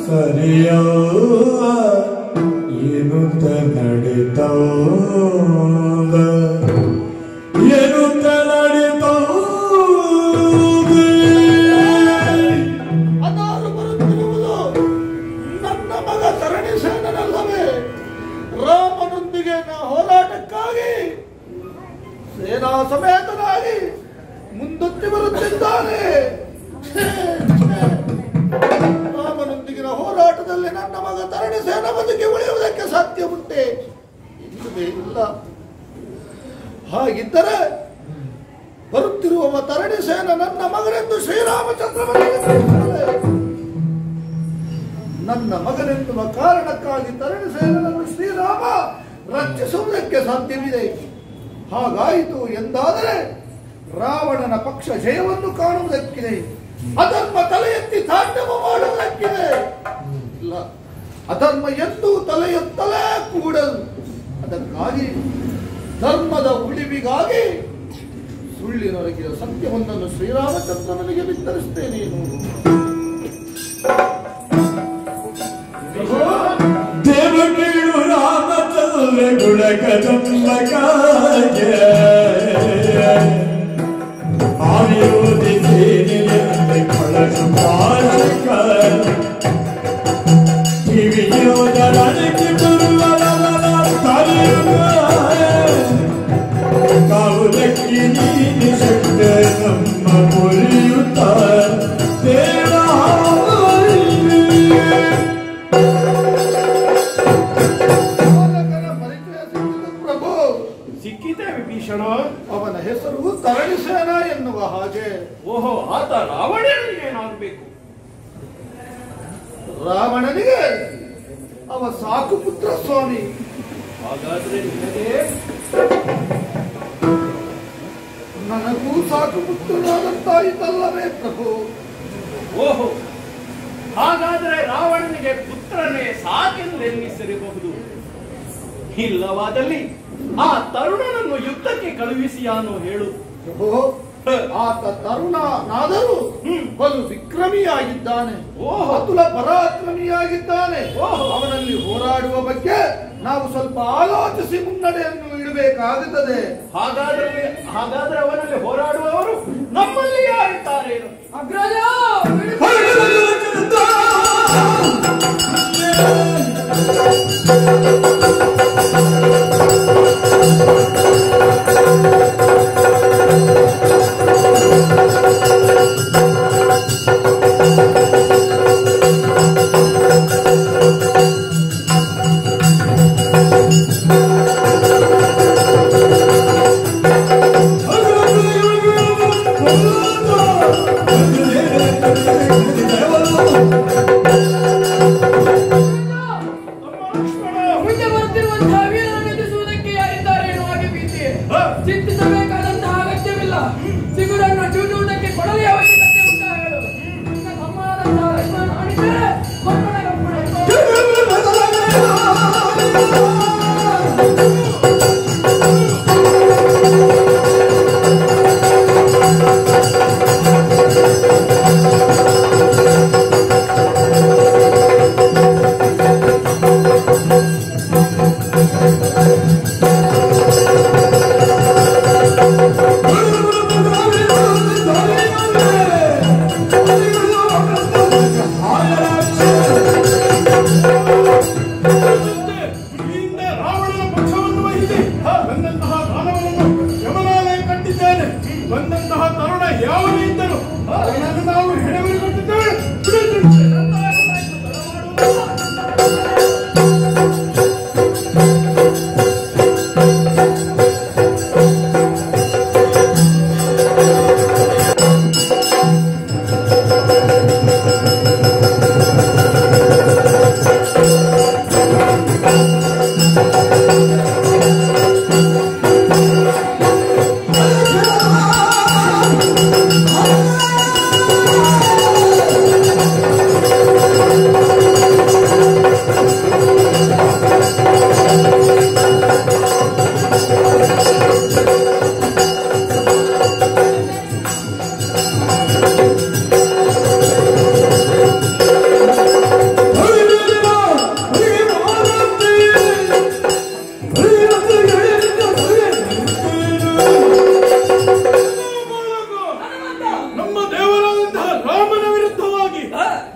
ಸರಿಯಲ್ಲ ಏನುತ್ತ ನಡೀತೋದ ಏನುತ್ತ ನಡೀತೋದೆ ಅದಾರು ಬರುತ್ತಿರುವುದು ನನ್ನ ಮಗ ತರಣಿಸೇನಲ್ಲವೇ? ರಾಮನೊಂದಿಗೆ ಹೋರಾಟಕ್ಕಾಗಿ ಸೇನಾ ಸಮೇತನಾಗಿ ಮುಂದೊತ್ತಿ ಬರುತ್ತಿದ್ದಾನೆ. ರಾಮನೊಂದಿಗಿನ ಹೋರಾಟದಲ್ಲಿ ನನ್ನ ಮಗ ತರಣಿಸೇನ ಬದುಕಿ ಉಳಿಯುವುದಕ್ಕೆ ಸಾಧ್ಯ ಉಂಟೆ? ಇಲ್ಲವೇ ಇಲ್ಲ. ಹಾಗಿದ್ದರೆ ಬರುತ್ತಿರುವವ ತರಣಿಸೇನ ನನ್ನ ಮಗನೆಂದು ಶ್ರೀರಾಮಚಂದ್ರ ನನ್ನ ಮಗನೆನ್ನುವ ಕಾರಣಕ್ಕಾಗಿ ತರಣಿಸೇನನ್ನು ಶ್ರೀರಾಮ ರಕ್ಷಿಸುವುದಕ್ಕೆ ಸಾಧ್ಯವಿದೆ. ಹಾಗಾಯಿತು ಎಂದಾದರೆ ರಾವಣನ ಪಕ್ಷ ಜಯವನ್ನು ಕಾಣುವುದಕ್ಕಿದೆ. ಅಧರ್ಮ ತಲೆ ಎತ್ತಿ ತಾಂಡವ ಮಾಡುವುದಕ್ಕಿದೆ. ಇಲ್ಲ, ಅಧರ್ಮ ಎಂದೂ ತಲೆ ಎತ್ತಲೇ ಕೂಡದು. ಅದಕ್ಕಾಗಿ ಧರ್ಮದ ಉಳಿವಿಗಾಗಿ ಸುಳ್ಳಿನೊರಗಿದ ಸತ್ಯವೊಂದನ್ನು ಶ್ರೀರಾಮಚಂದ್ರನಿಗೆ ವಿತರಿಸುತ್ತೇನೆ. ದೇವಕೀಳು ರಾಮಚಂದ್ರ ಗುಣಕಜಂಬಕಾಗೆ ಆಯೋಧಿಸಿ ಕಳಸು ಕಾಳಕ ಕಿವಿಯೋದರಕ್ಕೆ ಬರುವ ಕಾವುದಕ್ಕೆ ನೀನು ಶಕ್ತ ನಮ್ಮ ಮುರಿಯುತ್ತ ದೇವ ಪ್ರಭು ಸಿಕ್ಕಿದೆ ವಿಭೀಷಣ. ಅವನ ಹೆಸರು ತರಣಿಸೇನ ಎನ್ನುವ ಹಾಗೆ. ಓಹೋ, ಆತ ರಾವಣನಿಗೆ ಏನಾಗಬೇಕು? ರಾವಣನಿಗೆ ಅವ ಸಾಕು ಪುತ್ರ ಸ್ವಾಮಿ. ಹಾಗಾದ್ರೆ ನಿನಗೆ ನನಗೂ ಸಾಕು ಪುತ್ರನಾದಂತಾಯಿತಲ್ಲವೇ ಪ್ರಭು? ಓಹೋ, ಹಾಗಾದ್ರೆ ರಾವಣನಿಗೆ ಪುತ್ರನೇ ಸಾಕೆಂದೆನ್ನಿಸಿರಬಹುದು. ಇಲ್ಲವಾದಲ್ಲಿ ಆ ತರುಣನನ್ನು ಯುದ್ಧಕ್ಕೆ ಕಳುಹಿಸಿಯಾನು ಹೇಳು. ಪ್ರಭು, ಆತ ತರುಣನಾದರೂ ಬಲು ವಿಕ್ರಮಿಯಾಗಿದ್ದಾನೆ. ಅತುಲ ಪರಾಕ್ರಮಿಯಾಗಿದ್ದಾನೆ. ಅವನಲ್ಲಿ ಹೋರಾಡುವ ಬಗ್ಗೆ ನಾವು ಸ್ವಲ್ಪ ಆಲೋಚಿಸಿ ಮುನ್ನಡೆಯನ್ನು ಇಡಬೇಕಾಗುತ್ತದೆ. ಹಾಗಾದ್ರೆ ಅವನಲ್ಲಿ ಹೋರಾಡುವವರು ನಮ್ಮಲ್ಲಿ ಯಾರಿದ್ದಾರೆ? ಅಗ್ರಜ ಮುಂದೆ ಬರುತ್ತಿರುವಂತಹ ವೀರರನ್ನು ಎದುರಿಸುವುದಕ್ಕೆ ಬಂದಂತಹ ತರುಣ ಯಾವನೇ ಇದ್ದರು ಅವನನ್ನು ನಾವು ಹೆಣೆಮರಿಕೊಟ್ಟಿದ್ದೇವೆ.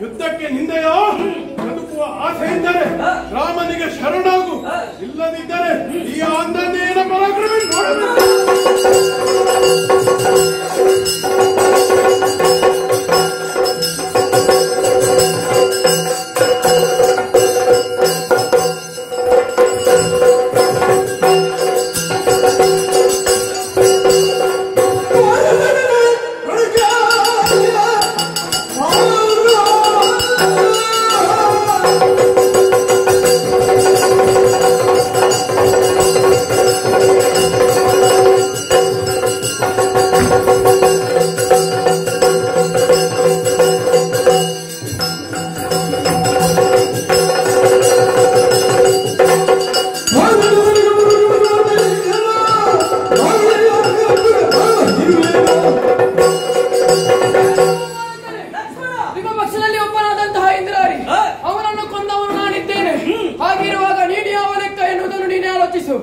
ಯುದ್ಧಕ್ಕೆ ನಿಂದೆಯ ಬದುಕುವ ಆಸೆ ಇದ್ದರೆ ರಾಮನಿಗೆ ಶರಣಾಗು, ಇಲ್ಲದಿದ್ದರೆ ಈ ಆಂಜನೇಯನ ಪರಾಕ್ರಮ ನೋಡಬೇಕು.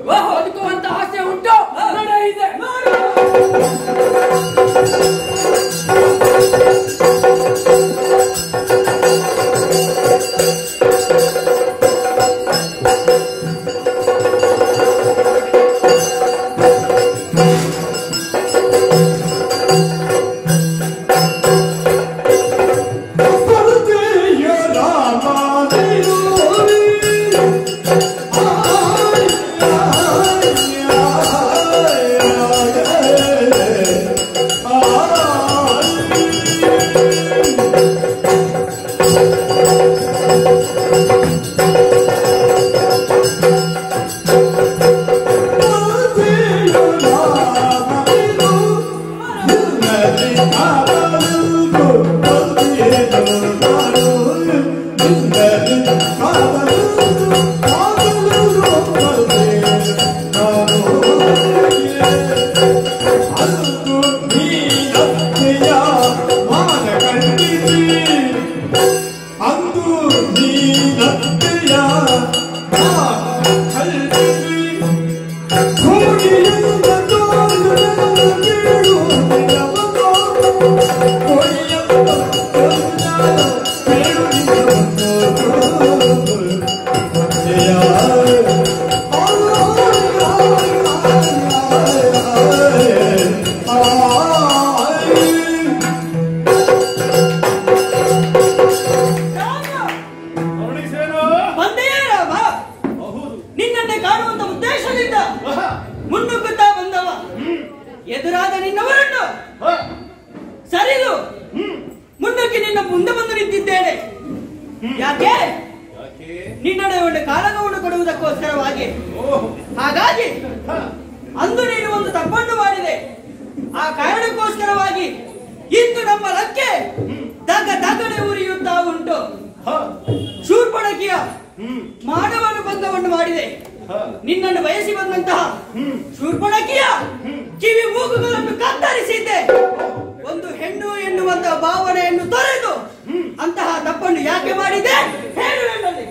ಬದುಕುವಂತ ಆಸೆ ಉಂಟು ನಡೆಯಿದೆ. ಎದುರಾದ ನಿನ್ನವರನ್ನು ಸರಿದು ಮುಂದಕ್ಕೆ ನಿನ್ನ ಮುಂದೆ ಬಂದು ನಿಂತಿದ್ದೇನೆ. ಯಾಕೆ? ನಿನ್ನಡೆ ಒಂದು ಕಾಳಗವನ್ನು ಕೊಡುವುದಕ್ಕೋಸ್ಕರವಾಗಿ. ಹಾಗಾಗಿ ಅಂದು ನೀನು ಒಂದು ತಪ್ಪನ್ನು ಮಾಡಿದೆ. ಆ ಕಾರಣಕ್ಕೋಸ್ಕರವಾಗಿ ಇಂದು ನಮ್ಮ ಲಕ್ಕೆ ತಗನೆ ಉರಿಯುತ್ತಾ ಉಂಟು. ಶೂರ್ಪಣಖಿಯ ಮಾನವನ ಭಂಗವನ್ನು ಮಾಡಿದೆ. ನಿನ್ನನ್ನು ಬಯಸಿ ಬಂದಂತಹ ಶೂರ್ಪಣಖಿಯ ಕಿವಿ ಮೂಗುಗಳನ್ನು ಕತ್ತರಿಸಿದ್ದೆ. ಒಂದು ಹೆಣ್ಣು ಎನ್ನುವಂತಹ ಭಾವನೆಯನ್ನು ತೊರೆದು ಅಂತಹ ತಪ್ಪನ್ನು ಯಾಕೆ ಮಾಡಿದೆ ಹೇಳು ನನ್ನಲ್ಲಿ.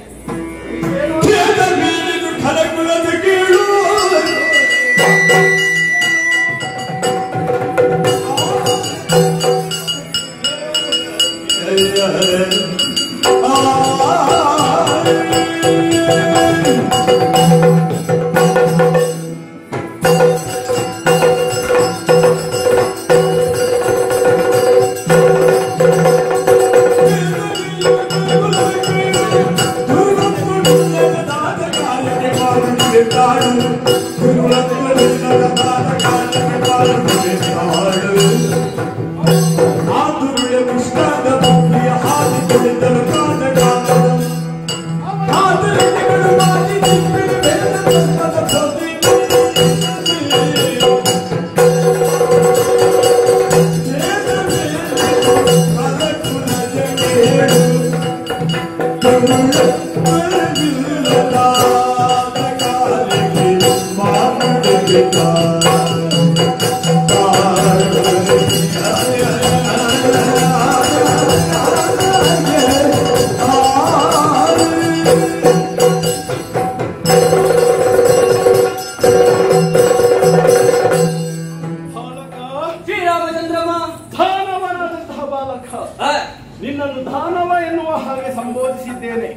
ನಿನ್ನನ್ನು ದಾನವ ಎನ್ನುವ ಹಾಗೆ ಸಂಬೋಧಿಸಿದ್ದೇನೆ.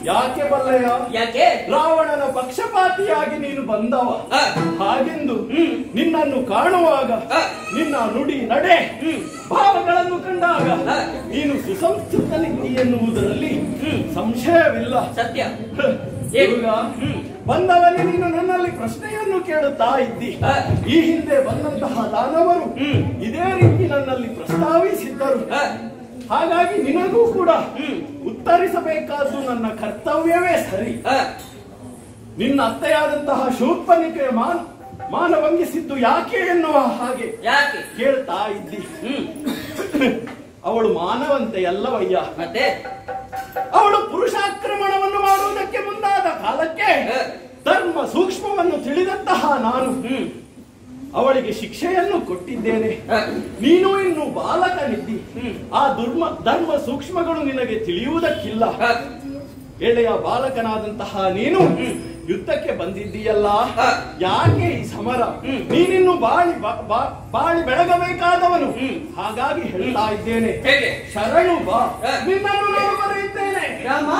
ಯಾಕೆ ಬಲ್ಲೆಯ? ಯಾಕೆ? ರಾವಣನ ಪಕ್ಷಪಾತಿಯಾಗಿ ನೀನು ಬಂದವ. ಹಾಗೆಂದು ನಿನ್ನನ್ನು ಕಾಣುವಾಗ ನಿನ್ನ ನುಡಿ ನಡೆ ಭಾವಗಳನ್ನು ಕಂಡಾಗ ನೀನು ಸುಸಂಸ್ಕೃತನಿದ್ದಿ ಎನ್ನುವುದರಲ್ಲಿ ಸಂಶಯವಿಲ್ಲ. ಸತ್ಯ. ಈಗ ಬಂದವನೇ ನೀನು ನನ್ನಲ್ಲಿ ಪ್ರಶ್ನೆಯನ್ನು ಕೇಳುತ್ತಾ ಇದ್ದಿ. ಈ ಹಿಂದೆ ಬಂದಂತಹ ದಾನವರು ಇದೇ ರೀತಿ ನನ್ನಲ್ಲಿ ಪ್ರಸ್ತಾವಿಸಿದ್ದರು. ಹಾಗಾಗಿ ನಿನಗೂ ಕೂಡ ಉತ್ತರಿಸಬೇಕಾದ್ದು ನನ್ನ ಕರ್ತವ್ಯವೇ ಸರಿ. ನಿನ್ನ ಅತ್ತೆಯಾದಂತಹ ಶೂರ್ಪನಿಕೆ ಮಾನವಂಗಿಸಿದ್ದು ಯಾಕೆ ಎನ್ನುವ ಹಾಗೆ ಯಾಕೆ ಕೇಳ್ತಾ ಇದ್ದಿ. ಅವಳು ಮಾನವಂತೆ ಅಲ್ಲವಯ್ಯ. ಮತ್ತೆ ಅವಳು ಪುರುಷಾಕ್ರಮಣವನ್ನು ಮಾಡುವುದಕ್ಕೆ ಮುಂದಾದ ಕಾಲಕ್ಕೆ ಧರ್ಮ ಸೂಕ್ಷ್ಮವನ್ನು ತಿಳಿದಂತಹ ನಾನು ಅವಳಿಗೆ ಶಿಕ್ಷೆಯನ್ನು ಕೊಟ್ಟಿದ್ದೇನೆ. ನೀನು ಇನ್ನು ಬಾಲಕನಿದ್ದಿ. ಆ ಧರ್ಮ ಸೂಕ್ಷ್ಮಗಳು ನಿನಗೆ ತಿಳಿಯುವುದಕ್ಕಿಲ್ಲ. ಎಳೆಯ ಬಾಲಕನಾದಂತಹ ನೀನು ಯುದ್ಧಕ್ಕೆ ಬಂದಿದ್ದೀಯಲ್ಲ, ಯಾಕೆ ಈ ಸಮರ? ನೀನಿನ್ನು ಬಾಳಿ ಬೆಳಗಬೇಕಾದವನು. ಹಾಗಾಗಿ ಹೇಳ್ತಾ ಇದ್ದೇನೆ, ಶರಣು ಬಾ, ನಿನ್ನನ್ನು ನಾನು ಬರೆಯುತ್ತೇನೆ. ರಾಮ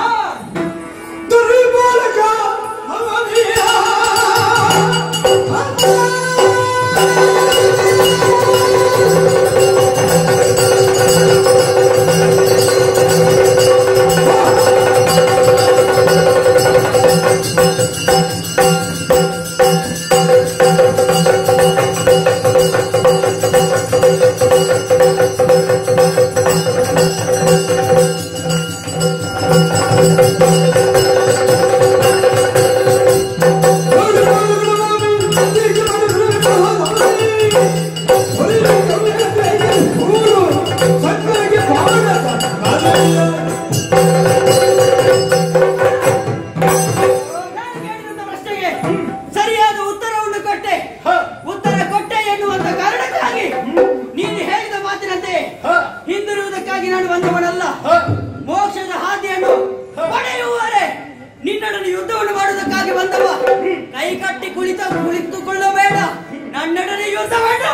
ಯುದ್ಧವನ್ನು ಮಾಡುವುದಕ್ಕಾಗಿ ಬಂದವ. ಕೈ ಕಟ್ಟಿ ಕುಳಿತುಕೊಳ್ಳಬೇಡ, ನನ್ನೊಡನೆ ಯುದ್ಧ ಮಾಡು.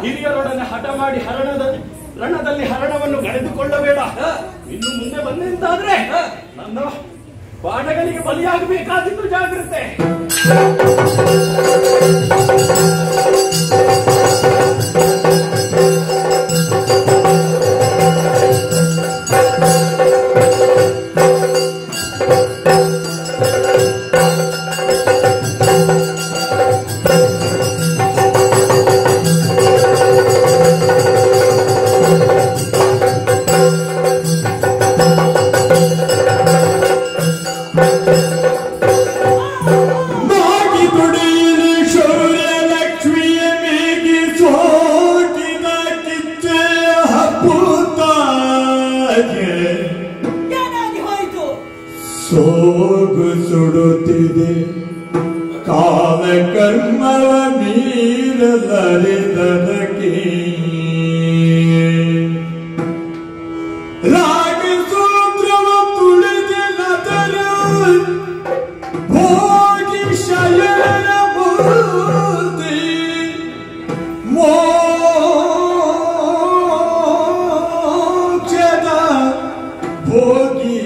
ಹಿರಿಯರೊಡನೆ ಹಠ ಮಾಡಿ ರಣದಲ್ಲಿ ಹರಣವನ್ನು ಕಳೆದುಕೊಳ್ಳಬೇಡ. ಇನ್ನು ಮುಂದೆ ಬಂದಂತಾದ್ರೆ ನನ್ನ ಬಾಣಗಳಿಗೆ ಬಲಿಯಾಗಬೇಕಾದಿತ್ತು. ಜಾಗ್ರತೆ. ಮಾಗಿ ತುಡಿಯಲಿ ಶೌರ್ಯ ಲಕ್ಷ್ಮಿಯ ಮೇಗಿ ಸೋಗು ಸುಡುತ್ತಿದೆ ಕಾಲ ಕರ್ಮವ ಮೀರಲರಿದನಕ್ಕೆ ರಾಗ ಸೂತ್ರವ ತುಳಿದಿಲ್ಲದರು ಭೋಗಿ ಶಯನ ಮೂರ್ತಿ ಮೋಕ್ಷದ ಭೋಗಿ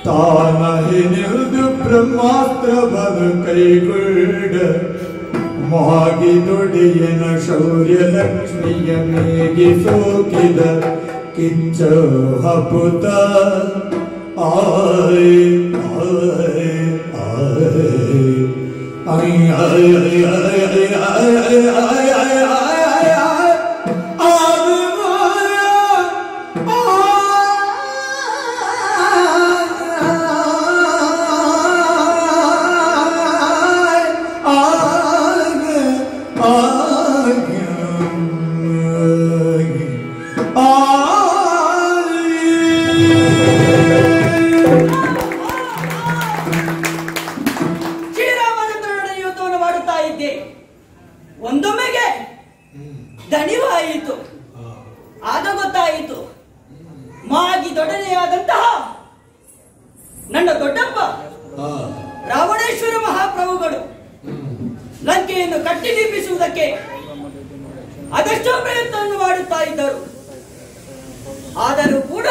ತಾನಹಿನಿದು ಬ್ರಹ್ಮಾಸ್ತ್ರವನ್ನು ಕೈಗೊಂಡ ಮಾಗಿದೊಡೆಯನ ಶೌರ್ಯ ಲಕ್ಷ್ಮಿಯ ಮೇಗೆ ಸೋಕಿದ ಕಿಚ್ಚ ಹಬ್ಬುತ್ತ ಆಯ್ ಆಯ್ ಆಯ್ ಆಯ್ ಶ್ರೀರಾಮಚಂದ್ರನೊಡನೆ ಯುದ್ಧವನ್ನು ಮಾಡುತ್ತಾ ಇದ್ದೆ. ಒಂದೊಮ್ಮೆಗೆ ದಣಿವಾಯಿತು. ಆಗ ಗೊತ್ತಾಯಿತು ಮಾಗಿ ದೊಡ್ಡನೆಯಾದಂತಹ ನನ್ನ ದೊಡ್ಡಪ್ಪ ರಾವಣೇಶ್ವರ ಮಹಾಪ್ರಭುಗಳು ಲಂಕೆಯನ್ನು ಕಟ್ಟಿ ನಿರ್ಮಿಸುವುದಕ್ಕೆ ಅದೆಷ್ಟೋ ಪ್ರಯತ್ನವನ್ನು ಮಾಡುತ್ತಾ ಇದ್ದರು. ಆದರೂ ಕೂಡ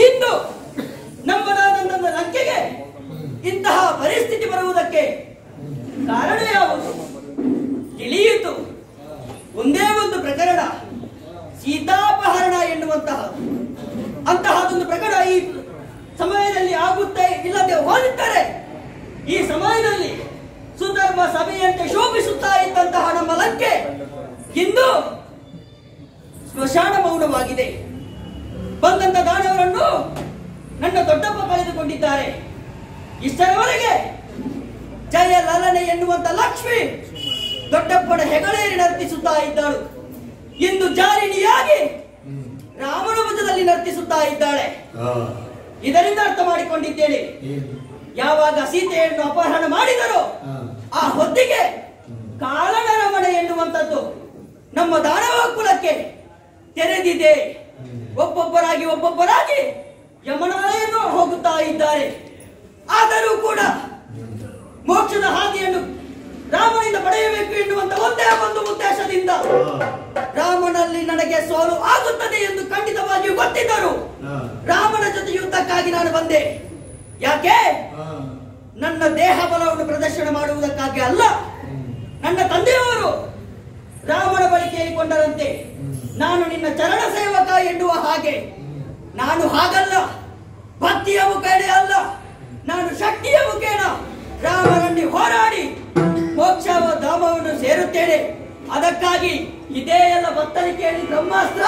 ಇಂದು ನಮ್ಮದಾದ ನನ್ನ ಲಂಕೆಗೆ ಇಂತಹ ಪರಿಸ್ಥಿತಿ ಬರುವುದಕ್ಕೆ ಕಾರಣ ಯಾವುದು ತಿಳಿಯಿತು. ಒಂದೇ ಒಂದು ಪ್ರಕರಣ, ಸೀತಾಪಹರಣ ಎನ್ನುವಂತಹ ಅಂತಹದೊಂದು ಪ್ರಕರಣ ಈ ಸಮಯದಲ್ಲಿ ಆಗುತ್ತೆ ಇಲ್ಲದೆ ಹೋಗುತ್ತಾರೆ. ಈ ಸಮಯದಲ್ಲಿ ಸುಧರ್ಮ ಸಭೆಯಂತೆ ಶೋಭಿಸುತ್ತಾ ಇದ್ದಂತಹ ನಮ್ಮ ಲಂಕೆ ಇಂದು ಸ್ಮಶಾನ ಮೌನವಾಗಿದೆ. ಬಂದಂತ ದಾನವರನ್ನು ನನ್ನ ದೊಡ್ಡಪ್ಪ ಕಳೆದುಕೊಂಡಿದ್ದಾರೆ. ಇಷ್ಟರವರೆಗೆ ಜಯ ಲಲನೆ ಎನ್ನುವಂತ ಲಕ್ಷ್ಮಿ ದೊಡ್ಡಪ್ಪನ ಹೆಗಲೇರಿ ನರ್ತಿಸುತ್ತಾ ಇದ್ದಾಳು. ಇಂದು ಜಾರಿಣಿಯಾಗಿ ರಾಮನ ಭುಜದಲ್ಲಿ ನರ್ತಿಸುತ್ತಾ ಇದ್ದಾಳೆ. ಇದರಿಂದ ಅರ್ಥ ಮಾಡಿಕೊಂಡಿದ್ದೇನೆ, ಯಾವಾಗ ಸೀತೆಯನ್ನು ಅಪಹರಣ ಮಾಡಿದರೋ ಆ ಹೊತ್ತಿಗೆ ಕಾಲನರಮಣೆ ಎನ್ನುವಂಥದ್ದು ನಮ್ಮ ದಾನವ ಕುಲಕ್ಕೆ ತೆರೆದಿದೆ. ಒಬ್ಬೊಬ್ಬರಾಗಿ ಯಮನಾಲಯನ್ನು ಹೋಗುತ್ತಾ ಇದ್ದಾರೆ. ಆದರೂ ಕೂಡ ಮೋಕ್ಷದ ಹಾದಿಯನ್ನು ರಾಮನಿಂದ ಪಡೆಯಬೇಕು ಎನ್ನುವಂತ ಒಂದೇ ಒಂದು ಉದ್ದೇಶದಿಂದ ರಾಮನಲ್ಲಿ ನನಗೆ ಸೋಲು ಆಗುತ್ತದೆ ಎಂದು ಖಂಡಿತವಾಗಿಯೂ ಗೊತ್ತಿದ್ದರು ರಾಮನ ಜೊತೆ ಯುದ್ಧಕ್ಕಾಗಿ ನಾನು ಬಂದೆ. ಯಾಕೆ? ನನ್ನ ದೇಹ ಬಲವನ್ನು ಪ್ರದರ್ಶನ ಮಾಡುವುದಕ್ಕಾಗಿ ಅಲ್ಲ. ನನ್ನ ತಂದೆಯವರು ರಾಮನ ಬಳಿ ಕೇಳಿಕೊಂಡರಂತೆ, ನಾನು ನಿನ್ನ ಚರಣ ಸೇವಕ ಎನ್ನುವ ಹಾಗೆ. ನಾನು ಹಾಗಲ್ಲ, ಭಕ್ತಿಯ ಮುಖೇನ ಅಲ್ಲ, ನಾನು ಶಕ್ತಿಯ ಮುಖೇನ ರಾಮನಲ್ಲಿ ಹೋರಾಡಿ ಮೋಕ್ಷವ ಧಾಮವನ್ನು ಸೇರುತ್ತೇನೆ. ಅದಕ್ಕಾಗಿ ಇದೇ ಎಲ್ಲ ಬತ್ತಲಿಕೆಯಲ್ಲಿ ಬ್ರಹ್ಮಾಸ್ತ್ರ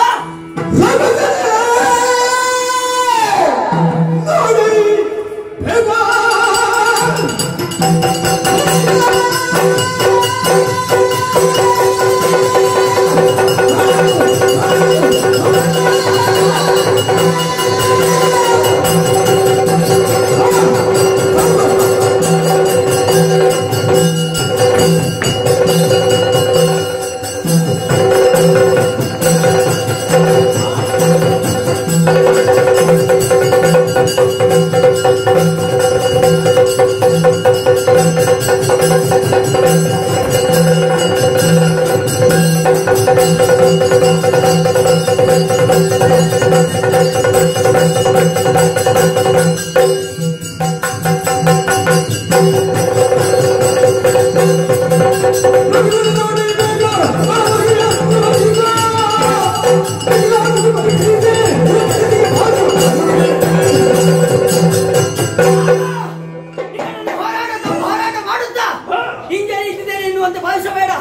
ಭಾವಿಸಬೇಡ.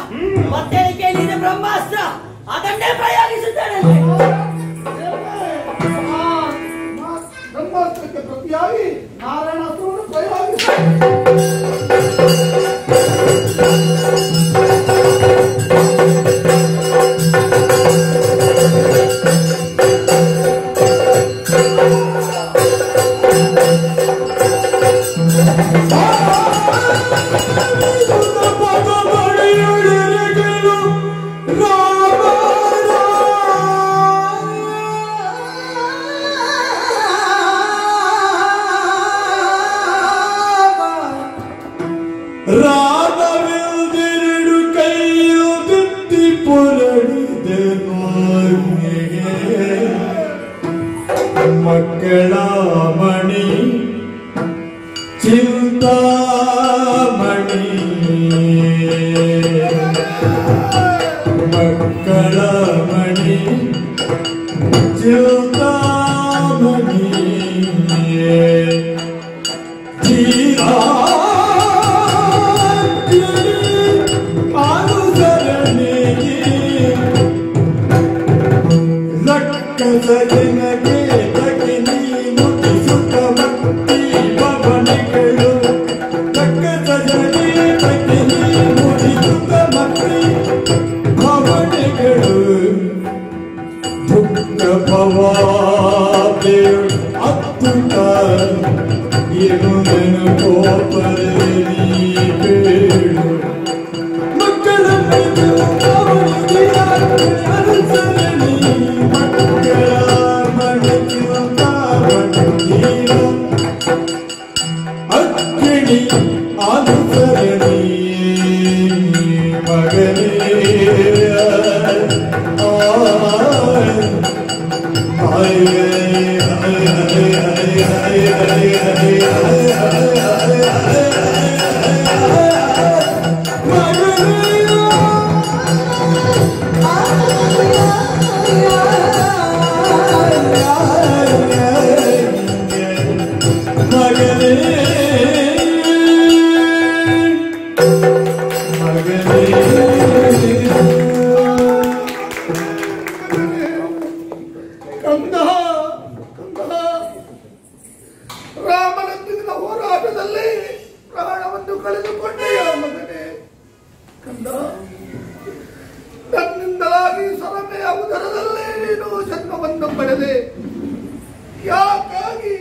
ಬತ್ತಳಿಕೆಯಲ್ಲಿ ಬ್ರಹ್ಮಾಸ್ತ್ರ ಅದನ್ನೇ ಪ್ರಯೋಗಿಸುತ್ತೇನೆ. ಬ್ರಹ್ಮಾಸ್ತ್ರಕ್ಕೆ ಪ್ರತಿಯಾಗಿ ನಾರಾಯಣಾಸ್ತ್ರವನ್ನು ಪ್ರಯೋಗಿಸ. ರಾಮವಿಲ್ದಿರಡು ಕೈಯು ಬಿತ್ತಿ ಪೊರಡಿದೆನು ಮಕ್ಕಳ ಮಣಿ ಚಿಂತಾಮಣಿ ಮಕ್ಕಳ ಮಣಿ ಚಿಂತಾಮಣಿ ಸಜನಗೆ ತಗಿನಿ ಮುಗಿಸುತ್ತ ಭಕ್ತಿ ಭವನಿಗಳು ತಕ್ಕ ಸಜನೆ ತಗಿನಿ ಮುಗಿಸುತ್ತ ಭಕ್ತಿ ಭವನಿಗಳು ದುಃಖ ಭವಾದೆ ಅದ್ಭುತ ಏನು ನೆನಪೋಪರೆ ಬೇಡು ಮಕ್ಕಳ ಅಗ್ನಿ ಅನುಸರಣಿ ಮಗನೇ ರಾಮನೊಂದಿಗಿನ ಹೋರಾಟದಲ್ಲಿ ಪ್ರಾಣವನ್ನು ಕಳೆದುಕೊಂಡೆಯ ಮಗನೇ ಕಂದ. ನನ್ನಿಂದಲಾಗಿ ಸರಮೆಯ ಉದರದಲ್ಲಿ ನೀನು ಜನ್ಮವನ್ನು ಪಡೆದೆ. ಯಾಕಾಗಿ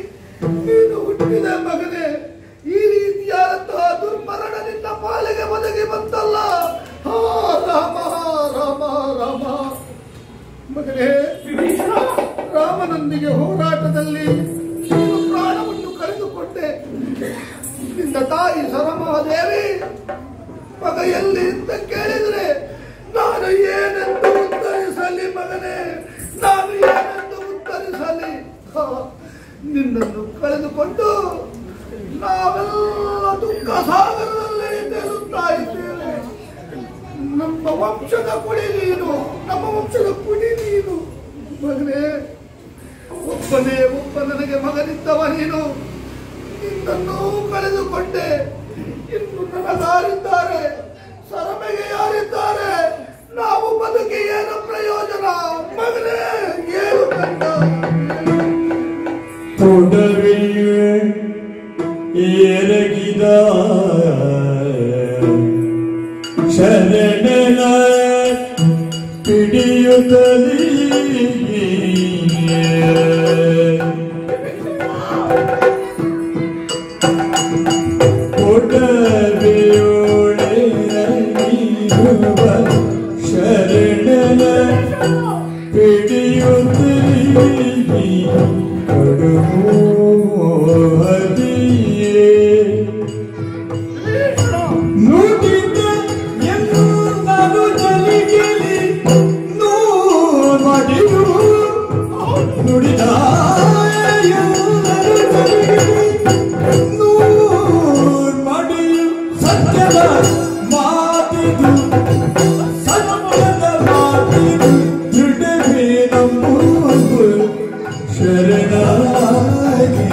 ನೀನು ಹುಟ್ಟಿದೆ ಮಗನೇ? ಈ ರೀತಿಯಾದಂತಹ ದುರ್ಮರಣ ನಿನ್ನ ಪಾಲಿಗೆ ಒದಗಿ ಬಂತಲ್ಲ. ಹಾ ರಾಮ ರಾಮ ರಾಮ ಮಗನೇ, ರಾಮನೊಂದಿಗೆ ಹೋರಾಟದಲ್ಲಿ ನೀನು ಪ್ರಾಣವನ್ನು ಕಳೆದುಕೊಂಡೆ. ನಿನ್ನ ತಾಯಿ ಸರಮಾದೇವಿ ಮಗ ಎಲ್ಲಿ ಅಂತ ಕೇಳಿದ್ರೆ ನಾನು ಏನೆಂದು ಉತ್ತರಿಸಲಿ ಮಗನೇ, ನಾನು ಏನೆಂದು ಉತ್ತರಿಸಲಿ? ನಿನ್ನನ್ನು ಕಳೆದುಕೊಂಡು ನಾವೆಲ್ಲ ದುಃಖ ಸಾಗರದಲ್ಲಿ ತೇಲುತ್ತಾ ಇದ್ದೇವೆ. ನಮ್ಮ ವಂಶದ ಕುಡಿ ನೀನು, ನಮ್ಮ ವಂಶದ ಕುಡಿ ನೀನು ಮಗನೇ. ಒಬ್ಬನೇ ಒಬ್ಬ ನನಗೆ ಮಗನಿದ್ದವ ನೀನು. ನಿನ್ನನ್ನು ಕಳೆದುಕೊಂಡೆ. ಇನ್ನು ನನಗಾರಿದ್ದಾರೆ, ಸರಮೆಗೆ ಯಾರಿದ್ದಾರೆ? ನಾವು ಬದುಕಿ ಏನು ಪ್ರಯೋಜನ ಮಗನೇ? ಏನು ಕಂಡ ತೊಡವೆಯೇ ಎರಗಿದ ಶರಣನ ಪಿಡಿಯುತ್ತಲೀ ಕೊಡವೆಯೋಳೆರಗಿರುವ ಶರಣನ ಪಿಡಿಯುತ್ತಲೀ ಕಡುಮೋಹದಿಯೇ ನುಡಿದ ಎಲ್ಲರೂ ಜಲಿಗೆಲಿ ನೋಡಿರು ನುಡಿದ ಎಲ್ಲರೂ ಜಲಿಗೆಲಿ ಮಾಡಿರು ಸತ್ಯದ ಮಾತಿದು ಸತ್ಯದ ಮಾತಿದು ದೃಢವೇ ನಂಬುವುದು ಶರಣಾಗಿ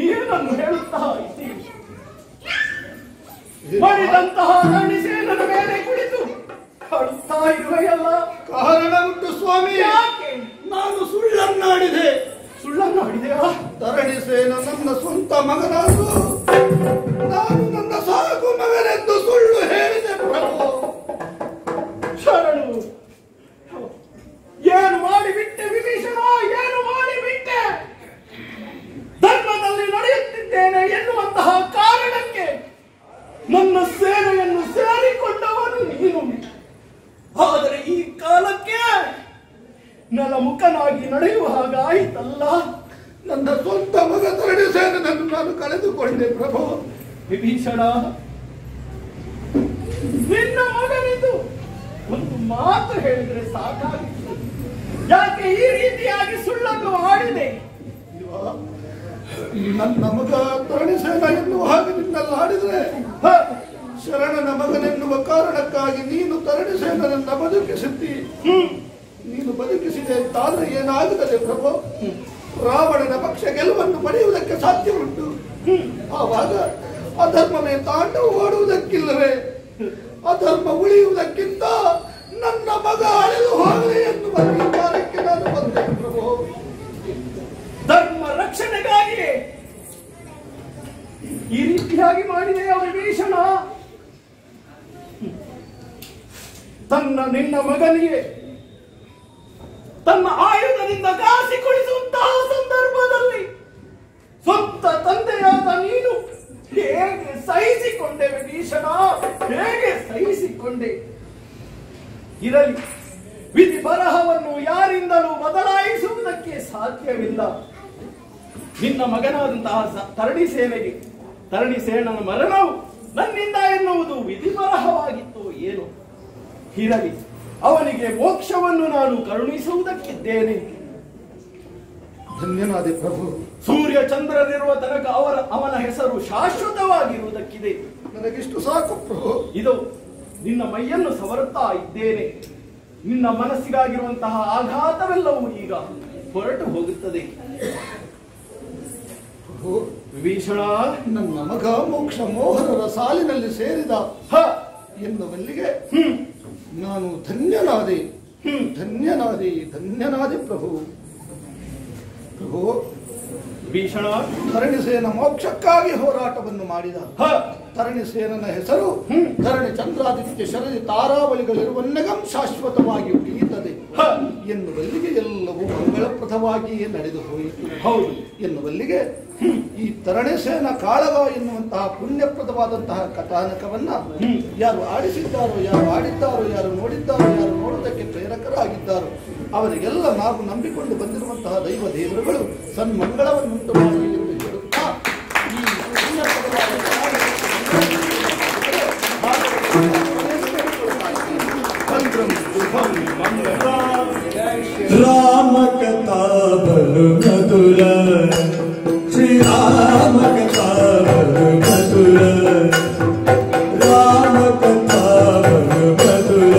ಏನನ್ನು ಹೇಳುತ್ತಾ ಇದ್ದೀವಿ? ಮಾಡಿದಂತಹ ರಣಸೇನನ ಮೇಲೆ ಕುಳಿತು ಹಾಡುತ್ತಾ ಇರುವೆಯಲ್ಲ, ಕಾರಣ ಉಂಟು ಸ್ವಾಮಿ. ಯಾಕೆ? ನಾನು ಸುಳ್ಳನ್ನಾಡಿದೆ. ಸುಳ್ಳನ್ನಾಡಿದೆಯಾ? ತರಣಿಸೇನ ನನ್ನ ಸ್ವಂತ ಮಗನಾದ್ರು ನಾನು ನನ್ನ ಸಾಕು ಮಗನೆಂದು ಸುಳ್ಳು ಹೇಳಿದೆ ಪ್ರಭು. ಶರಣು, ಏನು ಮಾಡಿಬಿಟ್ಟೆ ವಿಭೀಷಣ? ಏನು ಮಾಡಿಬಿಟ್ಟೆ? ನಲಮುಖನಾಗಿ ನಡೆಯುವ ಹಾಗಾಯಿತಲ್ಲ. ನನ್ನ ಸ್ವಂತ ಮಗ ತರಣಿಸೇನನನ್ನು ನಾನು ಕಳೆದುಕೊಂಡೆ ಪ್ರಭು. ವಿಭೀಷಣ, ನಿನ್ನ ಮಗನಿದು ಒಂದು ಮಾತು ಹೇಳಿದ್ರೆ ಸಾಕಾಗಿತ್ತು. ಯಾಕೆ ಈ ರೀತಿಯಾಗಿ ಸುಳ್ಳನ್ನು ಆಡಿದೆ? ನನ್ನ ಮಗ ತರಣಿಸೇನ ಎನ್ನುವ ಹಾಗೆ ನಿನ್ನೆಲ್ಲ ಆಡಿದ್ರೆ ಶರಣನ ಮಗನೆನ್ನುವ ಕಾರಣಕ್ಕಾಗಿ ನೀನು ತರಣಿಸೇನನ್ನ ಬದುಕಿಸಿದ್ದಿ. ನೀನು ಬದುಕಿಸಿದೆ ಅಂತಾದ್ರೆ ಏನಾಗುತ್ತದೆ ಪ್ರಭು? ರಾವಣನ ಪಕ್ಷ ಗೆಲುವನ್ನು ಪಡೆಯುವುದಕ್ಕೆ ಸಾಧ್ಯ ಉಂಟು. ಆವಾಗ ಅಧರ್ಮವೇ ತಾಂಡವವಾಡುವುದಕ್ಕಿಲ್ಲವೇ? ಅಧರ್ಮ ಉಳಿಯುವುದಕ್ಕಿಂತ ನನ್ನ ಮಗ ಅಳೆದು ಹೋಗಲಿ ಎನ್ನುವ ನಿರ್ಧಾರಕ್ಕೆ ನಾನು ಬಂದೆ ಪ್ರಭು. ಧರ್ಮ ರಕ್ಷಣೆಗಾಗಿ ಈ ರೀತಿಯಾಗಿ ಮಾಡಿದೆಯ ವಿಭೀಷಣ? ನಿನ್ನ ಮಗನಿಗೆ ತನ್ನ ಆಯುಧದಿಂದ ಘಾಸಿಗೊಳಿಸುವಂತಹ ಸಂದರ್ಭದಲ್ಲಿ ಸ್ವಂತ ತಂದೆಯಾದ ನೀನು ಹೇಗೆ ಸಹಿಸಿಕೊಂಡೆ ವಿಭೀಷಣ? ಹೇಗೆ ಸಹಿಸಿಕೊಂಡೆ? ಇರಲಿ, ವಿಧಿ ಬರಹವನ್ನು ಯಾರಿಂದಲೂ ಬದಲಾಯಿಸುವುದಕ್ಕೆ ಸಾಧ್ಯವಿಲ್ಲ. ನಿನ್ನ ಮಗನಾದಂತಹ ತರಣಿಸೇನನ ಮರಣವು ನನ್ನಿಂದ ಎನ್ನುವುದು ವಿಧಿ ಬರಹವಾಗಿತ್ತು ಏನು? ಇರಲಿ, ಅವನಿಗೆ ಮೋಕ್ಷವನ್ನು ನಾನು ಕರುಣಿಸುವುದಕ್ಕಿದ್ದೇನೆ. ಧನ್ಯನಾದೆ ಪ್ರಭು. ಸೂರ್ಯ ಚಂದ್ರರಿರುವ ತನಕ ಅವನ ಹೆಸರು ಶಾಶ್ವತವಾಗಿರುವುದಕ್ಕಿದೆ. ನನಗಿಷ್ಟು ಸಾಕು ಪ್ರಭು. ಇದು ನಿನ್ನ ಮೈಯನ್ನು ಸವರುತ್ತಾ ಇದ್ದೇನೆ. ನಿನ್ನ ಮನಸ್ಸಿಗಾಗಿರುವಂತಹ ಆಘಾತವೆಲ್ಲವೂ ಈಗ ಹೊರಟು ಹೋಗುತ್ತದೆ. ಪ್ರಭು, ವಿಭೀಷಣ, ನನ್ನ ಮಗ ಮೋಕ್ಷ ಮೋಹನರ ಸಾಲಿನಲ್ಲಿ ಸೇರಿದ ಎನ್ನುವಲ್ಲಿಗೆ ನಾನು ಧನ್ಯನಾದೆ. ಧನ್ಯನಾದೆ ಪ್ರಭು. ಪ್ರಭು, ಭೀಷಣ, ತರಣಿಸೇನ ಮೋಕ್ಷಕ್ಕಾಗಿ ಹೋರಾಟವನ್ನು ಮಾಡಿದ ತರಣಿಸೇನನ ಹೆಸರು ಧರಣಿ ಚಂದ್ರಾದಿತ್ಯ ಶರದಿ ತಾರಾವಳಿಗಳಿರುವನ್ನಗಂ ಶಾಶ್ವತವಾಗಿ ಉಳಿಯುತ್ತದೆ ಎನ್ನುವಲ್ಲಿಗೆ ಎಲ್ಲವೂ ಮಂಗಳಪ್ರದವಾಗಿಯೇ ನಡೆದು ಹೋಯಿತು. ಹೌದು ಎನ್ನುವಲ್ಲಿಗೆ ಈ ತರಣಿಸೇನ ಕಾಳಗ ಎನ್ನುವಂತಹ ಪುಣ್ಯಪ್ರದವಾದಂತಹ ಕಥಾನಕವನ್ನ ಯಾರು ಆಡಿಸಿದ್ದಾರೋ, ಯಾರು ಆಡಿದ್ದಾರೋ, ಯಾರು ನೋಡಿದ್ದಾರೋ, ಯಾರು ನೋಡುವುದಕ್ಕೆ ಪ್ರೇರಕರಾಗಿದ್ದಾರೋ ಅವರಿಗೆಲ್ಲ ನಾವು ನಂಬಿಕೊಂಡು ಬಂದಿರುವಂತಹ ದೈವ ದೇವರುಗಳು ಸನ್ಮಂಗಳವನ್ನುಂಟು ಮಾಡಲಿ ಎಂದು ಹೇಳುತ್ತಾ ಈ ಪುಣ್ಯಪ್ರದವಾದ राम कथा बलु मधुर, श्री राम कथा बलु मधुर, राम कथा बलु मधुर,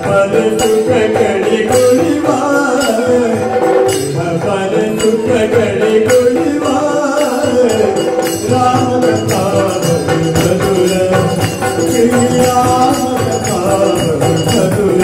पर सुख गड़ी गुणिवार, पर सुख गड़ी गुणिवार, राम कथा बलु मधुर, श्री राम कथा बलु मधुर।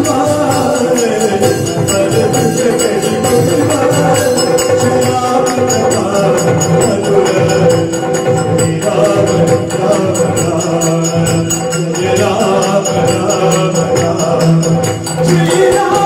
Wow. Ram